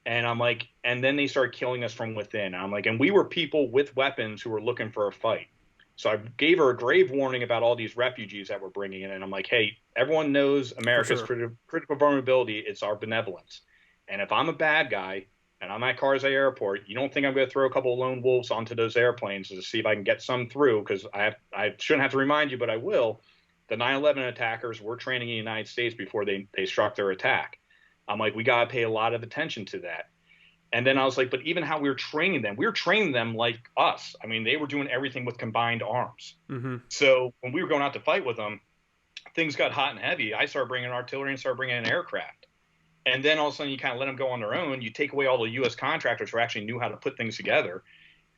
And I'm and then they started killing us from within. I'm and we were people with weapons who were looking for a fight. So I gave her a grave warning about all these refugees that we're bringing in. And I'm hey, everyone knows America's critical vulnerability. It's our benevolence. And if I'm a bad guy and I'm at Karzai Airport, you don't think I'm going to throw a couple of lone wolves onto those airplanes to see if I can get some through? Because I shouldn't have to remind you, but I will. The 9/11 attackers were training in the United States before they struck their attack. I'm we got to pay a lot of attention to that. And then I was but even how we were training them like us. I mean, they were doing everything with combined arms. Mm-hmm. So when we were going out to fight with them, things got hot and heavy. I started bringing artillery and started bringing in aircraft. And then all of a sudden you kind of let them go on their own. You take away all the U.S. contractors who actually knew how to put things together.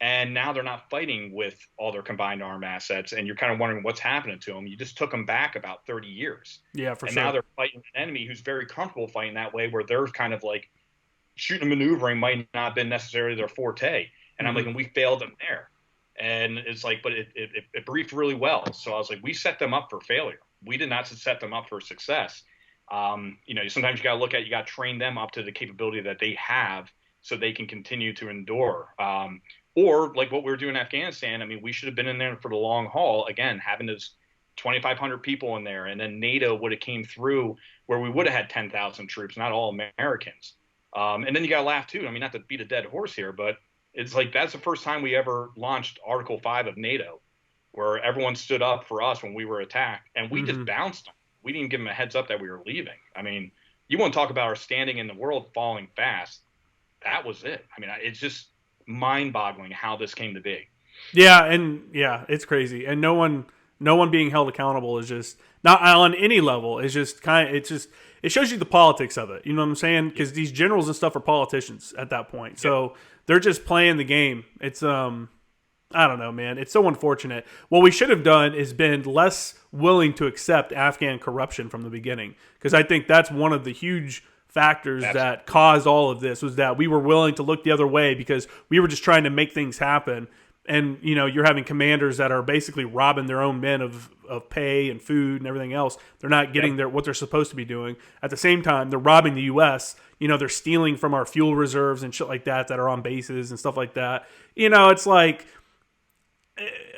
And now they're not fighting with all their combined arm assets. And you're kind of wondering what's happening to them. You just took them back about 30 years. Yeah, for sure. And now they're fighting an enemy who's very comfortable fighting that way, where they're kind of shooting and maneuvering might not have been necessarily their forte. And I'm and we failed them there. And it's but it briefed really well. So I was we set them up for failure. We did not set them up for success. Sometimes you got to train them up to the capability that they have so they can continue to endure. Or what we were doing in Afghanistan, I mean, we should have been in there for the long haul, again, having those 2,500 people in there. And then NATO would have came through where we would have had 10,000 troops, not all Americans. And then you got to laugh too. I mean, not to beat a dead horse here, but it's that's the first time we ever launched Article 5 of NATO, where everyone stood up for us when we were attacked, and we just bounced them. We didn't give them a heads up that we were leaving. I mean, you want to talk about our standing in the world falling fast. That was it. I mean, it's just mind-boggling how this came to be. Yeah, it's crazy. And no one being held accountable is just not on any level. It's just it shows you the politics of it. You know what I'm saying? Because these generals and stuff are politicians at that point. So they're just playing the game. It's I don't know, man. It's so unfortunate. What we should have done is been less willing to accept Afghan corruption from the beginning, because I think that's one of the huge factors that caused all of this, was that we were willing to look the other way because we were just trying to make things happen. And, you're having commanders that are basically robbing their own men of pay and food and everything else. They're not getting what they're supposed to be doing. At the same time, they're robbing the U.S. They're stealing from our fuel reserves and shit like that are on bases and stuff like that. It's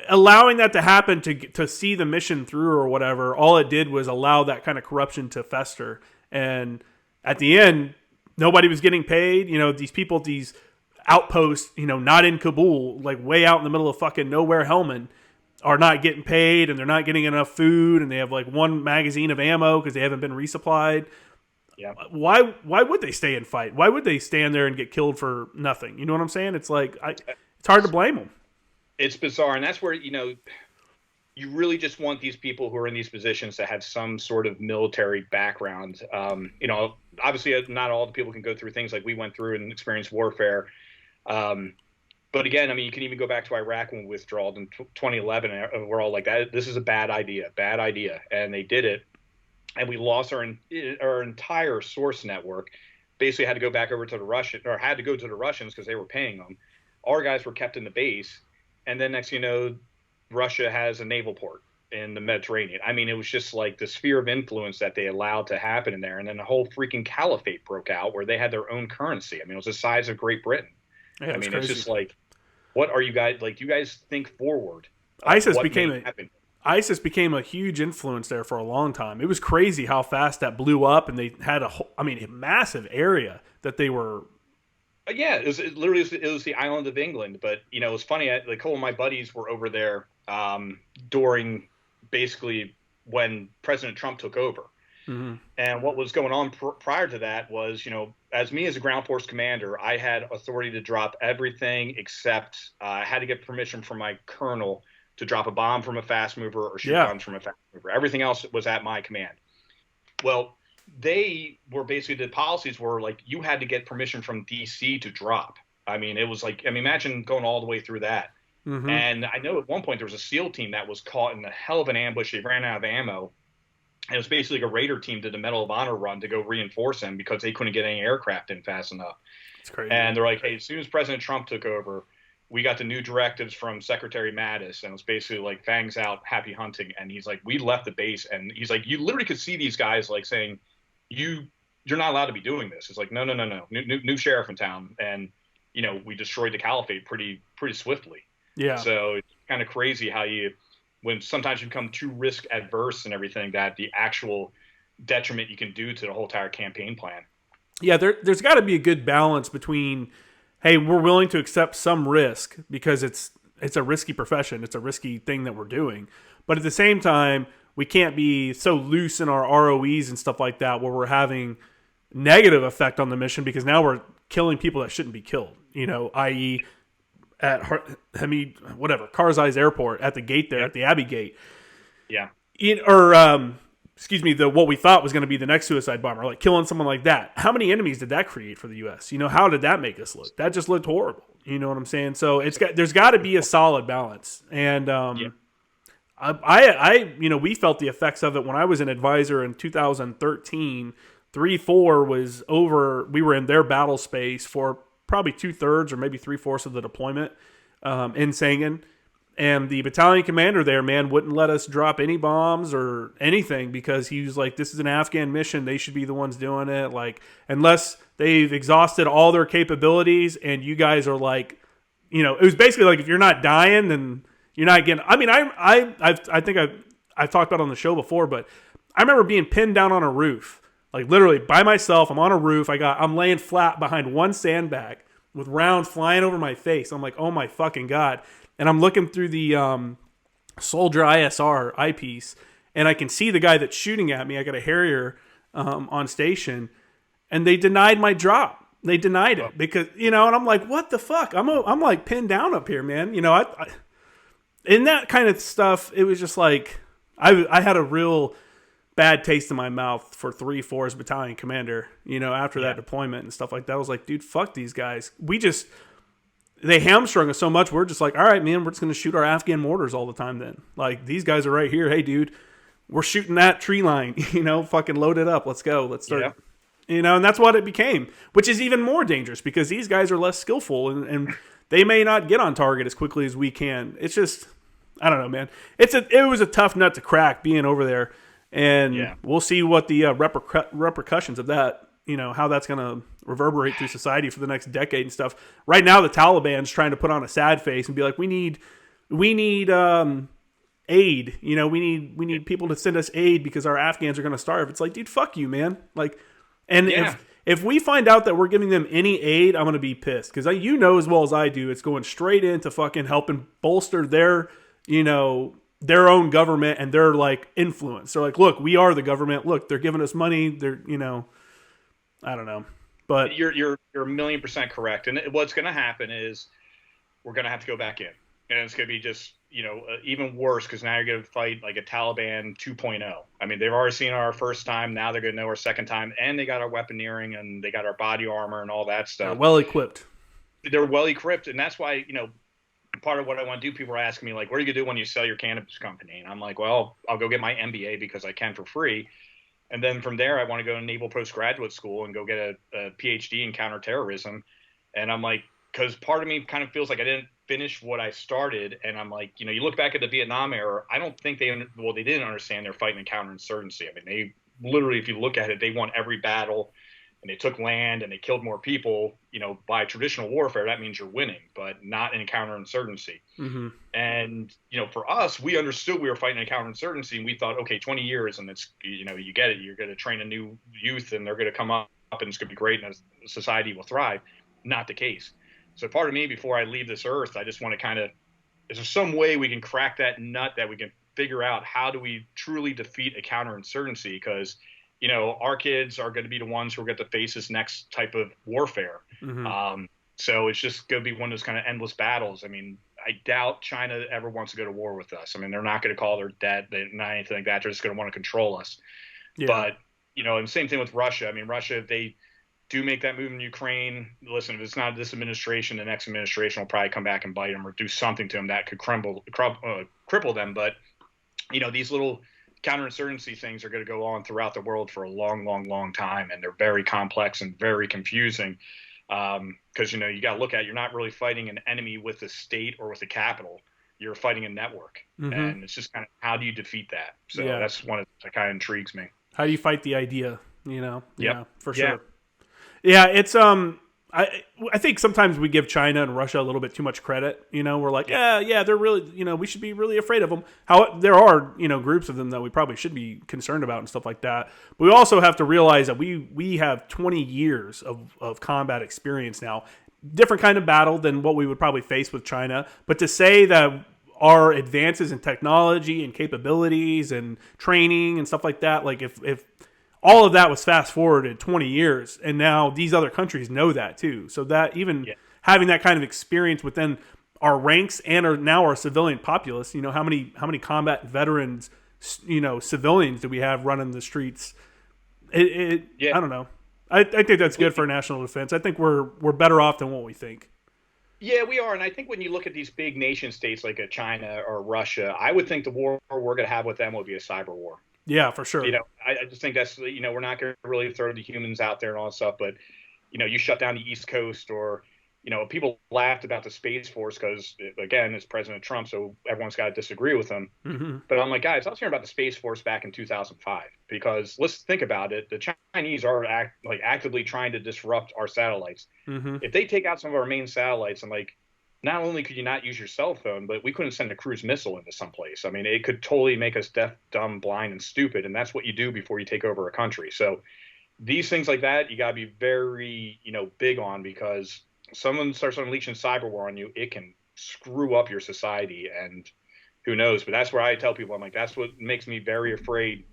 allowing that to happen to see the mission through or whatever. All it did was allow that kind of corruption to fester. And at the end, nobody was getting paid. These people, these outposts, not in Kabul, way out in the middle of fucking nowhere, Helmand, are not getting paid, and they're not getting enough food, and they have one magazine of ammo because they haven't been resupplied. Yeah. Why would they stay and fight? Why would they stand there and get killed for nothing? You know what I'm saying? It's it's hard to blame them. It's bizarre, and that's where you really just want these people who are in these positions to have some sort of military background. Obviously not all the people can go through things like we went through and experience warfare. But again, I mean, you can even go back to Iraq when we withdrawed in 2011, and we're all like, "That this is a bad idea, and they did it, and we lost our entire source network. Basically, had to go back over to the Russian, or had to go to the Russians because they were paying them. Our guys were kept in the base, and then next thing you know, Russia has a naval port in the Mediterranean. I mean, it was just like the sphere of influence that they allowed to happen in there, and then the whole freaking caliphate broke out where they had their own currency. I mean, it was the size of Great Britain. Yeah, I mean, crazy. it's just like, what are you guys like? You guys think forward. ISIS became a huge influence there for a long time. It was crazy how fast that blew up, and they had a massive area that they were. Yeah, it literally was the island of England. But you know, it was funny. Like a couple of my buddies were over there during basically when President Trump took over. Mm-hmm. And what was going on prior to that was, you know, as me as a ground force commander, I had authority to drop everything except I had to get permission from my colonel to drop a bomb from a fast mover or shoot guns from a fast mover. Everything else was at my command. Well, they were basically, the policies were like, you had to get permission from DC to drop. I mean, it was like, I mean, imagine going all the way through that. Mm-hmm. And I know at one point there was a SEAL team that was caught in a hell of an ambush. They ran out of ammo. And it was basically like a Raider team did a Medal of Honor run to go reinforce them because they couldn't get any aircraft in fast enough. It's crazy. And they're like, hey, as soon as President Trump took over, we got the new directives from Secretary Mattis, and it was basically like fangs out, happy hunting. And he's like, we left the base, and he's like, you literally could see these guys like saying, you're not allowed to be doing this. It's like, no, new sheriff in town, and you know, we destroyed the caliphate pretty swiftly. Yeah. So it's kind of crazy how when sometimes you become too risk adverse and everything, that the actual detriment you can do to the whole entire campaign plan. Yeah, there's got to be a good balance between, hey, we're willing to accept some risk because it's a risky profession, it's a risky thing that we're doing, but at the same time, we can't be so loose in our ROEs and stuff like that where we're having negative effect on the mission because now we're killing people that shouldn't be killed. You know, i.e. at Karzai's airport at the gate there, at the Abbey Gate. Yeah. What we thought was going to be the next suicide bomber, like killing someone like that. How many enemies did that create for the U.S.? You know, how did that make us look? That just looked horrible. You know what I'm saying? So there's got to be a solid balance. And we felt the effects of it when I was an advisor in 2013. 3-4 was over. We were in their battle space for probably 2/3 or maybe 3/4 of the deployment in Sangin. And the battalion commander there, man, wouldn't let us drop any bombs or anything because he was like, this is an Afghan mission. They should be the ones doing it. Like, unless they've exhausted all their capabilities and you guys are like, you know, it was basically like, if you're not dying, then you're not getting, I mean, I think I've talked about it on the show before, but I remember being pinned down on a roof, like literally by myself. I'm on a roof. I'm laying flat behind one sandbag with rounds flying over my face. I'm like, oh my fucking God. And I'm looking through the Soldier ISR eyepiece, and I can see the guy that's shooting at me. I got a Harrier on station, and they denied my drop. They denied it because, you know, and I'm like, what the fuck? I'm like pinned down up here, man. You know, I in that kind of stuff, it was just like I had a real bad taste in my mouth for 3-4's battalion commander. You know, after that deployment and stuff like that, I was like, dude, fuck these guys. They hamstrung us so much, we're just like, all right, man, we're just going to shoot our Afghan mortars all the time then. Like, these guys are right here. Hey, dude, we're shooting that tree line, you know, fucking load it up. Let's go. Let's start. Yeah. You know, and that's what it became, which is even more dangerous because these guys are less skillful and they may not get on target as quickly as we can. It's just, I don't know, man. It was a tough nut to crack being over there, and we'll see what the repercussions of that, you know, how that's going to reverberate through society for the next decade and stuff. Right now, the Taliban's trying to put on a sad face and be like, we need aid. You know, we need people to send us aid because our Afghans are going to starve. It's like, dude, fuck you, man. Like, and if we find out that we're giving them any aid, I'm going to be pissed because you know as well as I do, it's going straight into fucking helping bolster their, you know, their own government and their like influence. They're like, look, we are the government. Look, they're giving us money. They're, you know, I don't know. But you're 1,000,000% correct. And what's going to happen is we're going to have to go back in, and it's going to be just, you know, even worse because now you're going to fight like a Taliban 2.0. I mean, they've already seen our first time. Now they're going to know our second time, and they got our weaponeering and they got our body armor and all that stuff. Well equipped. they're well equipped, and that's why, part of what I want to do, people are asking me, like, what are you going to do when you sell your cannabis company? And I'm like, well, I'll go get my MBA because I can for free. And then from there, I want to go to Naval Postgraduate School and go get a PhD in counterterrorism. And I'm like, because part of me kind of feels like I didn't finish what I started. And I'm like, you look back at the Vietnam era, I don't think they didn't understand they're fighting a counterinsurgency. I mean, they literally, if you look at it, they won every battle. And they took land and they killed more people, by traditional warfare. That means you're winning, but not in a counterinsurgency. Mm-hmm. And, for us, we understood we were fighting a counterinsurgency, and we thought, okay, 20 years and it's, you get it. You're going to train a new youth and they're going to come up and it's going to be great and society will thrive. Not the case. So part of me, before I leave this earth, I just want to kind of, is there some way we can crack that nut that we can figure out how do we truly defeat a counterinsurgency? Because our kids are going to be the ones who are going to face this next type of warfare. Mm-hmm. So it's just going to be one of those kind of endless battles. I mean, I doubt China ever wants to go to war with us. I mean, they're not going to call their debt, not anything like that. They're just going to want to control us. Yeah. But, and same thing with Russia. I mean, Russia, if they do make that move in Ukraine, listen, if it's not this administration, the next administration will probably come back and bite them or do something to them that could cripple them. But, these little counterinsurgency things are going to go on throughout the world for a long, long, long time, and they're very complex and very confusing. Because you got to look at, you're not really fighting an enemy with a state or with a capital. You're fighting a network, mm-hmm. and it's just kind of how do you defeat that? So that's one that kind of intrigues me. How do you fight the idea? Yep. Yeah, for sure. Yeah, it's I think sometimes we give China and Russia a little bit too much credit. We're like, yeah, they're really, we should be really afraid of them. How there are, groups of them that we probably should be concerned about and stuff like that. But we also have to realize that we have 20 years of combat experience now, different kind of battle than what we would probably face with China. But to say that our advances in technology and capabilities and training and stuff like that, like if all of that was fast forwarded 20 years, and now these other countries know that too. So that even having that kind of experience within our ranks and our civilian populace, how many combat veterans, civilians do we have running the streets? I don't know. I think that's good for national defense. I think we're better off than what we think. Yeah, we are. And I think when you look at these big nation states like China or Russia, I would think the war we're going to have with them will be a cyber war. Yeah, for sure. I just think that's, we're not going to really throw the humans out there and all that stuff. But, you shut down the East Coast or, people laughed about the Space Force because, again, it's President Trump, so everyone's got to disagree with him. Mm-hmm. But I'm like, guys, I was hearing about the Space Force back in 2005 because let's think about it. The Chinese are actively trying to disrupt our satellites. Mm-hmm. If they take out some of our main satellites, I'm like, not only could you not use your cell phone, but we couldn't send a cruise missile into someplace. I mean, it could totally make us deaf, dumb, blind, and stupid. And that's what you do before you take over a country. So these things like that, you got to be very, big on, because someone starts unleashing cyber war on you, it can screw up your society, and who knows. But that's where I tell people, I'm like, that's what makes me very afraid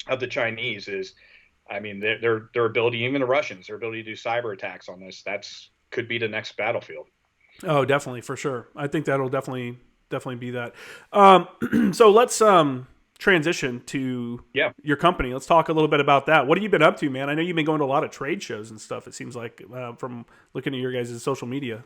of the Chinese is, I mean, their ability, even the Russians, their ability to do cyber attacks on this, could be the next battlefield. Oh, definitely, for sure. I think that'll definitely be that. So let's transition to your company. Let's talk a little bit about that. What have you been up to, man? I know you've been going to a lot of trade shows and stuff, it seems like, from looking at your guys' social media.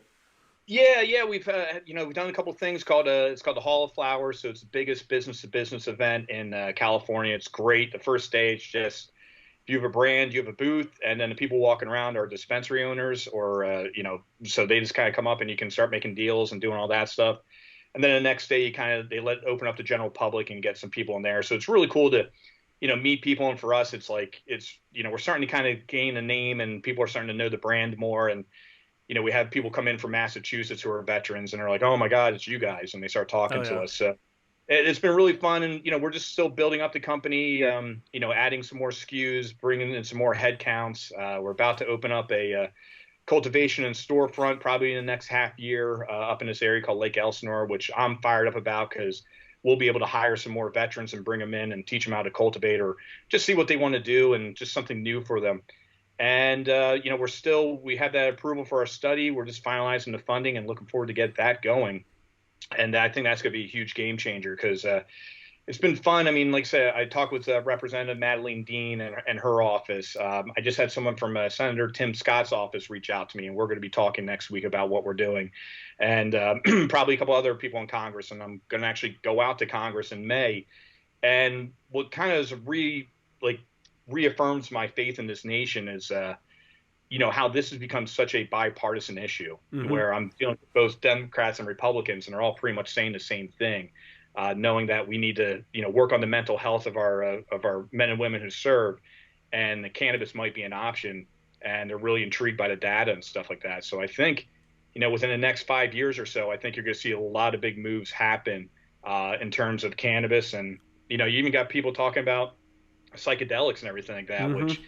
Yeah, we've we've done a couple of things called it's called the Hall of Flowers. So it's the biggest business to business event in California. It's great. The first day, it's just, you have a brand, you have a booth, and then the people walking around are dispensary owners or, so they just kind of come up and you can start making deals and doing all that stuff. And then the next day they open up the general public and get some people in there. So it's really cool to, meet people. And for us, it's like, we're starting to kind of gain a name and people are starting to know the brand more. And, we have people come in from Massachusetts who are veterans and they're like, oh my God, it's you guys. And they start talking to us. So it's been really fun, and we're just still building up the company. Adding some more SKUs, bringing in some more head counts. We're about to open up a cultivation and storefront probably in the next half year up in this area called Lake Elsinore, which I'm fired up about because we'll be able to hire some more veterans and bring them in and teach them how to cultivate or just see what they want to do and just something new for them. And we have that approval for our study. We're just finalizing the funding and looking forward to get that going. And I think that's going to be a huge game changer because, It's been fun. I mean, like I said, I talked with Representative Madeline Dean and her office. I just had someone from Senator Tim Scott's office reach out to me, and we're going to be talking next week about what we're doing, and probably a couple other people in Congress. And I'm going to actually go out to Congress in May. And what kind of reaffirms my faith in this nation is, how this has become such a bipartisan issue, where I'm dealing with both Democrats and Republicans, and they're all pretty much saying the same thing. Knowing that we need to, work on the mental health of our men and women who serve, and the cannabis might be an option, and they're really intrigued by the data and stuff like that. So I think, within the next 5 years or so, I think you're going to see a lot of big moves happen in terms of cannabis, and you even got people talking about psychedelics and everything like that, which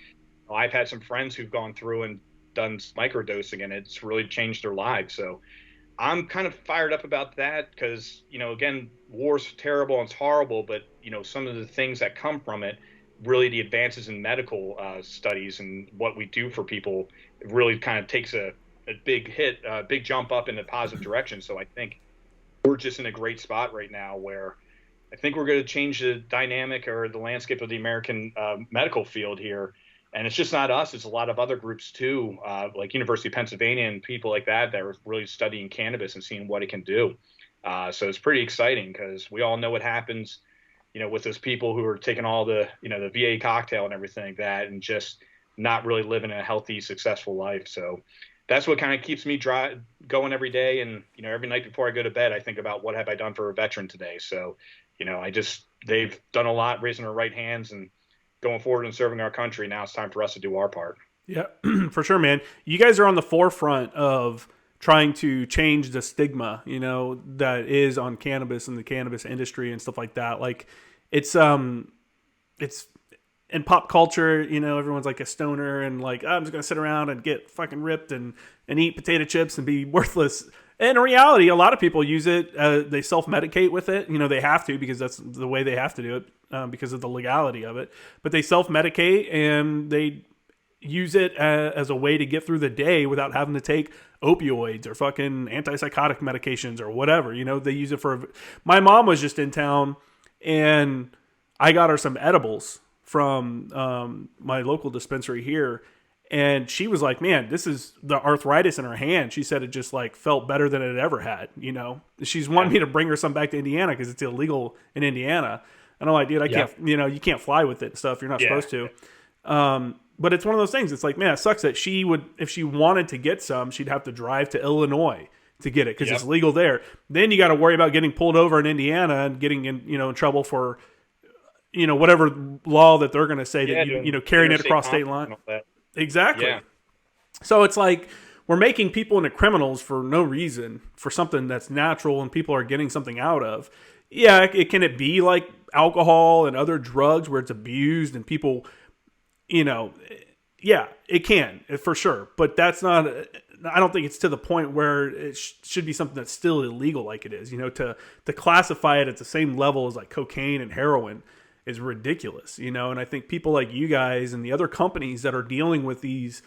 I've had some friends who've gone through and done microdosing, and it's really changed their lives. So I'm kind of fired up about that because, again, war's terrible and it's horrible, but, some of the things that come from it, really the advances in medical studies and what we do for people, it really kind of takes a big jump up in a positive direction. So I think we're just in a great spot right now where I think we're going to change the dynamic or the landscape of the American medical field here. And it's just not us. It's a lot of other groups, too, like University of Pennsylvania and people like that are really studying cannabis and seeing what it can do. So it's pretty exciting because we all know what happens, with those people who are taking all the, the VA cocktail and everything like that and just not really living a healthy, successful life. So that's what kind of keeps me going every day. And, every night before I go to bed, I think about what have I done for a veteran today. So, they've done a lot, raising their right hands and going forward and serving our country. Now it's time for us to do our part. Yeah, for sure, man. You guys are on the forefront of trying to change the stigma, that is on cannabis and the cannabis industry and stuff like that. Like it's in pop culture, everyone's like a stoner and like, I'm just going to sit around and get fucking ripped and eat potato chips and be worthless. And in reality, a lot of people use it. They self-medicate with it. They have to because that's the way they have to do it because of the legality of it. But they self-medicate and they use it as a way to get through the day without having to take opioids or fucking antipsychotic medications or whatever. They use it for... My mom was just in town and I got her some edibles from my local dispensary here. And she was like, man, this is the arthritis in her hand. She said it just like felt better than it ever had, She's wanting me to bring her some back to Indiana because it's illegal in Indiana. And I'm like, dude, I can't, you can't fly with it and stuff. You're not supposed to. But it's one of those things. It's like, man, it sucks that she would, if she wanted to get some, she'd have to drive to Illinois to get it because it's legal there. Then you got to worry about getting pulled over in Indiana and getting in trouble for, whatever law that they're going to say that, carrying it across state line. Exactly. Yeah. So it's like we're making people into criminals for no reason, for something that's natural and people are getting something out of. Yeah, can it be like alcohol and other drugs where it's abused and people, yeah, it can for sure. But that's not, I don't think it's to the point where it should be something that's still illegal like it is. To classify it at the same level as like cocaine and heroin is ridiculous, and I think people like you guys and the other companies that are dealing with these,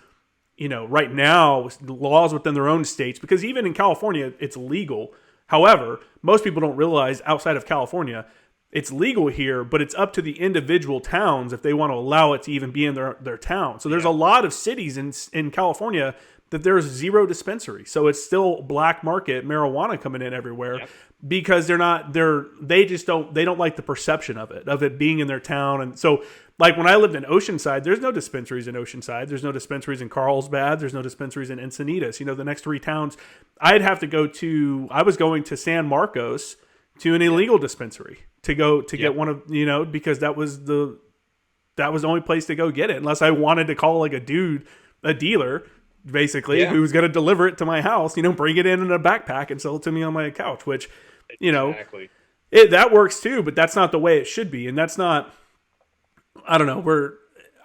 right now, laws within their own states, because even in California, it's legal. However, most people don't realize outside of California, it's legal here, but it's up to the individual towns if they want to allow it to even be in their town. So there's a lot of cities in California that there's zero dispensary. So it's still black market marijuana coming in everywhere because they don't like the perception of it being in their town. And so like when I lived in Oceanside, there's no dispensaries in Oceanside. There's no dispensaries in Carlsbad. There's no dispensaries in Encinitas. The next three towns I was going to San Marcos to an illegal dispensary to get one of, because that was the only place to go get it. Unless I wanted to call like a dealer, basically, who was going to deliver it to my house, bring it in a backpack and sell it to me on my couch, which, that works too, but that's not the way it should be. And that's not, I don't know,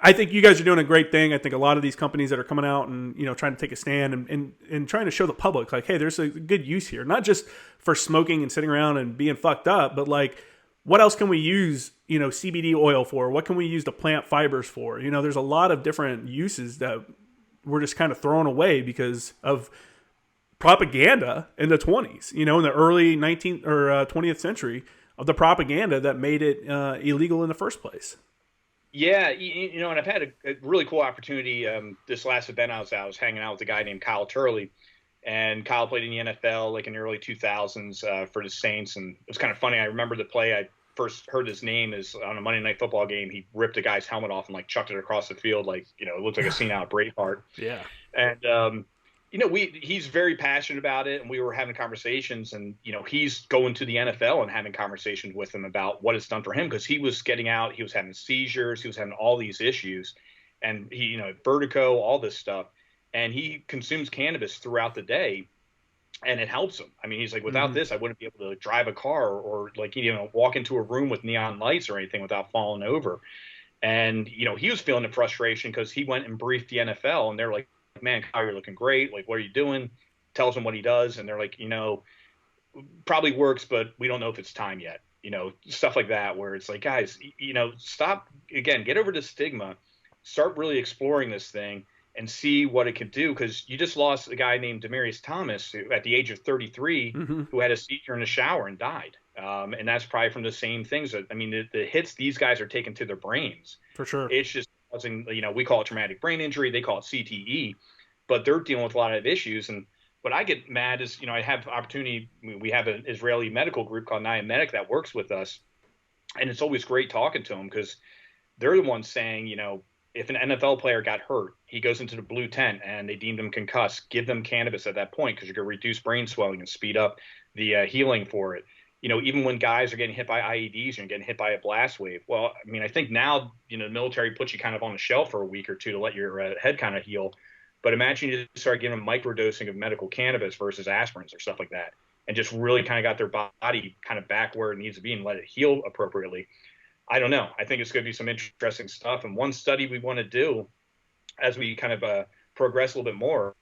I think you guys are doing a great thing. I think a lot of these companies that are coming out and, trying to take a stand and trying to show the public, like, hey, there's a good use here, not just for smoking and sitting around and being fucked up, but like, what else can we use, CBD oil for? What can we use the plant fibers for? There's a lot of different uses that we're just kind of thrown away because of propaganda in the 20s, in the early 19th or 20th century. the propaganda that made it illegal in the first place. Yeah, and I've had a really cool opportunity. This last event I was hanging out with a guy named Kyle Turley, and Kyle played in the NFL like in the early 2000s for the Saints, and it was kind of funny. I remember the play I first heard his name is on a Monday Night Football game. He ripped a guy's helmet off and like chucked it across the field, like it looked like a scene out of Braveheart. Yeah, and he's very passionate about it, and we were having conversations, and he's going to the NFL and having conversations with him about what it's done for him, because he was getting out, he was having seizures, he was having all these issues, and he vertigo, all this stuff, and he consumes cannabis throughout the day, and it helps him. I mean, he's like, without this, I wouldn't be able to drive a car or like walk into a room with neon lights or anything without falling over. And he was feeling the frustration because he went and briefed the NFL, and they're like, man, Kyle, you're looking great. Like, what are you doing? Tells him what he does. And they're like, probably works, but we don't know if it's time yet. Stuff like that, where it's like, guys, stop again, get over the stigma, start really exploring this thing and see what it can do. Cause you just lost a guy named Demarius Thomas who, at the age of 33, who had a seizure in the shower and died. And that's probably from the same things that, the hits these guys are taking to their brains. For sure. It's just, we call it traumatic brain injury. They call it CTE, but they're dealing with a lot of issues. And what I get mad is, I have opportunity. We have an Israeli medical group called Naya Medic that works with us. And it's always great talking to them because they're the ones saying, if an NFL player got hurt, he goes into the blue tent and they deemed him concussed, give them cannabis at that point, because you're going to reduce brain swelling and speed up the healing for it. Even when guys are getting hit by IEDs and getting hit by a blast wave. Well, I think now, the military puts you kind of on the shelf for a week or two to let your head kind of heal. But imagine you start giving them microdosing of medical cannabis versus aspirins or stuff like that, and just really kind of got their body kind of back where it needs to be and let it heal appropriately. I don't know. I think it's going to be some interesting stuff. And one study we want to do as we kind of progress a little bit more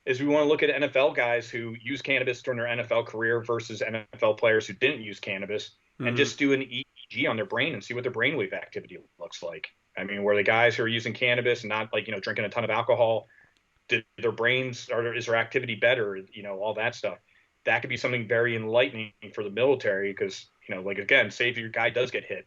is we want to look at NFL guys who use cannabis during their NFL career versus NFL players who didn't use cannabis, and just do an EEG on their brain and see what their brainwave activity looks like. Where the guys who are using cannabis and not like, drinking a ton of alcohol, did their brains, or is their activity better? All that stuff. That could be something very enlightening for the military because, again, say if your guy does get hit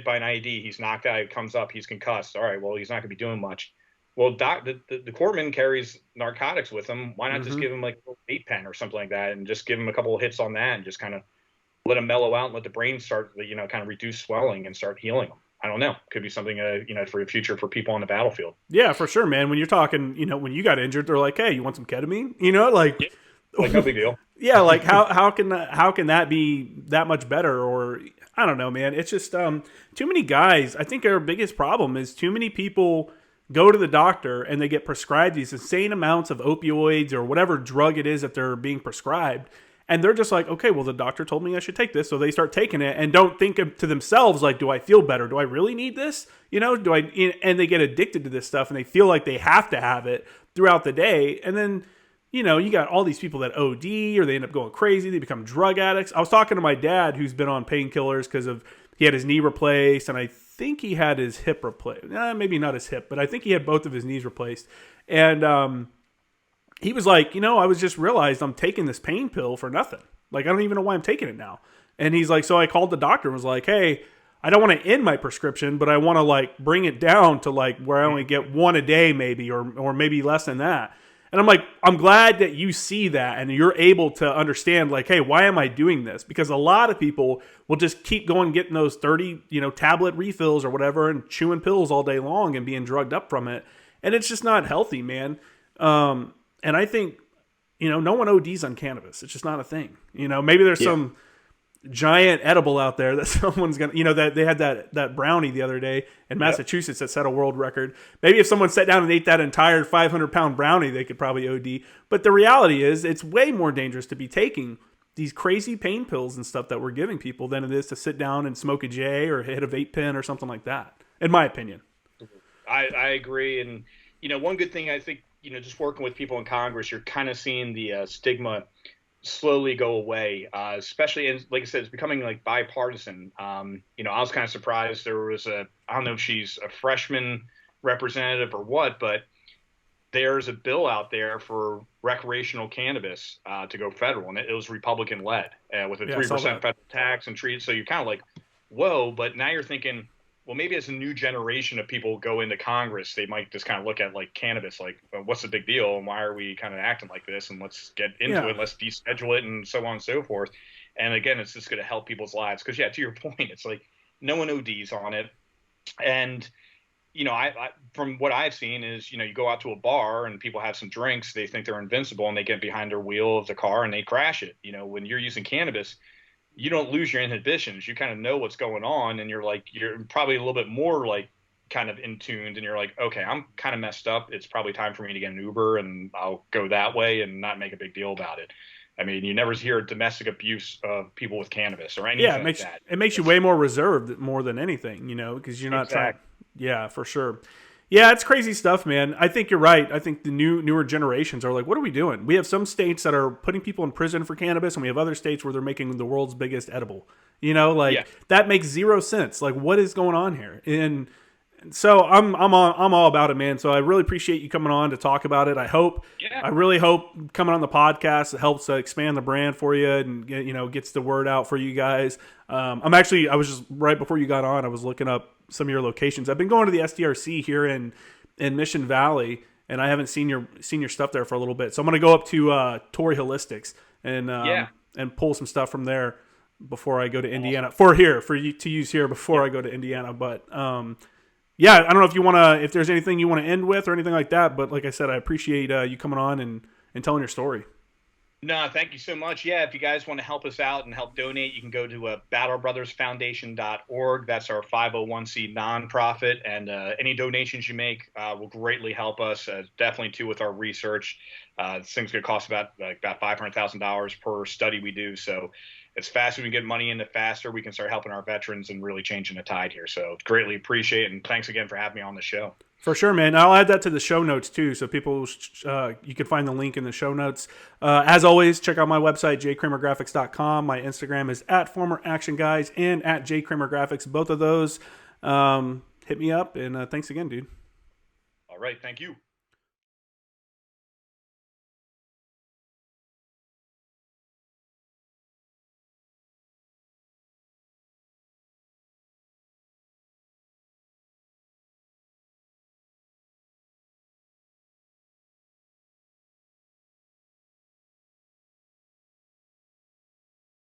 by an IED, he's knocked out, comes up, he's concussed. All right, well, he's not going to be doing much. Well, the corpsman carries narcotics with him. Why not just give him like a little vape pen or something like that, and just give him a couple of hits on that, and just kind of let him mellow out and let the brain start, kind of reduce swelling and start healing them. I don't know. Could be something, for the future for people on the battlefield. Yeah, for sure, man. When you're talking, when you got injured, they're like, "Hey, you want some ketamine?" Like no big deal. Yeah, like how can that be that much better? Or I don't know, man. It's just too many guys. I think our biggest problem is too many people go to the doctor and they get prescribed these insane amounts of opioids or whatever drug it is that they're being prescribed. And they're just like, okay, well, the doctor told me I should take this. So they start taking it and don't think to themselves, like, do I feel better? Do I really need this? And they get addicted to this stuff and they feel like they have to have it throughout the day. And then, you got all these people that OD or they end up going crazy. They become drug addicts. I was talking to my dad who's been on painkillers because he had his knee replaced and I think he had his hip replaced. Maybe not his hip, but I think he had both of his knees replaced. And, he was like, I was just realized I'm taking this pain pill for nothing. Like, I don't even know why I'm taking it now. And he's like, so I called the doctor and was like, hey, I don't want to end my prescription, but I want to like bring it down to like where I only get one a day maybe, or maybe less than that. And I'm like, I'm glad that you see that and you're able to understand like, hey, why am I doing this? Because a lot of people will just keep going, getting those 30, tablet refills or whatever and chewing pills all day long and being drugged up from it. And it's just not healthy, man. And I think, no one ODs on cannabis. It's just not a thing. Maybe there's some giant edible out there that someone's going to, that they had that brownie the other day in Massachusetts that set a world record. Maybe if someone sat down and ate that entire 500-pound brownie, they could probably OD. But the reality is it's way more dangerous to be taking these crazy pain pills and stuff that we're giving people than it is to sit down and smoke a J or hit a vape pen or something like that, in my opinion. I agree. And, one good thing I think, just working with people in Congress, you're kind of seeing the stigma slowly go away, especially, and like I said, it's becoming like bipartisan. I was kind of surprised there was I don't know if she's a freshman representative or what, but there's a bill out there for recreational cannabis to go federal, and it was Republican led with a 3% federal tax and treat. So you're kind of like, whoa, but now you're thinking, well, maybe as a new generation of people go into Congress, they might just kind of look at like cannabis, like, well, what's the big deal, and why are we kind of acting like this, and let's get into it, let's deschedule it, and so on and so forth. And again, it's just going to help people's lives because, yeah, to your point, it's like no one ODs on it, and you know, I from what I've seen is, you know, you go out to a bar and people have some drinks, they think they're invincible, and they get behind their wheel of the car and they crash it. You know, when you're using cannabis, you don't lose your inhibitions. You kind of know what's going on, and you're probably a little bit more like kind of in tuned, and you're like, okay, I'm kind of messed up. It's probably time for me to get an Uber, and I'll go that way and not make a big deal about it. I mean, you never hear domestic abuse of people with cannabis or anything like that. It makes you way more reserved more than anything, you know, because you're not trying. Yeah, for sure. Yeah, it's crazy stuff, man. I think you're right. I think the newer generations are like, what are we doing? We have some states that are putting people in prison for cannabis, and we have other states where they're making the world's biggest edible. You know, like that makes zero sense. Like, what is going on here? And so I'm all about it, man. So I really appreciate you coming on to talk about it. I really hope coming on the podcast helps expand the brand for you and gets the word out for you guys. I was just right before you got on, I was looking up some of your locations. I've been going to the SDRC here in Mission Valley, and I haven't seen your stuff there for a little bit. So I'm going to go up to Torrey Holistics and pull some stuff from there before I go to Indiana for you to use here before I go to Indiana. But yeah, I don't know if there's anything you want to end with or anything like that. But like I said, I appreciate you coming on and telling your story. No, thank you so much. Yeah, if you guys want to help us out and help donate, you can go to battlebrothersfoundation.org. That's our 501c nonprofit, and any donations you make will greatly help us. Definitely too with our research. This thing's going to cost about $500,000 per study we do. So as fast as we get money in, the faster we can start helping our veterans and really changing the tide here. So greatly appreciate it, and thanks again for having me on the show. For sure, man. I'll add that to the show notes, too, so people, you can find the link in the show notes. As always, check out my website, jkramergraphics.com. My Instagram is @formeractionguys and @jkramergraphics. Both of those. Hit me up, and thanks again, dude. All right. Thank you.